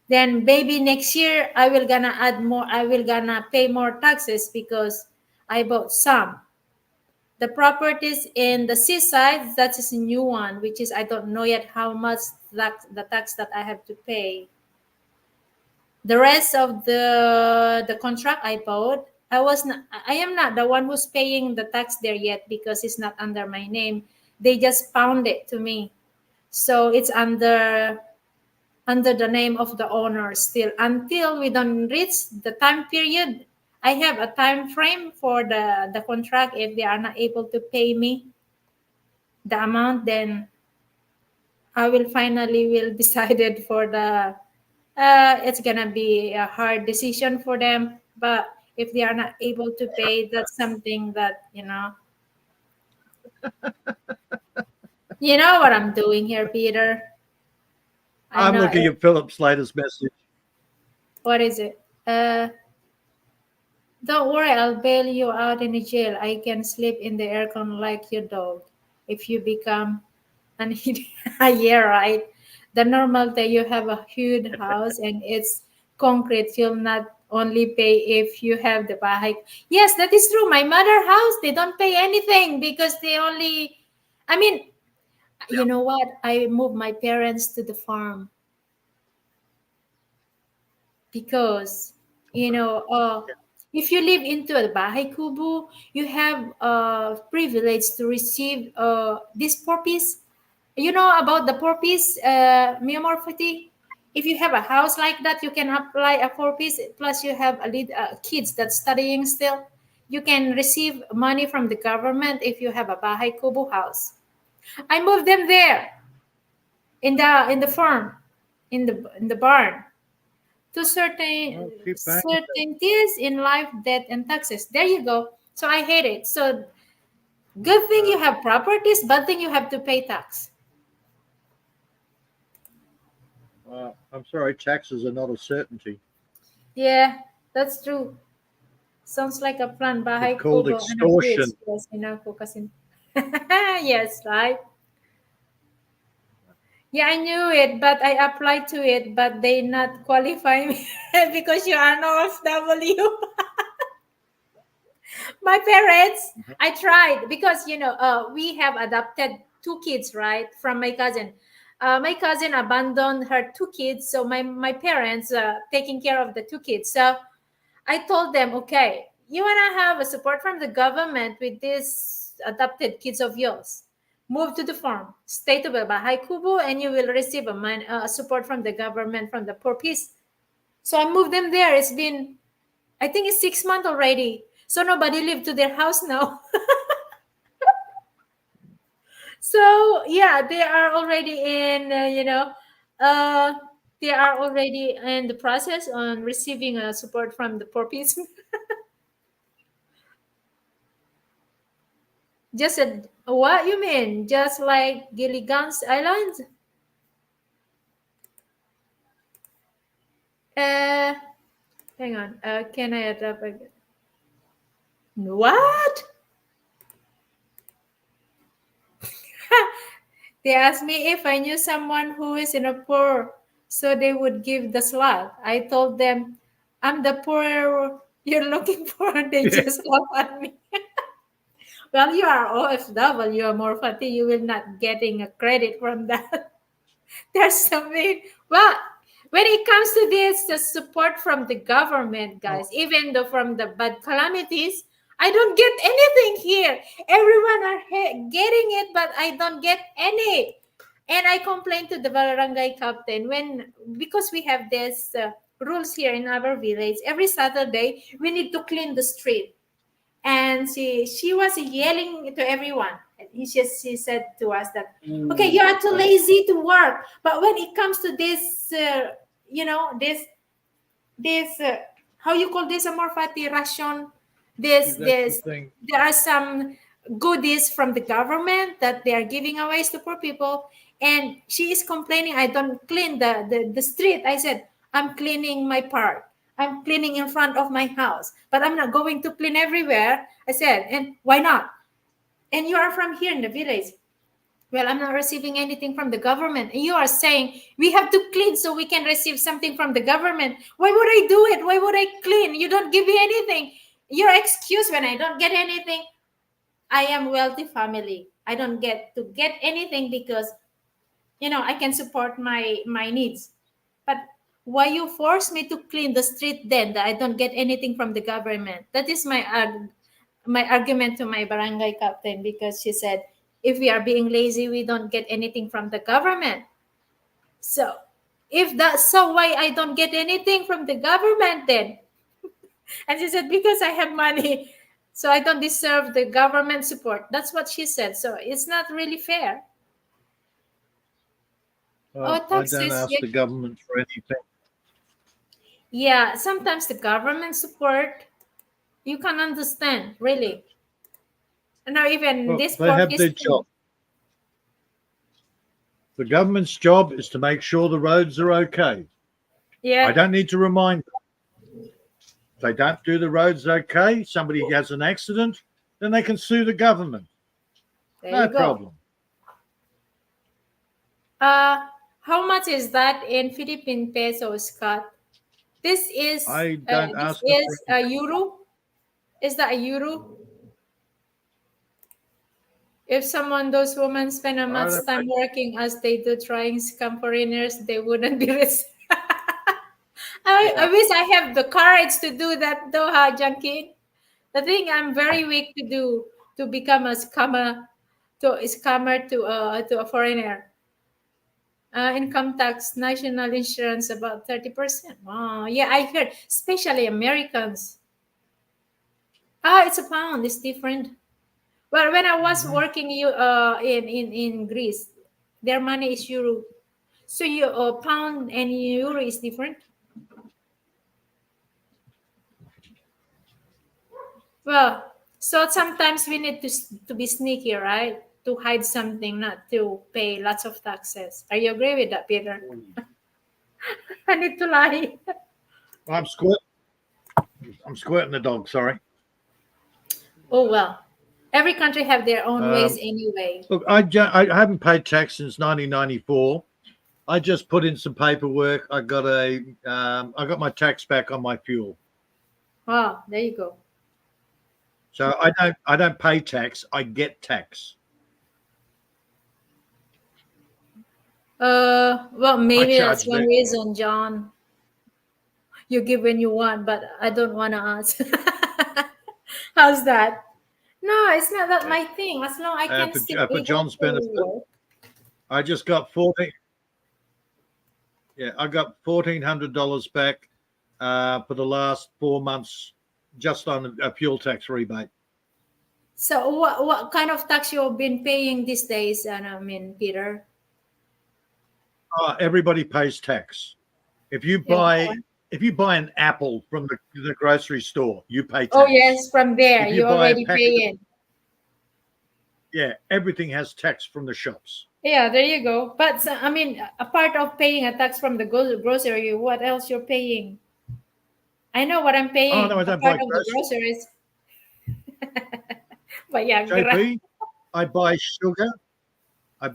A: Then maybe next year I will gonna add more. I will gonna pay more taxes because I bought some. The properties in the seaside, that is a new one, which is I don't know yet how much the tax that I have to pay. The rest of the contract I bought, I am not the one who's paying the tax there yet because it's not under my name. They just found it to me. So it's under the name of the owner still until we don't reach the time period. I have a time frame for the contract. If they are not able to pay me the amount, then I will finally decided for the it's gonna be a hard decision for them. But if they are not able to pay, that's something that you know what I'm doing here, Peter.
B: I'm
A: know
B: looking at Philip's latest message.
A: What is it? Don't worry, I'll bail you out in the jail. I can sleep in the aircon like your dog. If you become an idiot. Yeah, right. The normal day you have a huge house and it's concrete, you'll not only pay if you have the bahay. Yes, that is true. My mother house, they don't pay anything because they only, I mean, you know what? I moved my parents to the farm because, if you live into a bahay kubo, you have privilege to receive this purpose. You know about the purpose, Myanmar Fati? If you have a house like that, you can apply a purpose. Plus, you have kids that's studying still. you can receive money from the government if you have a Bahay Kubo house. I moved them there in the farm, in the barn, to
B: Well, keep paying.
A: certainties in life, death, and taxes. There you go. So I hate it. So good thing you have properties, bad thing you have to pay tax.
B: I'm sorry, taxes are not a certainty.
A: Yeah, that's true. Sounds like a plan. Bahay
B: It's called
A: Kubo and a bridge.
B: extortion.
A: Yes, inako kasi. Yes, right. Yeah, I knew it, but I applied to it, but they not qualify me because you are no FW. My parents, I tried because we have adopted two kids, right, from my cousin. My cousin abandoned her two kids, so my parents taking care of the two kids. So I told them, okay, you wanna have a support from the government with these adopted kids of yours. Move to the farm, stay to Bahay Kubo, and you will receive a support from the government from the poor piece. So I moved them there. It's been, I think it's 6 months already. So nobody lived to their house now. So yeah, they are already in, they are already in the process on receiving support from the poor piece. Just what you mean? Just like Gilligan's Island? Uh, Hang on. Can I adapt again? What? They asked me if I knew someone who is in a poor, so they would give the slot. I told them, I'm the poor you're looking for. They
B: Yeah.
A: just laugh at me. Well, you are OFW, you are more fatty. You will not getting a credit from that. There's something. Well, when it comes to this, the support from the government, guys, even though from the bad calamities, I don't get anything here. Everyone are getting it, but I don't get any. And I complained to the barangay captain because we have this rules here in our village. Every Saturday, we need to clean the street, and she was yelling to everyone. She said to us that, okay, you are too lazy to work, but when it comes to this this how you call this, a more fatty ration,
B: That's the
A: this
B: thing.
A: there are some goodies from the government that they are giving away to poor people, and she is complaining, I don't clean the street. I said, I'm cleaning my part, I'm cleaning in front of my house, but I'm not going to clean everywhere. I said, and why not? And you are from here in the village. Well, I'm not receiving anything from the government. And you are saying we have to clean so we can receive something from the government. Why would I do it? Why would I clean? You don't give me anything. Your excuse when I don't get anything, I am wealthy family. I don't get to get anything because I can support my needs. But why you force me to clean the street then that I don't get anything from the government? That is my argument to my barangay captain, because she said, if we are being lazy, we don't get anything from the government. So if that's so, why I don't get anything from the government then? And she said, because I have money, so I don't deserve the government support. That's what she said. So it's not really fair.
B: I don't
A: Taxes.
B: ask the government for anything.
A: Yeah, sometimes the government support, you can understand, really. Now even
B: Well,
A: this
B: they have their job. The government's job is to make sure the roads are okay.
A: Yeah.
B: I don't need to remind them. If they don't do the roads okay, somebody has an accident, then they can sue the government.
A: There
B: No
A: you go.
B: problem.
A: How much is that in Philippine pesos, Scott? This is
B: I don't ask
A: this
B: them
A: is a euro. Is that a euro? If those women spend a much
B: don't
A: time working as they do trying scam foreigners, they wouldn't be rich. I wish I have the courage to do that though, Junkie. The thing I'm very weak to become a scammer to a foreigner. Income tax, national insurance about 30%. Oh, yeah, I heard, especially Americans. It's a pound. It's different. Well, when I was working in Greece, their money is euro. So pound and euro is different. Well, so sometimes we need to be sneaky, right? To hide something, not to pay lots of taxes. Are you agree with that, Peter? I need to lie.
B: I'm squirting the dog. Sorry.
A: Oh well, every country have their own ways anyway.
B: Look, I haven't paid tax since 1994. I just put in some paperwork. I got my tax back on my fuel.
A: Oh, there you go.
B: So I don't pay tax. I get tax.
A: Well, maybe
B: charge
A: that's one
B: them.
A: reason, John. You give when you want, but I don't want to ask. How's that? No, it's not that my thing. As long I can still
B: for John's benefit,
A: work.
B: I just got 14. Yeah, I got $1,400 back for the last 4 months, just on a fuel tax rebate.
A: So what kind of tax you've been paying these days? And I mean, Peter.
B: Everybody pays tax. If you buy an apple from the grocery store, you pay tax.
A: Oh yes, from there
B: If
A: you
B: buy a
A: already
B: packet
A: pay it.
B: Yeah, everything has tax from the shops.
A: Yeah, there you go. But I mean, a part of paying a tax from the grocery, what else you're paying? I know what I'm paying.
B: Oh no, I
A: a
B: don't
A: part
B: buy
A: of the
B: groceries.
A: groceries. But yeah,
B: JP, I buy sugar, I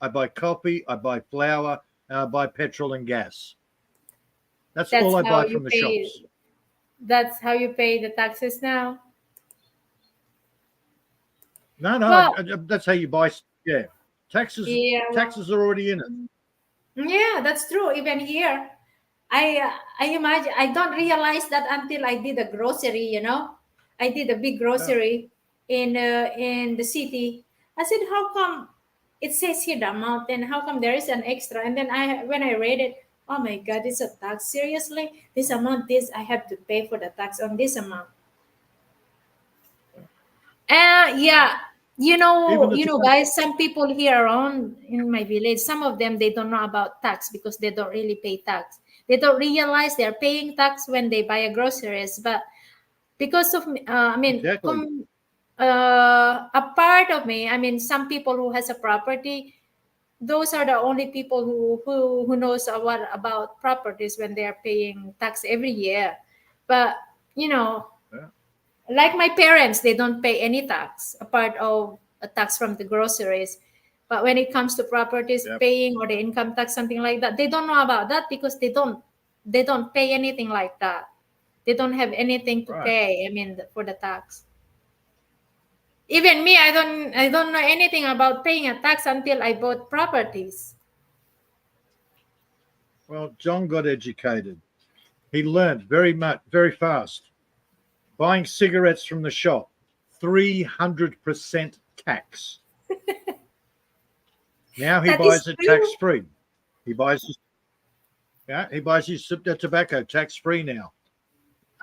B: buy coffee, I buy flour, and I buy petrol and gas. That's all I buy from the shops.
A: That's how you pay the taxes now.
B: No,
A: Well,
B: that's how you buy. Yeah, taxes.
A: Yeah, well,
B: Taxes are already in it.
A: yeah, that's true. Even here, I imagine I don't realize that until I did a grocery. You know, I did a big grocery in the city. I said, how come it says here the amount, and how come there is an extra? And then when I read it, oh my God, it's a tax. Seriously, this amount, this I have to pay for the tax on this amount. Yeah, guys, some people here around in my village, some of them, they don't know about tax because they don't really pay tax. They don't realize they're paying tax when they buy a groceries. But because of
B: Exactly.
A: a part of me, I mean, some people who has a property, those are the only people who knows what about properties when they are paying tax every year. But like my parents, they don't pay any tax apart of a tax from the groceries. But when it comes to properties paying or the income tax, something like that, they don't know about that because they don't pay anything like that. They don't have anything to pay. I mean, for the tax. Even me, I don't know anything about paying a tax until I bought properties.
B: Well, John got educated. He learned very fast. Buying cigarettes from the shop, 300% tax. Now he buys it tax free. He buys his tobacco tax free now.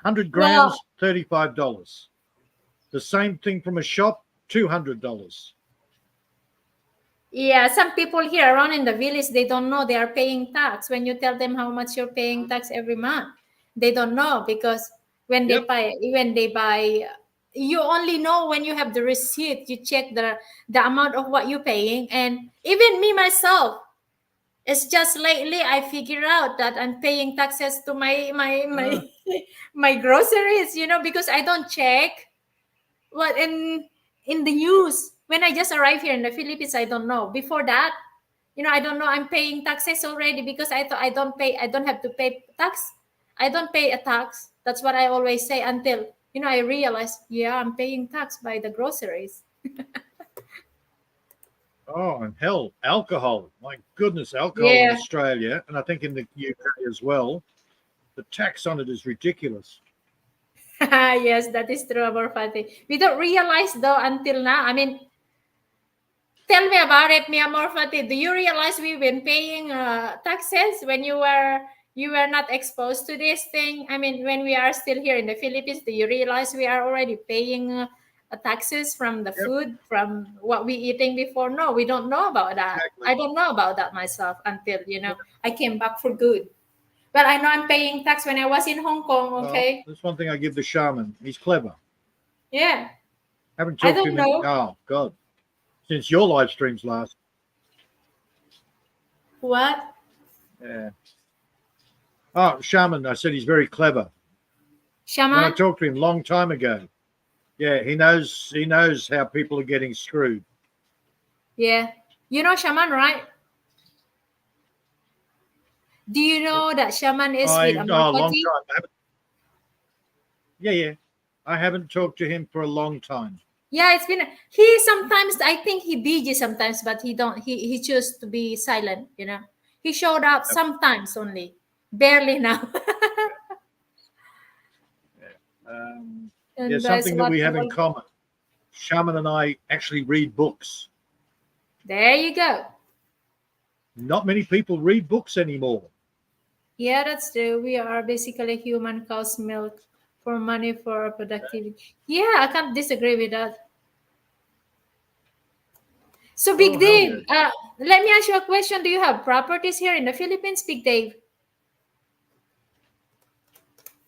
B: 100 grams, $35. The same thing from a shop, $200.
A: Yeah, some people here around in the village, they don't know they are paying tax. When you tell them how much you're paying tax every month, they don't know because when they buy, you only know when you have the receipt. You check the amount of what you're paying. And even me myself, it's just lately I figure out that I'm paying taxes to my my groceries, because I don't check what in the news. When I just arrived here in the Philippines, I don't know. Before that, I don't know I'm paying taxes already because I thought I don't have to pay tax. I don't pay a tax. That's what I always say until, I realize, I'm paying tax by the groceries.
B: Oh, and hell, alcohol. My goodness, alcohol in Australia, and I think in the UK as well, the tax on it is ridiculous.
A: Yes, that is true, Amor Fati. We don't realize though until now. I mean, tell me about it, Amor Fati. Do you realize we've been paying taxes when you were You were not exposed to this thing. I mean, when we are still here in the Philippines, do you realize we are already paying taxes from the
B: Yep.
A: food, from what we eating before? No, we don't know about that.
B: Exactly.
A: I don't know about that myself until, I came back for good. But I know I'm paying tax when I was in Hong Kong,
B: Well,
A: okay?
B: that's one thing I give the shaman. He's clever.
A: Yeah.
B: Haven't
A: I
B: talked to
A: don't
B: him.
A: know.
B: Oh God, since your live streams last.
A: What?
B: Yeah. Oh, shaman. I said he's very clever. When I
A: Shaman?
B: talked to him a long time ago. Yeah, he knows how people are getting screwed.
A: Yeah. You know Shaman, right? Do you know that Shaman is with
B: A long
A: Amarpati?
B: time. Yeah. I haven't talked to him for a long time.
A: Yeah, it's been he sometimes I think he busy sometimes, but he choose to be silent, He showed up sometimes only. Barely now. And
B: There's
A: there's
B: something
A: a
B: that
A: lot
B: we have
A: of
B: in common. Shaman and I actually read books.
A: There you go.
B: Not many people read books anymore.
A: Yeah, that's true. We are basically human cow's milk for money for productivity. Yeah, I can't disagree with that. So Big
B: Oh, hell
A: Dave, let me ask you a question. Do you have properties here in the Philippines, Big Dave?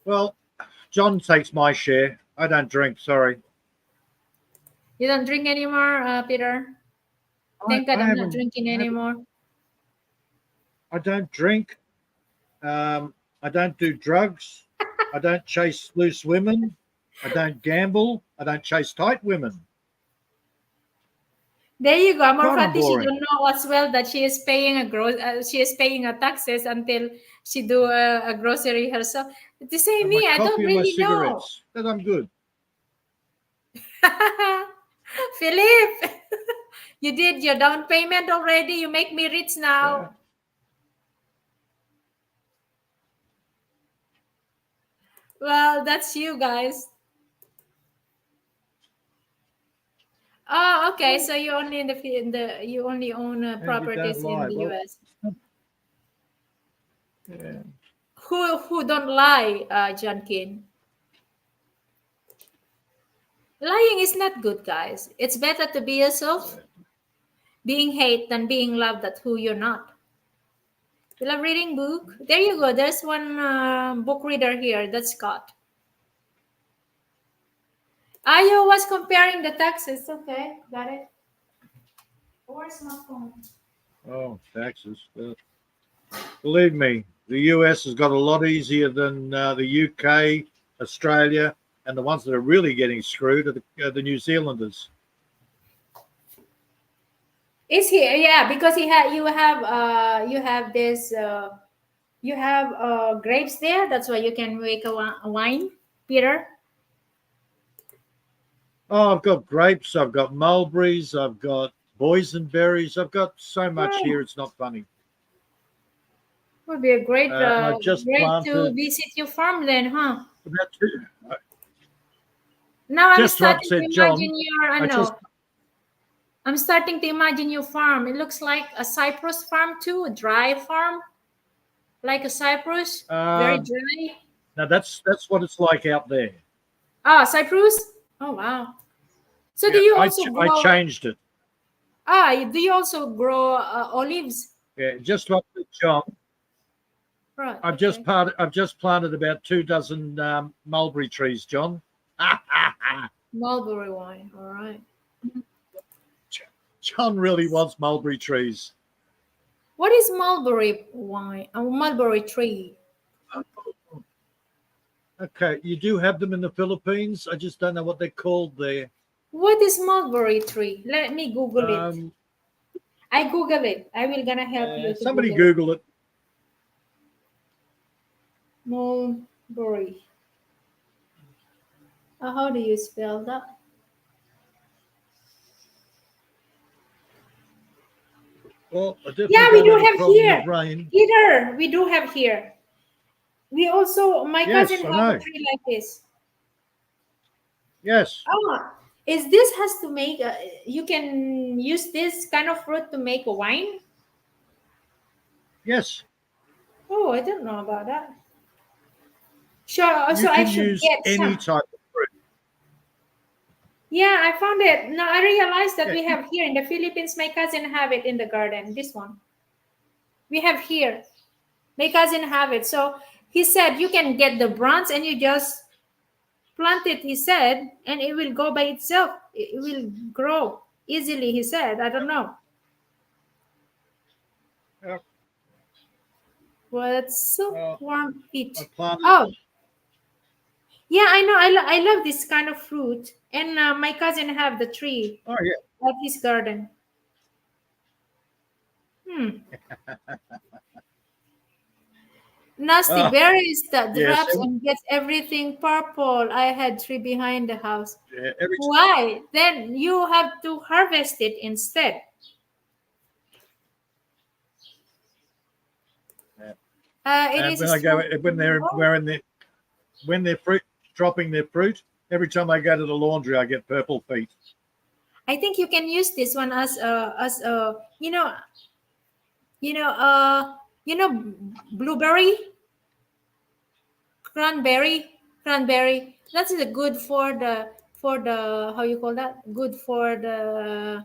B: Well, John takes my share. I don't drink, sorry.
A: You don't drink anymore, Peter? Thank God I'm not drinking anymore.
B: I don't drink. I don't do drugs. I don't chase loose women. I don't gamble. I don't chase tight women.
A: There you go,
B: God, I'm
A: Amorfati. She
B: boring.
A: don't know as well that she is paying she is paying a taxes until she do a grocery herself. The same
B: And
A: me,
B: my
A: I don't
B: coffee and my
A: really know.
B: cigarettes. That I'm good.
A: Philip, you did your down payment already. You make me rich now.
B: Yeah.
A: Well, that's you guys. Oh, okay. So you only you only own
B: And you
A: properties
B: don't
A: in
B: lie.
A: the
B: Well,
A: US.
B: yeah.
A: Who don't lie, John King? Lying is not good, guys. It's better to be yourself, being hate than being loved at who you're not. You love reading book? There you go. There's one book reader here. That's Scott. Ayo was comparing the taxes. Okay, got it. Where's my phone?
B: Oh, taxes. Believe me, the US has got a lot easier than the UK, Australia, and the ones that are really getting screwed are the New Zealanders.
A: Is he? Yeah, because you have this you have grapes there. That's why you can make a wine, Peter.
B: Oh, I've got grapes, I've got mulberries, I've got boysenberries. I've got so much
A: Oh.
B: here, it's not funny.
A: Would be a great
B: And I've just
A: great to
B: planted
A: visit your farm then, huh?
B: about two.
A: Now I'm
B: Just what
A: starting to
B: said John.
A: imagine your. I
B: I
A: know.
B: just
A: I'm starting to imagine your farm. It looks like a cypress farm too, a dry farm, like a cypress, very dry.
B: now that's what it's like out there.
A: Ah, cypress. Oh wow. So do
B: Yeah,
A: you also grow?
B: I changed it.
A: Do you also grow olives?
B: Yeah, just like with John.
A: Right.
B: I've just planted about 24 mulberry trees, John.
A: Mulberry wine. All right.
B: John really wants mulberry trees.
A: What is mulberry wine? A mulberry tree.
B: Okay, you do have them in the Philippines. I just don't know what they're called there.
A: What is mulberry tree? Let me Google it. I Google it. I will gonna help you.
B: Somebody Google it.
A: Mulberry. How do you spell that?
B: Well,
A: Yeah, we do have here.
B: Rain.
A: Peter, we do have here. We also, my
B: Yes,
A: cousin
B: I
A: have a
B: know.
A: tree like this.
B: Yes.
A: Oh, is this has to make? You can use this kind of fruit to make a wine.
B: Yes.
A: Oh, I don't know about that. Sure.
B: You
A: So I
B: can
A: should
B: use
A: get
B: any
A: some.
B: type of fruit.
A: Yeah, I found it. Now I realized that
B: Yeah,
A: we have here in the Philippines. My cousin have it in the garden. This one we have here. My cousin have it. So he said you can get the bronze and you just plant it. He said, and it will go by itself. It will grow easily. He said, I don't know.
B: yeah.
A: What's so
B: Uh,
A: warm
B: I
A: it?
B: planted.
A: Oh, yeah, I know. I love this kind of fruit. And my cousin have the tree
B: Oh yeah.
A: at his garden. Hmm. Nasty
B: Uh,
A: berries that
B: yes.
A: drops and gets everything purple. I had tree behind the house.
B: Yeah,
A: Why? Then you have to harvest it instead.
B: yeah.
A: It
B: And
A: is
B: when they're fruit dropping their fruit, every time I go to the laundry, I get purple feet.
A: I think you can use this one as a you know blueberry, cranberry. That's the good for the how you call that? Good for the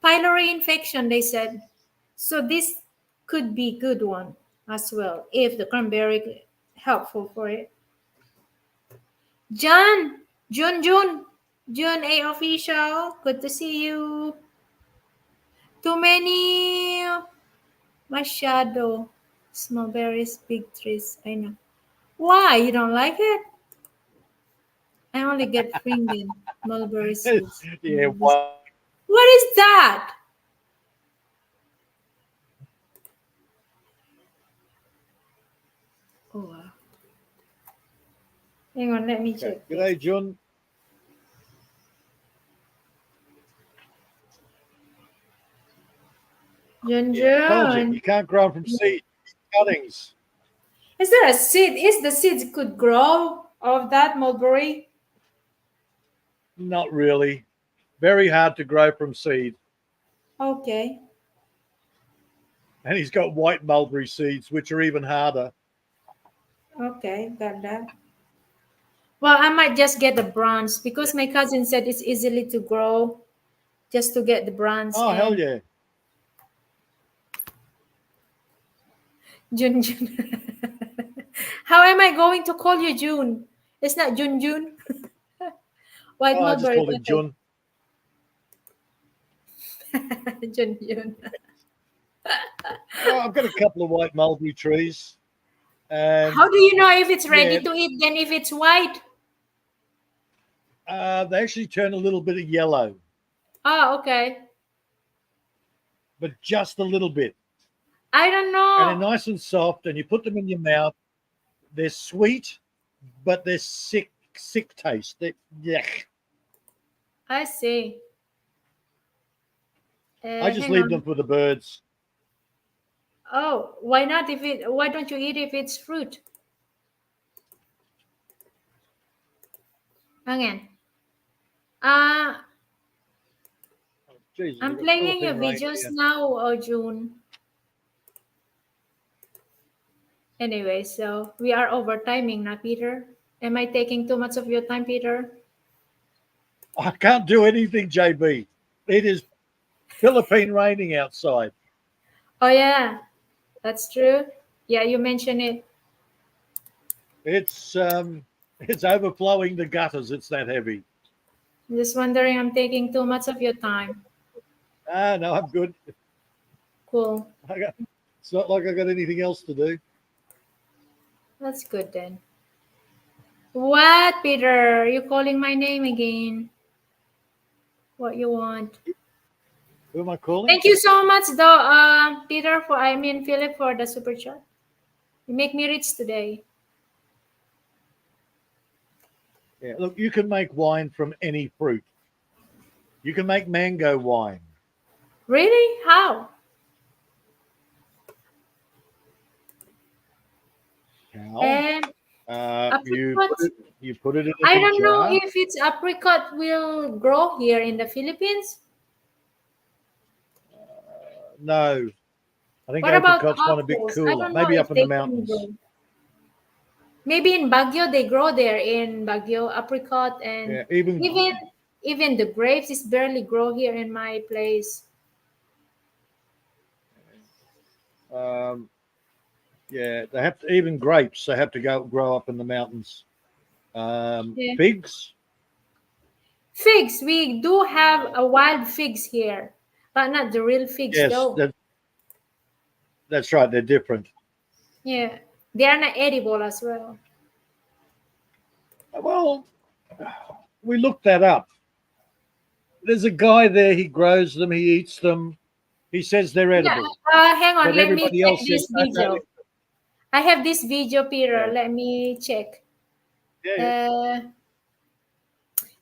A: pylori infection. They said so. This could be good one as well if the cranberry helpful for it. John, June A official. Good to see you. Too many masyado small berries, big trees. I know. Why you don't like it? I only get fringing mulberry seeds.
B: Yeah. Well,
A: What is that? Oh wow. Hang on, let me
B: okay.
A: check.
B: G'day, Jun.
A: Jun
B: Yeah. Told you,
A: Jun.
B: you can't grow them from seed cuttings.
A: Is there a seed? Is the seeds could grow of that mulberry?
B: Not really. Very hard to grow from seed.
A: Okay.
B: And he's got white mulberry seeds, which are even harder.
A: Okay, got that. Well, I might just get the bronze because my cousin said it's easily to grow just to get the bronze
B: Oh, hell
A: and
B: yeah.
A: Jun Jun. How am I going to call you June? It's not Jun Jun. White
B: Oh, I just
A: mulberry.
B: called him Jun.
A: Jun Jun.
B: Oh, I've got a couple of white mulberry trees. And
A: How do you know if it's ready
B: yeah,
A: to eat then if it's white?
B: they actually turn a little bit of yellow,
A: Oh, okay.
B: but just a little bit.
A: I don't
B: And they're
A: know.
B: nice and soft, and you put them in your mouth. They're sweet, but they're sick taste. Yuck.
A: I see.
B: I just
A: Hang
B: leave
A: on.
B: them for the birds.
A: Oh, why not? Why don't you eat if it's fruit? Hang on.
B: Jesus,
A: I'm
B: we've got
A: playing your
B: Philippine rain
A: videos
B: here.
A: now, June. Anyway, so we are over timing now, Peter. Am I taking too much of your time, Peter?
B: I can't do anything, JB. It is Philippine raining outside.
A: Oh yeah, that's true. Yeah, you mentioned it.
B: It's overflowing the gutters. It's that heavy.
A: I'm just wondering, I'm taking too much of your time.
B: Ah, no, I'm good.
A: Cool.
B: It's not like I got anything else to do.
A: That's good then. What, Peter? You calling my name again? What you want?
B: Who am I calling?
A: Thank you so much, though, Peter. Philip, for the super chat. You make me rich today.
B: Yeah, look, you can make wine from any fruit. You can make mango wine.
A: Really? How?
B: How?
A: And
B: You
A: apricot.
B: put it in a
A: I
B: big
A: don't know
B: jar.
A: if it's apricot will grow here in the Philippines.
B: No, I think
A: What about
B: apricots want a bit
A: apples? I
B: cooler.
A: don't know
B: Maybe
A: if
B: up in
A: they
B: the
A: can
B: mountains.
A: grow. Maybe in Baguio they grow there in Baguio apricot, and
B: Yeah, even
A: even the grapes is barely grow here in my place.
B: yeah, they have to, even grapes. They have to go grow up in the mountains.
A: Yeah.
B: Figs.
A: Figs, we do have a wild figs here, but not the real figs
B: Yes,
A: though.
B: that's right. They're different.
A: Yeah, they are not edible as well.
B: Well, we looked that up. There's a guy there. He grows them. He eats them. He says they're
A: Yeah,
B: edible,
A: hang on,
B: but
A: let me
B: everybody
A: check
B: else says
A: this video. I have this video, Peter.
B: Yeah.
A: Let me check.
B: Yeah.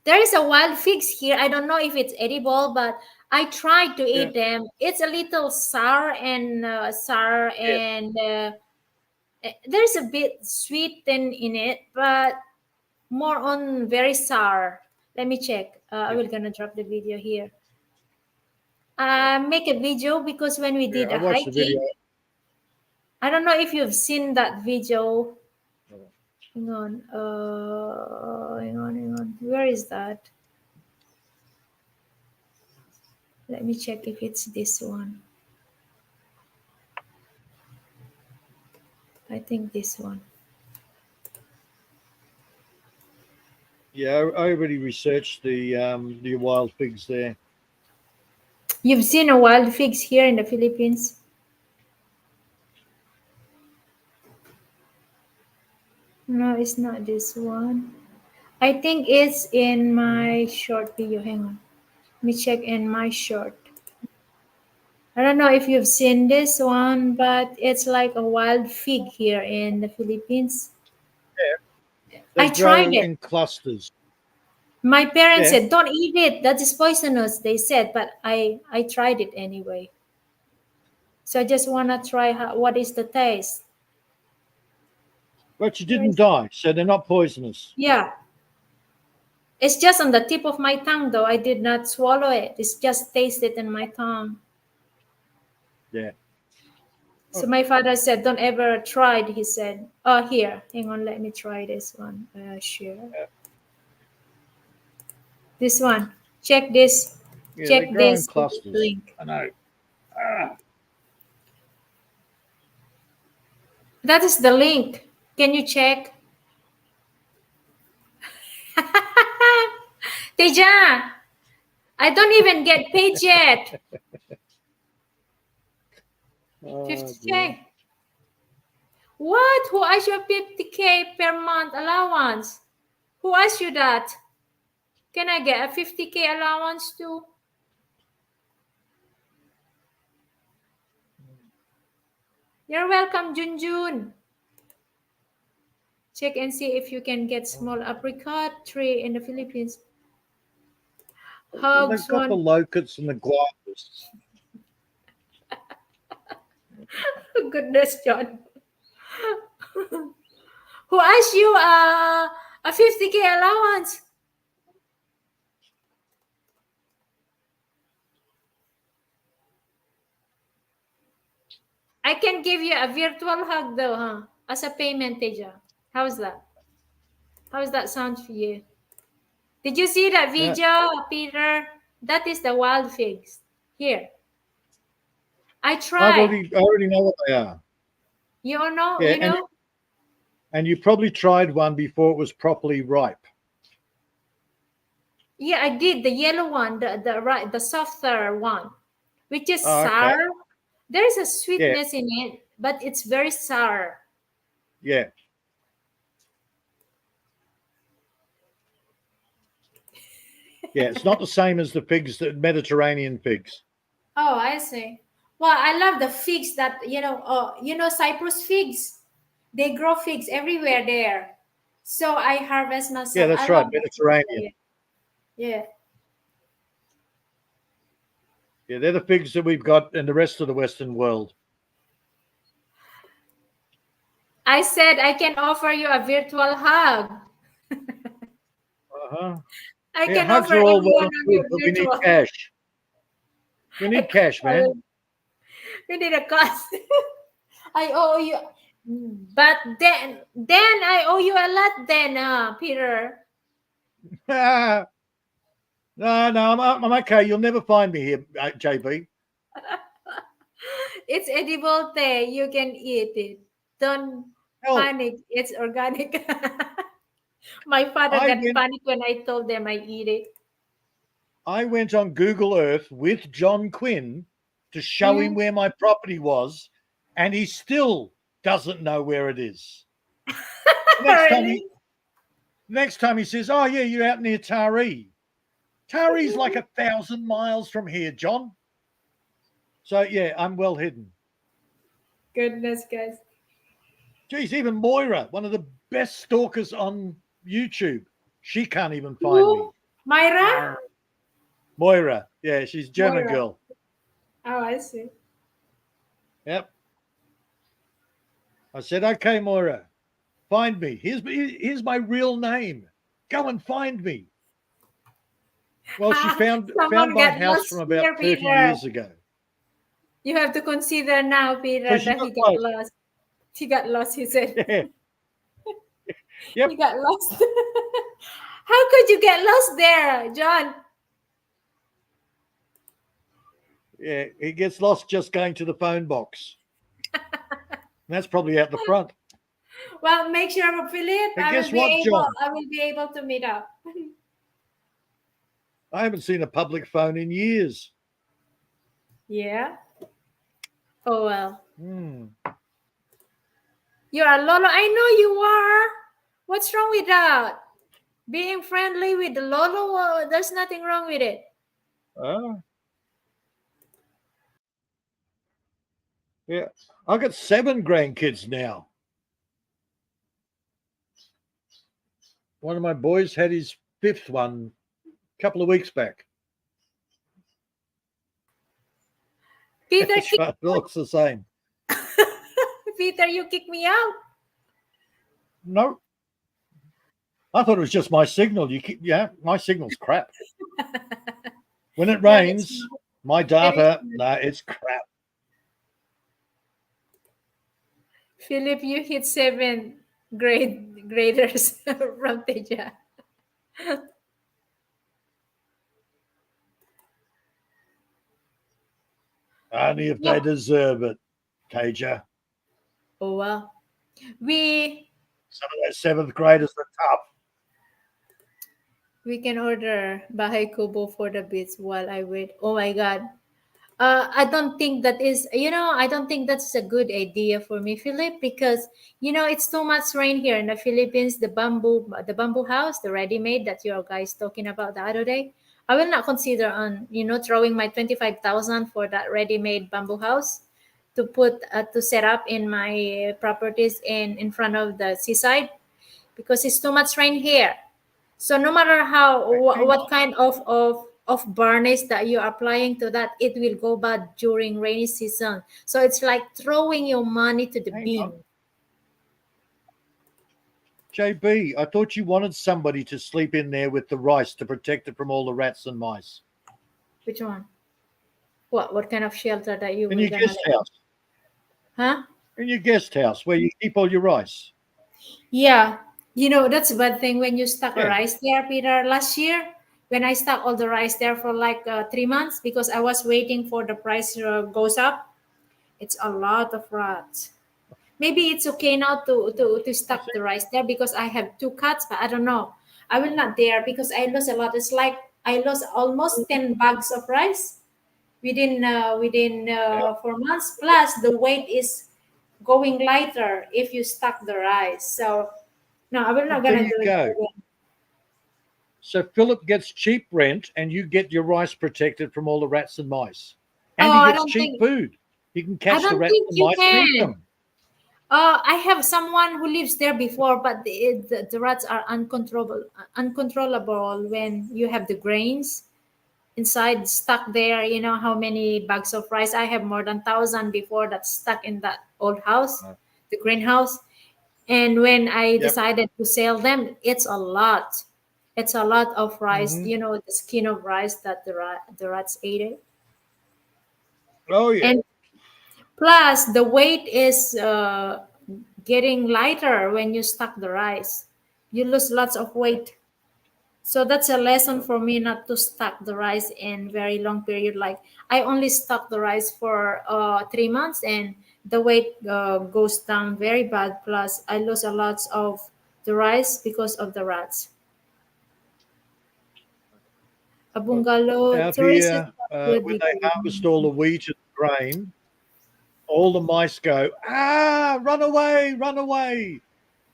A: There is a wild figs here. I don't know if it's edible, but I tried to
B: Yeah.
A: eat them. It's a little sour and there's a bit sweet in it, but more on very sour. Let me check. I will gonna drop the video here. Make a video because when we did
B: I
A: a
B: watched the video.
A: hiking, I don't know if you've seen that video.
B: Oh.
A: Hang on. Hang on. Where is that? Let me check if it's this one. I think this one.
B: Yeah, I already researched the wild figs there.
A: You've seen a wild figs here in the Philippines? No, it's not this one. I think it's in my short video. Hang on. Let me check in my short. I don't know if you've seen this one, but it's like a wild fig here in the Philippines.
B: They
A: I tried
B: grow
A: it.
B: in clusters.
A: My parents
B: Yeah.
A: said, "Don't eat it. That is poisonous." They said, but I tried it anyway. So I just wanna try what is the taste.
B: But you didn't die, so they're not poisonous.
A: Yeah, it's just on the tip of my tongue, though. I did not swallow it. It's just tasted in my tongue.
B: Yeah.
A: So my father said, "Don't ever try it." He said, "Oh, here, hang on, let me try this one." Share. This one. Check this.
B: Yeah,
A: Check
B: they grow in
A: this
B: clusters.
A: link.
B: I know.
A: That is the link. Can you check? Teja, I don't even get paid yet.
B: Oh,
A: 50K.
B: dear.
A: What? Who asked you 50K per month allowance? Who asked you that? Can I get a 50K allowance too? You're welcome, Junjun. Check and see if you can get small apricot tree in the Philippines.
B: Well, they've
A: Hugs
B: got the
A: one.
B: locusts and the guavas.
A: Goodness, John. Who asked you a 50K allowance? I can give you a virtual hug though, huh? As a payment, Teja. How's that? How's that sound for you? Did you see that video, Peter? That is the wild figs. Here. I tried.
B: I already know what they are.
A: You know?
B: Yeah,
A: You know?
B: and you probably tried one before it was properly ripe.
A: Yeah, I did. The yellow one, the softer one, which is
B: Oh, okay.
A: sour. There's a sweetness in it, but it's very sour.
B: Yeah. Yeah, it's not the same as the figs, the Mediterranean figs.
A: Oh, I see. Well, I love the figs that Cyprus figs. They grow figs everywhere there. So I harvest myself.
B: Yeah, that's
A: I
B: right,
A: love the figs
B: Mediterranean.
A: there. Yeah.
B: Yeah, they're the figs that we've got in the rest of the Western world.
A: I said I can offer you a virtual hug.
B: Uh-huh.
A: I
B: Yeah,
A: can
B: hugs
A: offer
B: are all
A: everyone
B: well
A: a
B: and good, but we need
A: virtual.
B: cash. We need cash, man.
A: We need a cost. I owe you, but then I owe you a lot. Then, Peter.
B: No, I'm okay. You'll never find me here, JB.
A: It's edible tea. You can eat it. Don't
B: Hell,
A: panic. It's organic. My father
B: I
A: got
B: went,
A: panic when I told them I eat it.
B: I went on Google Earth with John Quinn to show him where my property was, and he still doesn't know where it is. Next time he says, "Oh yeah, you're out near Taree." Taree's like 1,000 miles from here, John. So yeah, I'm well hidden.
A: Goodness, guys.
B: Geez, even Moira, one of the best stalkers on YouTube, she can't even find me.
A: Who? Myra?
B: Moira, yeah, she's a German
A: Moira.
B: girl.
A: Oh, I see.
B: Yep. I said, okay, Moira, find me. Here's my real name. Go and find me. Well, she found
A: Someone
B: my
A: got
B: house
A: lost
B: from about
A: here,
B: 30
A: Peter.
B: years ago.
A: You have to consider now, Peter,
B: So she
A: that
B: got
A: he got
B: lost.
A: lost. He got lost, he said.
B: Yeah. Yep.
A: He got lost. How could you get lost there, John?
B: Yeah, he gets lost just going to the phone box. That's probably out the front.
A: Well, make sure, Philip,
B: And
A: I
B: guess
A: will
B: what, John?
A: be able to meet up.
B: I haven't seen a public phone in years.
A: Yeah. Oh well.
B: Hmm.
A: You are Lolo. I know you are. What's wrong with that? Being friendly with the Lolo, there's nothing wrong with it.
B: Yeah, I've got 7 grandkids now. One of my boys had his 5th one a couple of weeks back.
A: Peter,
B: It looks the same.
A: Peter, you kick me out.
B: No, I thought it was just my signal. My signal's crap. When it rains, my data, it's crap.
A: Philip, you hit 7 graders from Teja.
B: Only if they deserve it, Teja.
A: Oh well.
B: Some of those 7th graders are tough.
A: We can order Bahay Kubo for the beats while I wait. Oh my God. I don't think I don't think that's a good idea for me, Philip, because, it's too much rain here in the Philippines. The bamboo house, the ready-made that you guys talking about the other day. I will not consider on, throwing my 25,000 for that ready-made bamboo house to set up in my properties in front of the seaside, because it's too much rain here. So no matter what kind of varnish that you're applying to that, it will go bad during rainy season. So it's like throwing your money to the bin.
B: JB, I thought you wanted somebody to sleep in there with the rice to protect it from all the rats and mice.
A: Which one? What kind of shelter that you
B: In
A: were
B: your
A: gonna
B: guest house.
A: Huh?
B: In your guest house where you keep all your rice.
A: Yeah. That's a bad thing when you stock
B: Yeah.
A: rice there, Peter. Last year, when I stocked all the rice there for like 3 months, because I was waiting for the price goes up, it's a lot of rats. Maybe it's okay now to stock the rice there because I have 2 cats, but I don't know. I will not dare because I lost a lot. It's like I lost almost 10 bags of rice within 4 months. Plus, the weight is going lighter if you stock the rice. So, no, I will not
B: There
A: gonna
B: you
A: do
B: go.
A: it again.
B: So Philip gets cheap rent and you get your rice protected from all the rats and mice. And
A: Oh, I
B: he gets
A: don't
B: cheap
A: think-
B: food. You can catch the
A: don't
B: rats
A: think
B: and
A: you
B: mice and eat
A: can.
B: them.
A: I have someone who lives there before, but the rats are uncontrollable when you have the grains inside stuck there. You know how many bags of rice? I have more than 1,000 before that's stuck in that old house, the greenhouse. And when I decided to sell them, it's a lot. It's a lot of rice.
B: Mhm.
A: The skin of rice that the rats ate it.
B: Oh, yeah.
A: And Plus, the weight is getting lighter when you stack the rice. You lose lots of weight. So that's a lesson for me not to stack the rice in very long period. Like I only stack the rice for 3 months, and the weight goes down very bad. Plus, I lose a lot of the rice because of the rats. A bungalow
B: Out
A: tourist is
B: here,
A: not good
B: when
A: with
B: they harvest all the wheat and grain, all the mice go, run away, run away.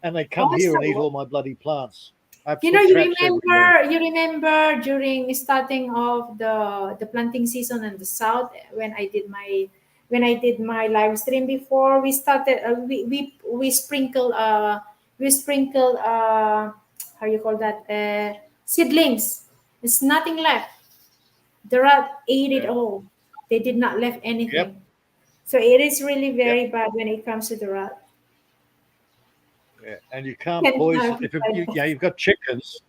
B: And they come here and eat
A: also.
B: all my bloody plants. I
A: You know,
B: put traps everywhere.
A: you remember during starting of the planting season in the south when I did my live stream before we started we sprinkle how you call that seedlings. It's nothing left. The rat ate it
B: Yeah.
A: all. They did not left
B: Yep.
A: anything. So it is really
B: Yep.
A: very bad when it comes to the rat.
B: Yeah. And you can't
A: Can
B: poison
A: have
B: if
A: like
B: you've got chickens.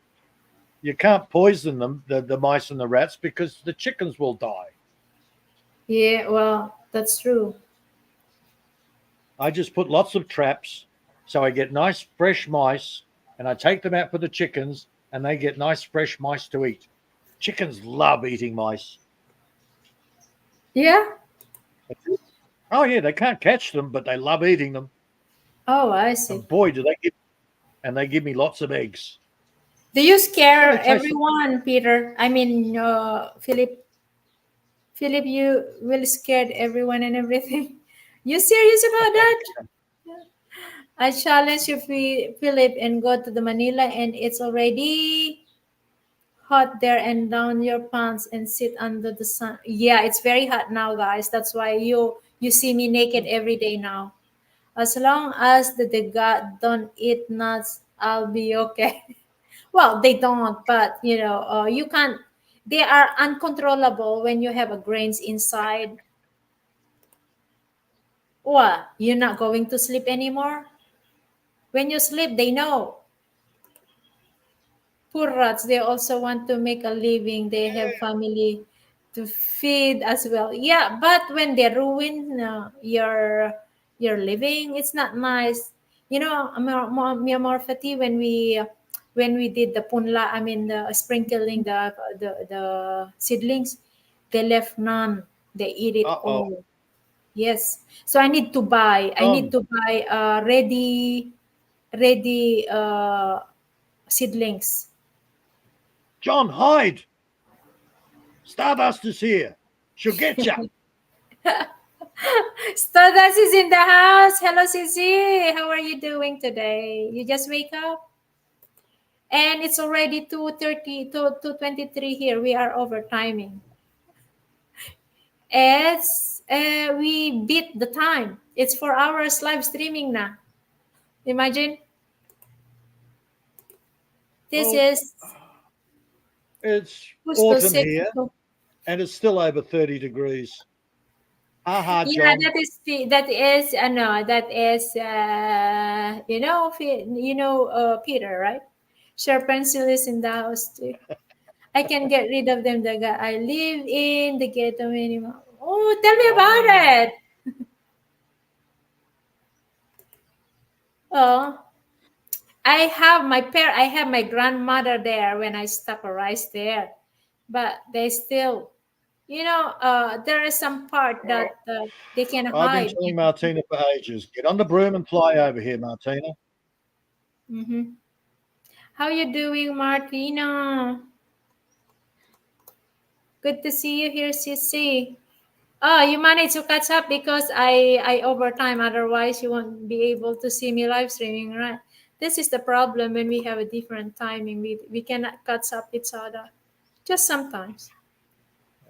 B: You can't poison them, the mice and the rats, because the chickens will die.
A: yeah, well, that's true.
B: I just put lots of traps so I get nice fresh mice, and I take them out for the chickens, and they get nice fresh mice to eat. Chickens love eating mice.
A: Yeah.
B: Oh yeah, they can't catch them, but they love eating them.
A: Oh, I see.
B: And boy, they give me lots of eggs.
A: Do you
B: Yeah,
A: scare
B: they taste.
A: everyone, Peter? I mean, Philip. Philip, you will scared everyone and everything. You serious about that? I challenge you, Philip, and go to the Manila, and it's already hot there, and down your pants and sit under the sun. Yeah, it's very hot now, guys. That's why you see me naked every day now. As long as the God don't eat nuts, I'll be okay. Well, they don't, but you can't. They are uncontrollable when you have a grains inside. What? You're not going to sleep anymore? When you sleep, they know. Poor rats, they also want to make a living. They have family to feed as well. Yeah, but when they ruin your living, it's not nice. Mia Morfati, when we did the punla, I mean the sprinkling the seedlings, they left none. They eat it
B: Uh-oh.
A: all. Yes. So I need to buy. I need
B: John,
A: to buy ready seedlings.
B: John, hide. Stardust is here. She'll get you.
A: Stardust is in the house. Hello, Sissy. How are you doing today? You just wake up? And it's already 2:30 to 2:23 here. We are over timing. We beat the time. It's 4 hours live streaming now. Imagine. This
B: Well,
A: is
B: it's
A: Gusto
B: autumn
A: 6.
B: here, and it's still over 30 degrees.
A: Yeah,
B: John.
A: that is Peter, right? Sure, pencil is in the house too. I can get rid of them. The guy I live in the ghetto minimum. Oh, tell me about it. Oh, I have my grandmother there when I stuck a rice there, but they still, there is some part that they can
B: I've been
A: hide.
B: telling Martina for ages, get on the broom and fly over here, Martina.
A: Mm-hmm. How you doing, Martina? Good to see you here, Sissy. Oh, you managed to catch up because I overtime. Otherwise, you won't be able to see me live streaming, right? This is the problem when we have a different timing. We cannot catch up each other. Just sometimes.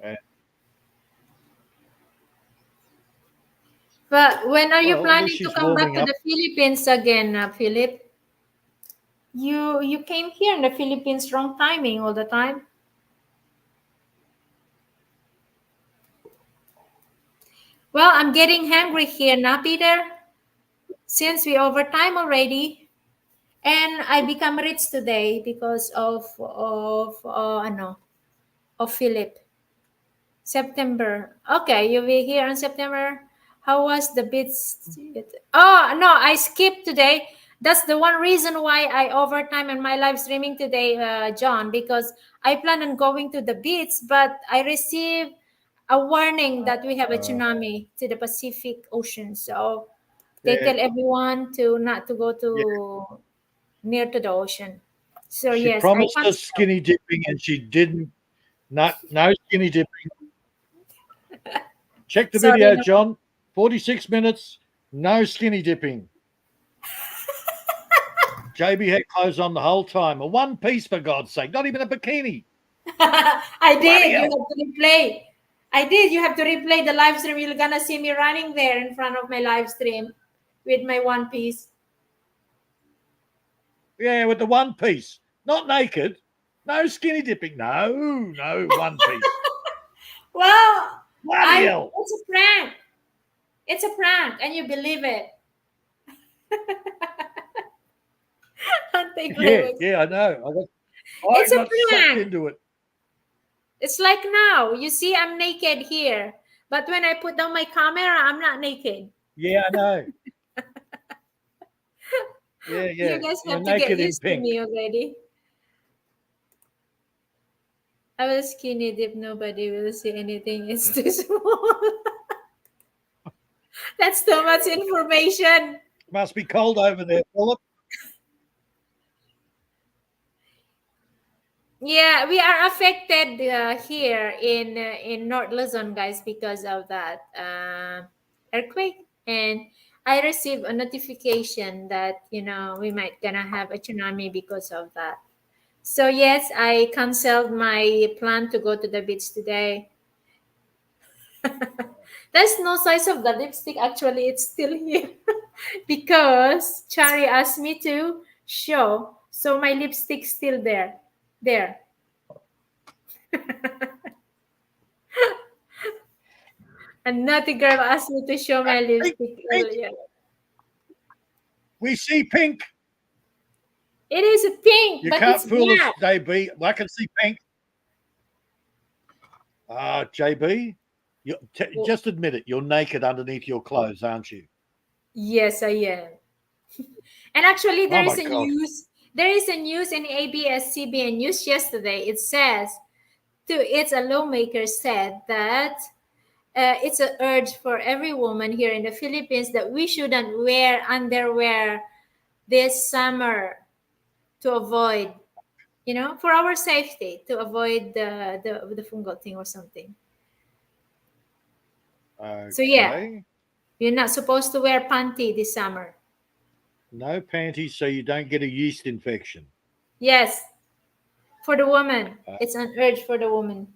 B: Yeah.
A: But when are you
B: Well, at
A: planning
B: least
A: to
B: she's
A: come back
B: warming
A: to
B: up.
A: the Philippines again, Philip? You came here in the Philippines wrong timing all the time. Well, I'm getting hungry here now, Peter. Since we overtime already, and I become rich today because of Philip. September. Okay, you'll be here in September. How was the bits? Oh no, I skipped today. That's the one reason why I overtime in my live streaming today, John, because I plan on going to the beach, but I received a warning that we have a tsunami to the Pacific Ocean. So they
B: Yeah.
A: tell everyone to not to go to near to the ocean. So
B: She
A: yes, I
B: promised us
A: canceled.
B: skinny dipping and she didn't. No skinny dipping. Check the
A: Sorry,
B: video,
A: no.
B: John. 46 minutes, no skinny dipping. JB had clothes on the whole time. A one piece, for God's sake. Not even a bikini.
A: I did. You
B: hell.
A: have to replay. I did. You have to replay the live stream. You're gonna see me running there in front of my live stream with my one piece.
B: Yeah, with the one piece. Not naked. No skinny dipping. No, one piece.
A: Well,
B: Bloody hell.
A: it's a prank. It's a prank, and you believe it.
B: Yeah, I know.
A: It's a
B: got sucked
A: prank.
B: into it.
A: It's like now. You see, I'm naked here, but when I put down my camera, I'm not naked.
B: Yeah, I know. Yeah.
A: You guys
B: You're
A: have to get
B: naked in
A: used to
B: pink.
A: me already. I will skinny dip. Nobody will see anything. It's too small. That's too much information.
B: Must be cold over there, Philip.
A: Yeah, we are affected here in North Luzon, guys, because of that earthquake. And I received a notification that we might gonna have a tsunami because of that. So yes, I canceled my plan to go to the beach today. There's no size of the lipstick. Actually, it's still here because Chari asked me to show. So my lipstick's still there. There. And naughty girl asked me to show my lipstick earlier.
B: We see pink.
A: It is a pink,
B: You
A: but
B: can't
A: it's
B: fool
A: black.
B: us, JB. I can see pink. JB, just admit it. You're naked underneath your clothes, aren't you?
A: Yes, I am. And actually, there
B: Oh
A: is
B: my
A: a
B: God.
A: news. There is a news in ABS-CBN News yesterday. It says, it's a lawmaker said that it's an urge for every woman here in the Philippines that we shouldn't wear underwear this summer to avoid, for our safety, to avoid the fungal thing or something.
B: Okay.
A: So yeah, you're not supposed to wear panty this summer.
B: No panties so you don't get a yeast infection.
A: Yes, for the woman. It's an urge for the woman.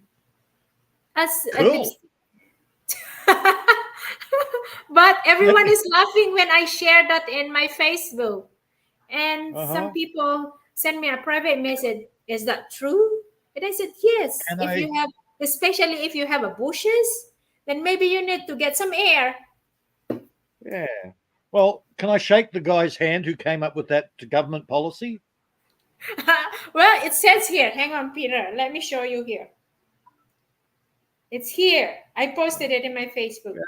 A: As a
B: Cool.
A: lipstick. But everyone is laughing when I share that in my Facebook. And some people send me a private message. Is that true? And I said, yes. Especially if you have a bushes, then maybe you need to get some air.
B: Yeah. Well, can I shake the guy's hand who came up with that government policy?
A: Well, it says here. Hang on, Peter. Let me show you here. It's here. I posted it in my Facebook. Yeah.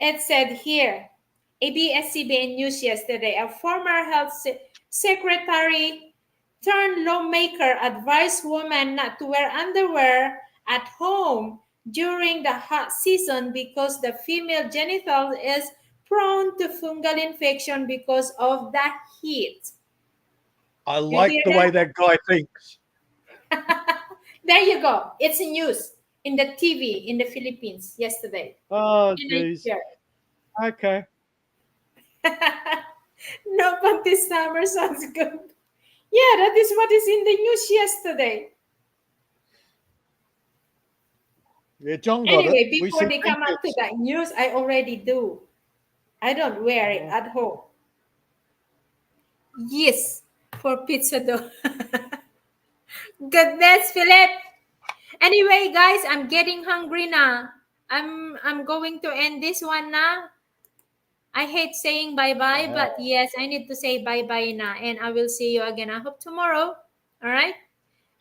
A: It said here, ABS-CBN News yesterday, a former health secretary turned lawmaker advised women not to wear underwear at home during the hot season because the female genital is prone to fungal infection because of the heat.
B: I like the way that guy thinks.
A: There you go. It's in news in the TV in the Philippines yesterday.
B: Oh, geez. Okay.
A: No panty summer sounds good. Yeah, that is what is in the news yesterday.
B: Yeah, John got
A: anyway,
B: it.
A: before they come up to that news, I already do. I don't wear it at home. Yes, for pizza dough. Goodness, Philip. Anyway, guys, I'm getting hungry now. I'm going to end this one now. I hate saying bye-bye, but yes, I need to say bye-bye now. And I will see you again, I hope tomorrow. All right?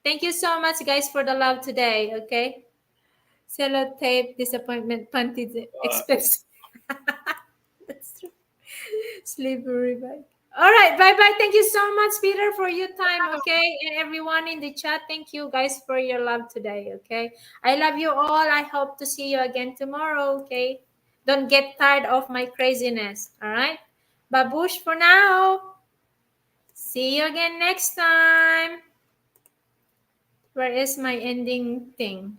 A: Thank you so much, guys, for the love today, okay? Sellotape, disappointment, panty, expensive. Slippery bike. All right, bye-bye. Thank you so much, Peter, for your time, okay? And everyone in the chat, thank you guys for your love today, okay? I love you all. I hope to see you again tomorrow, okay? Don't get tired of my craziness, all right? Babush for now. See you again next time. Where is my ending thing?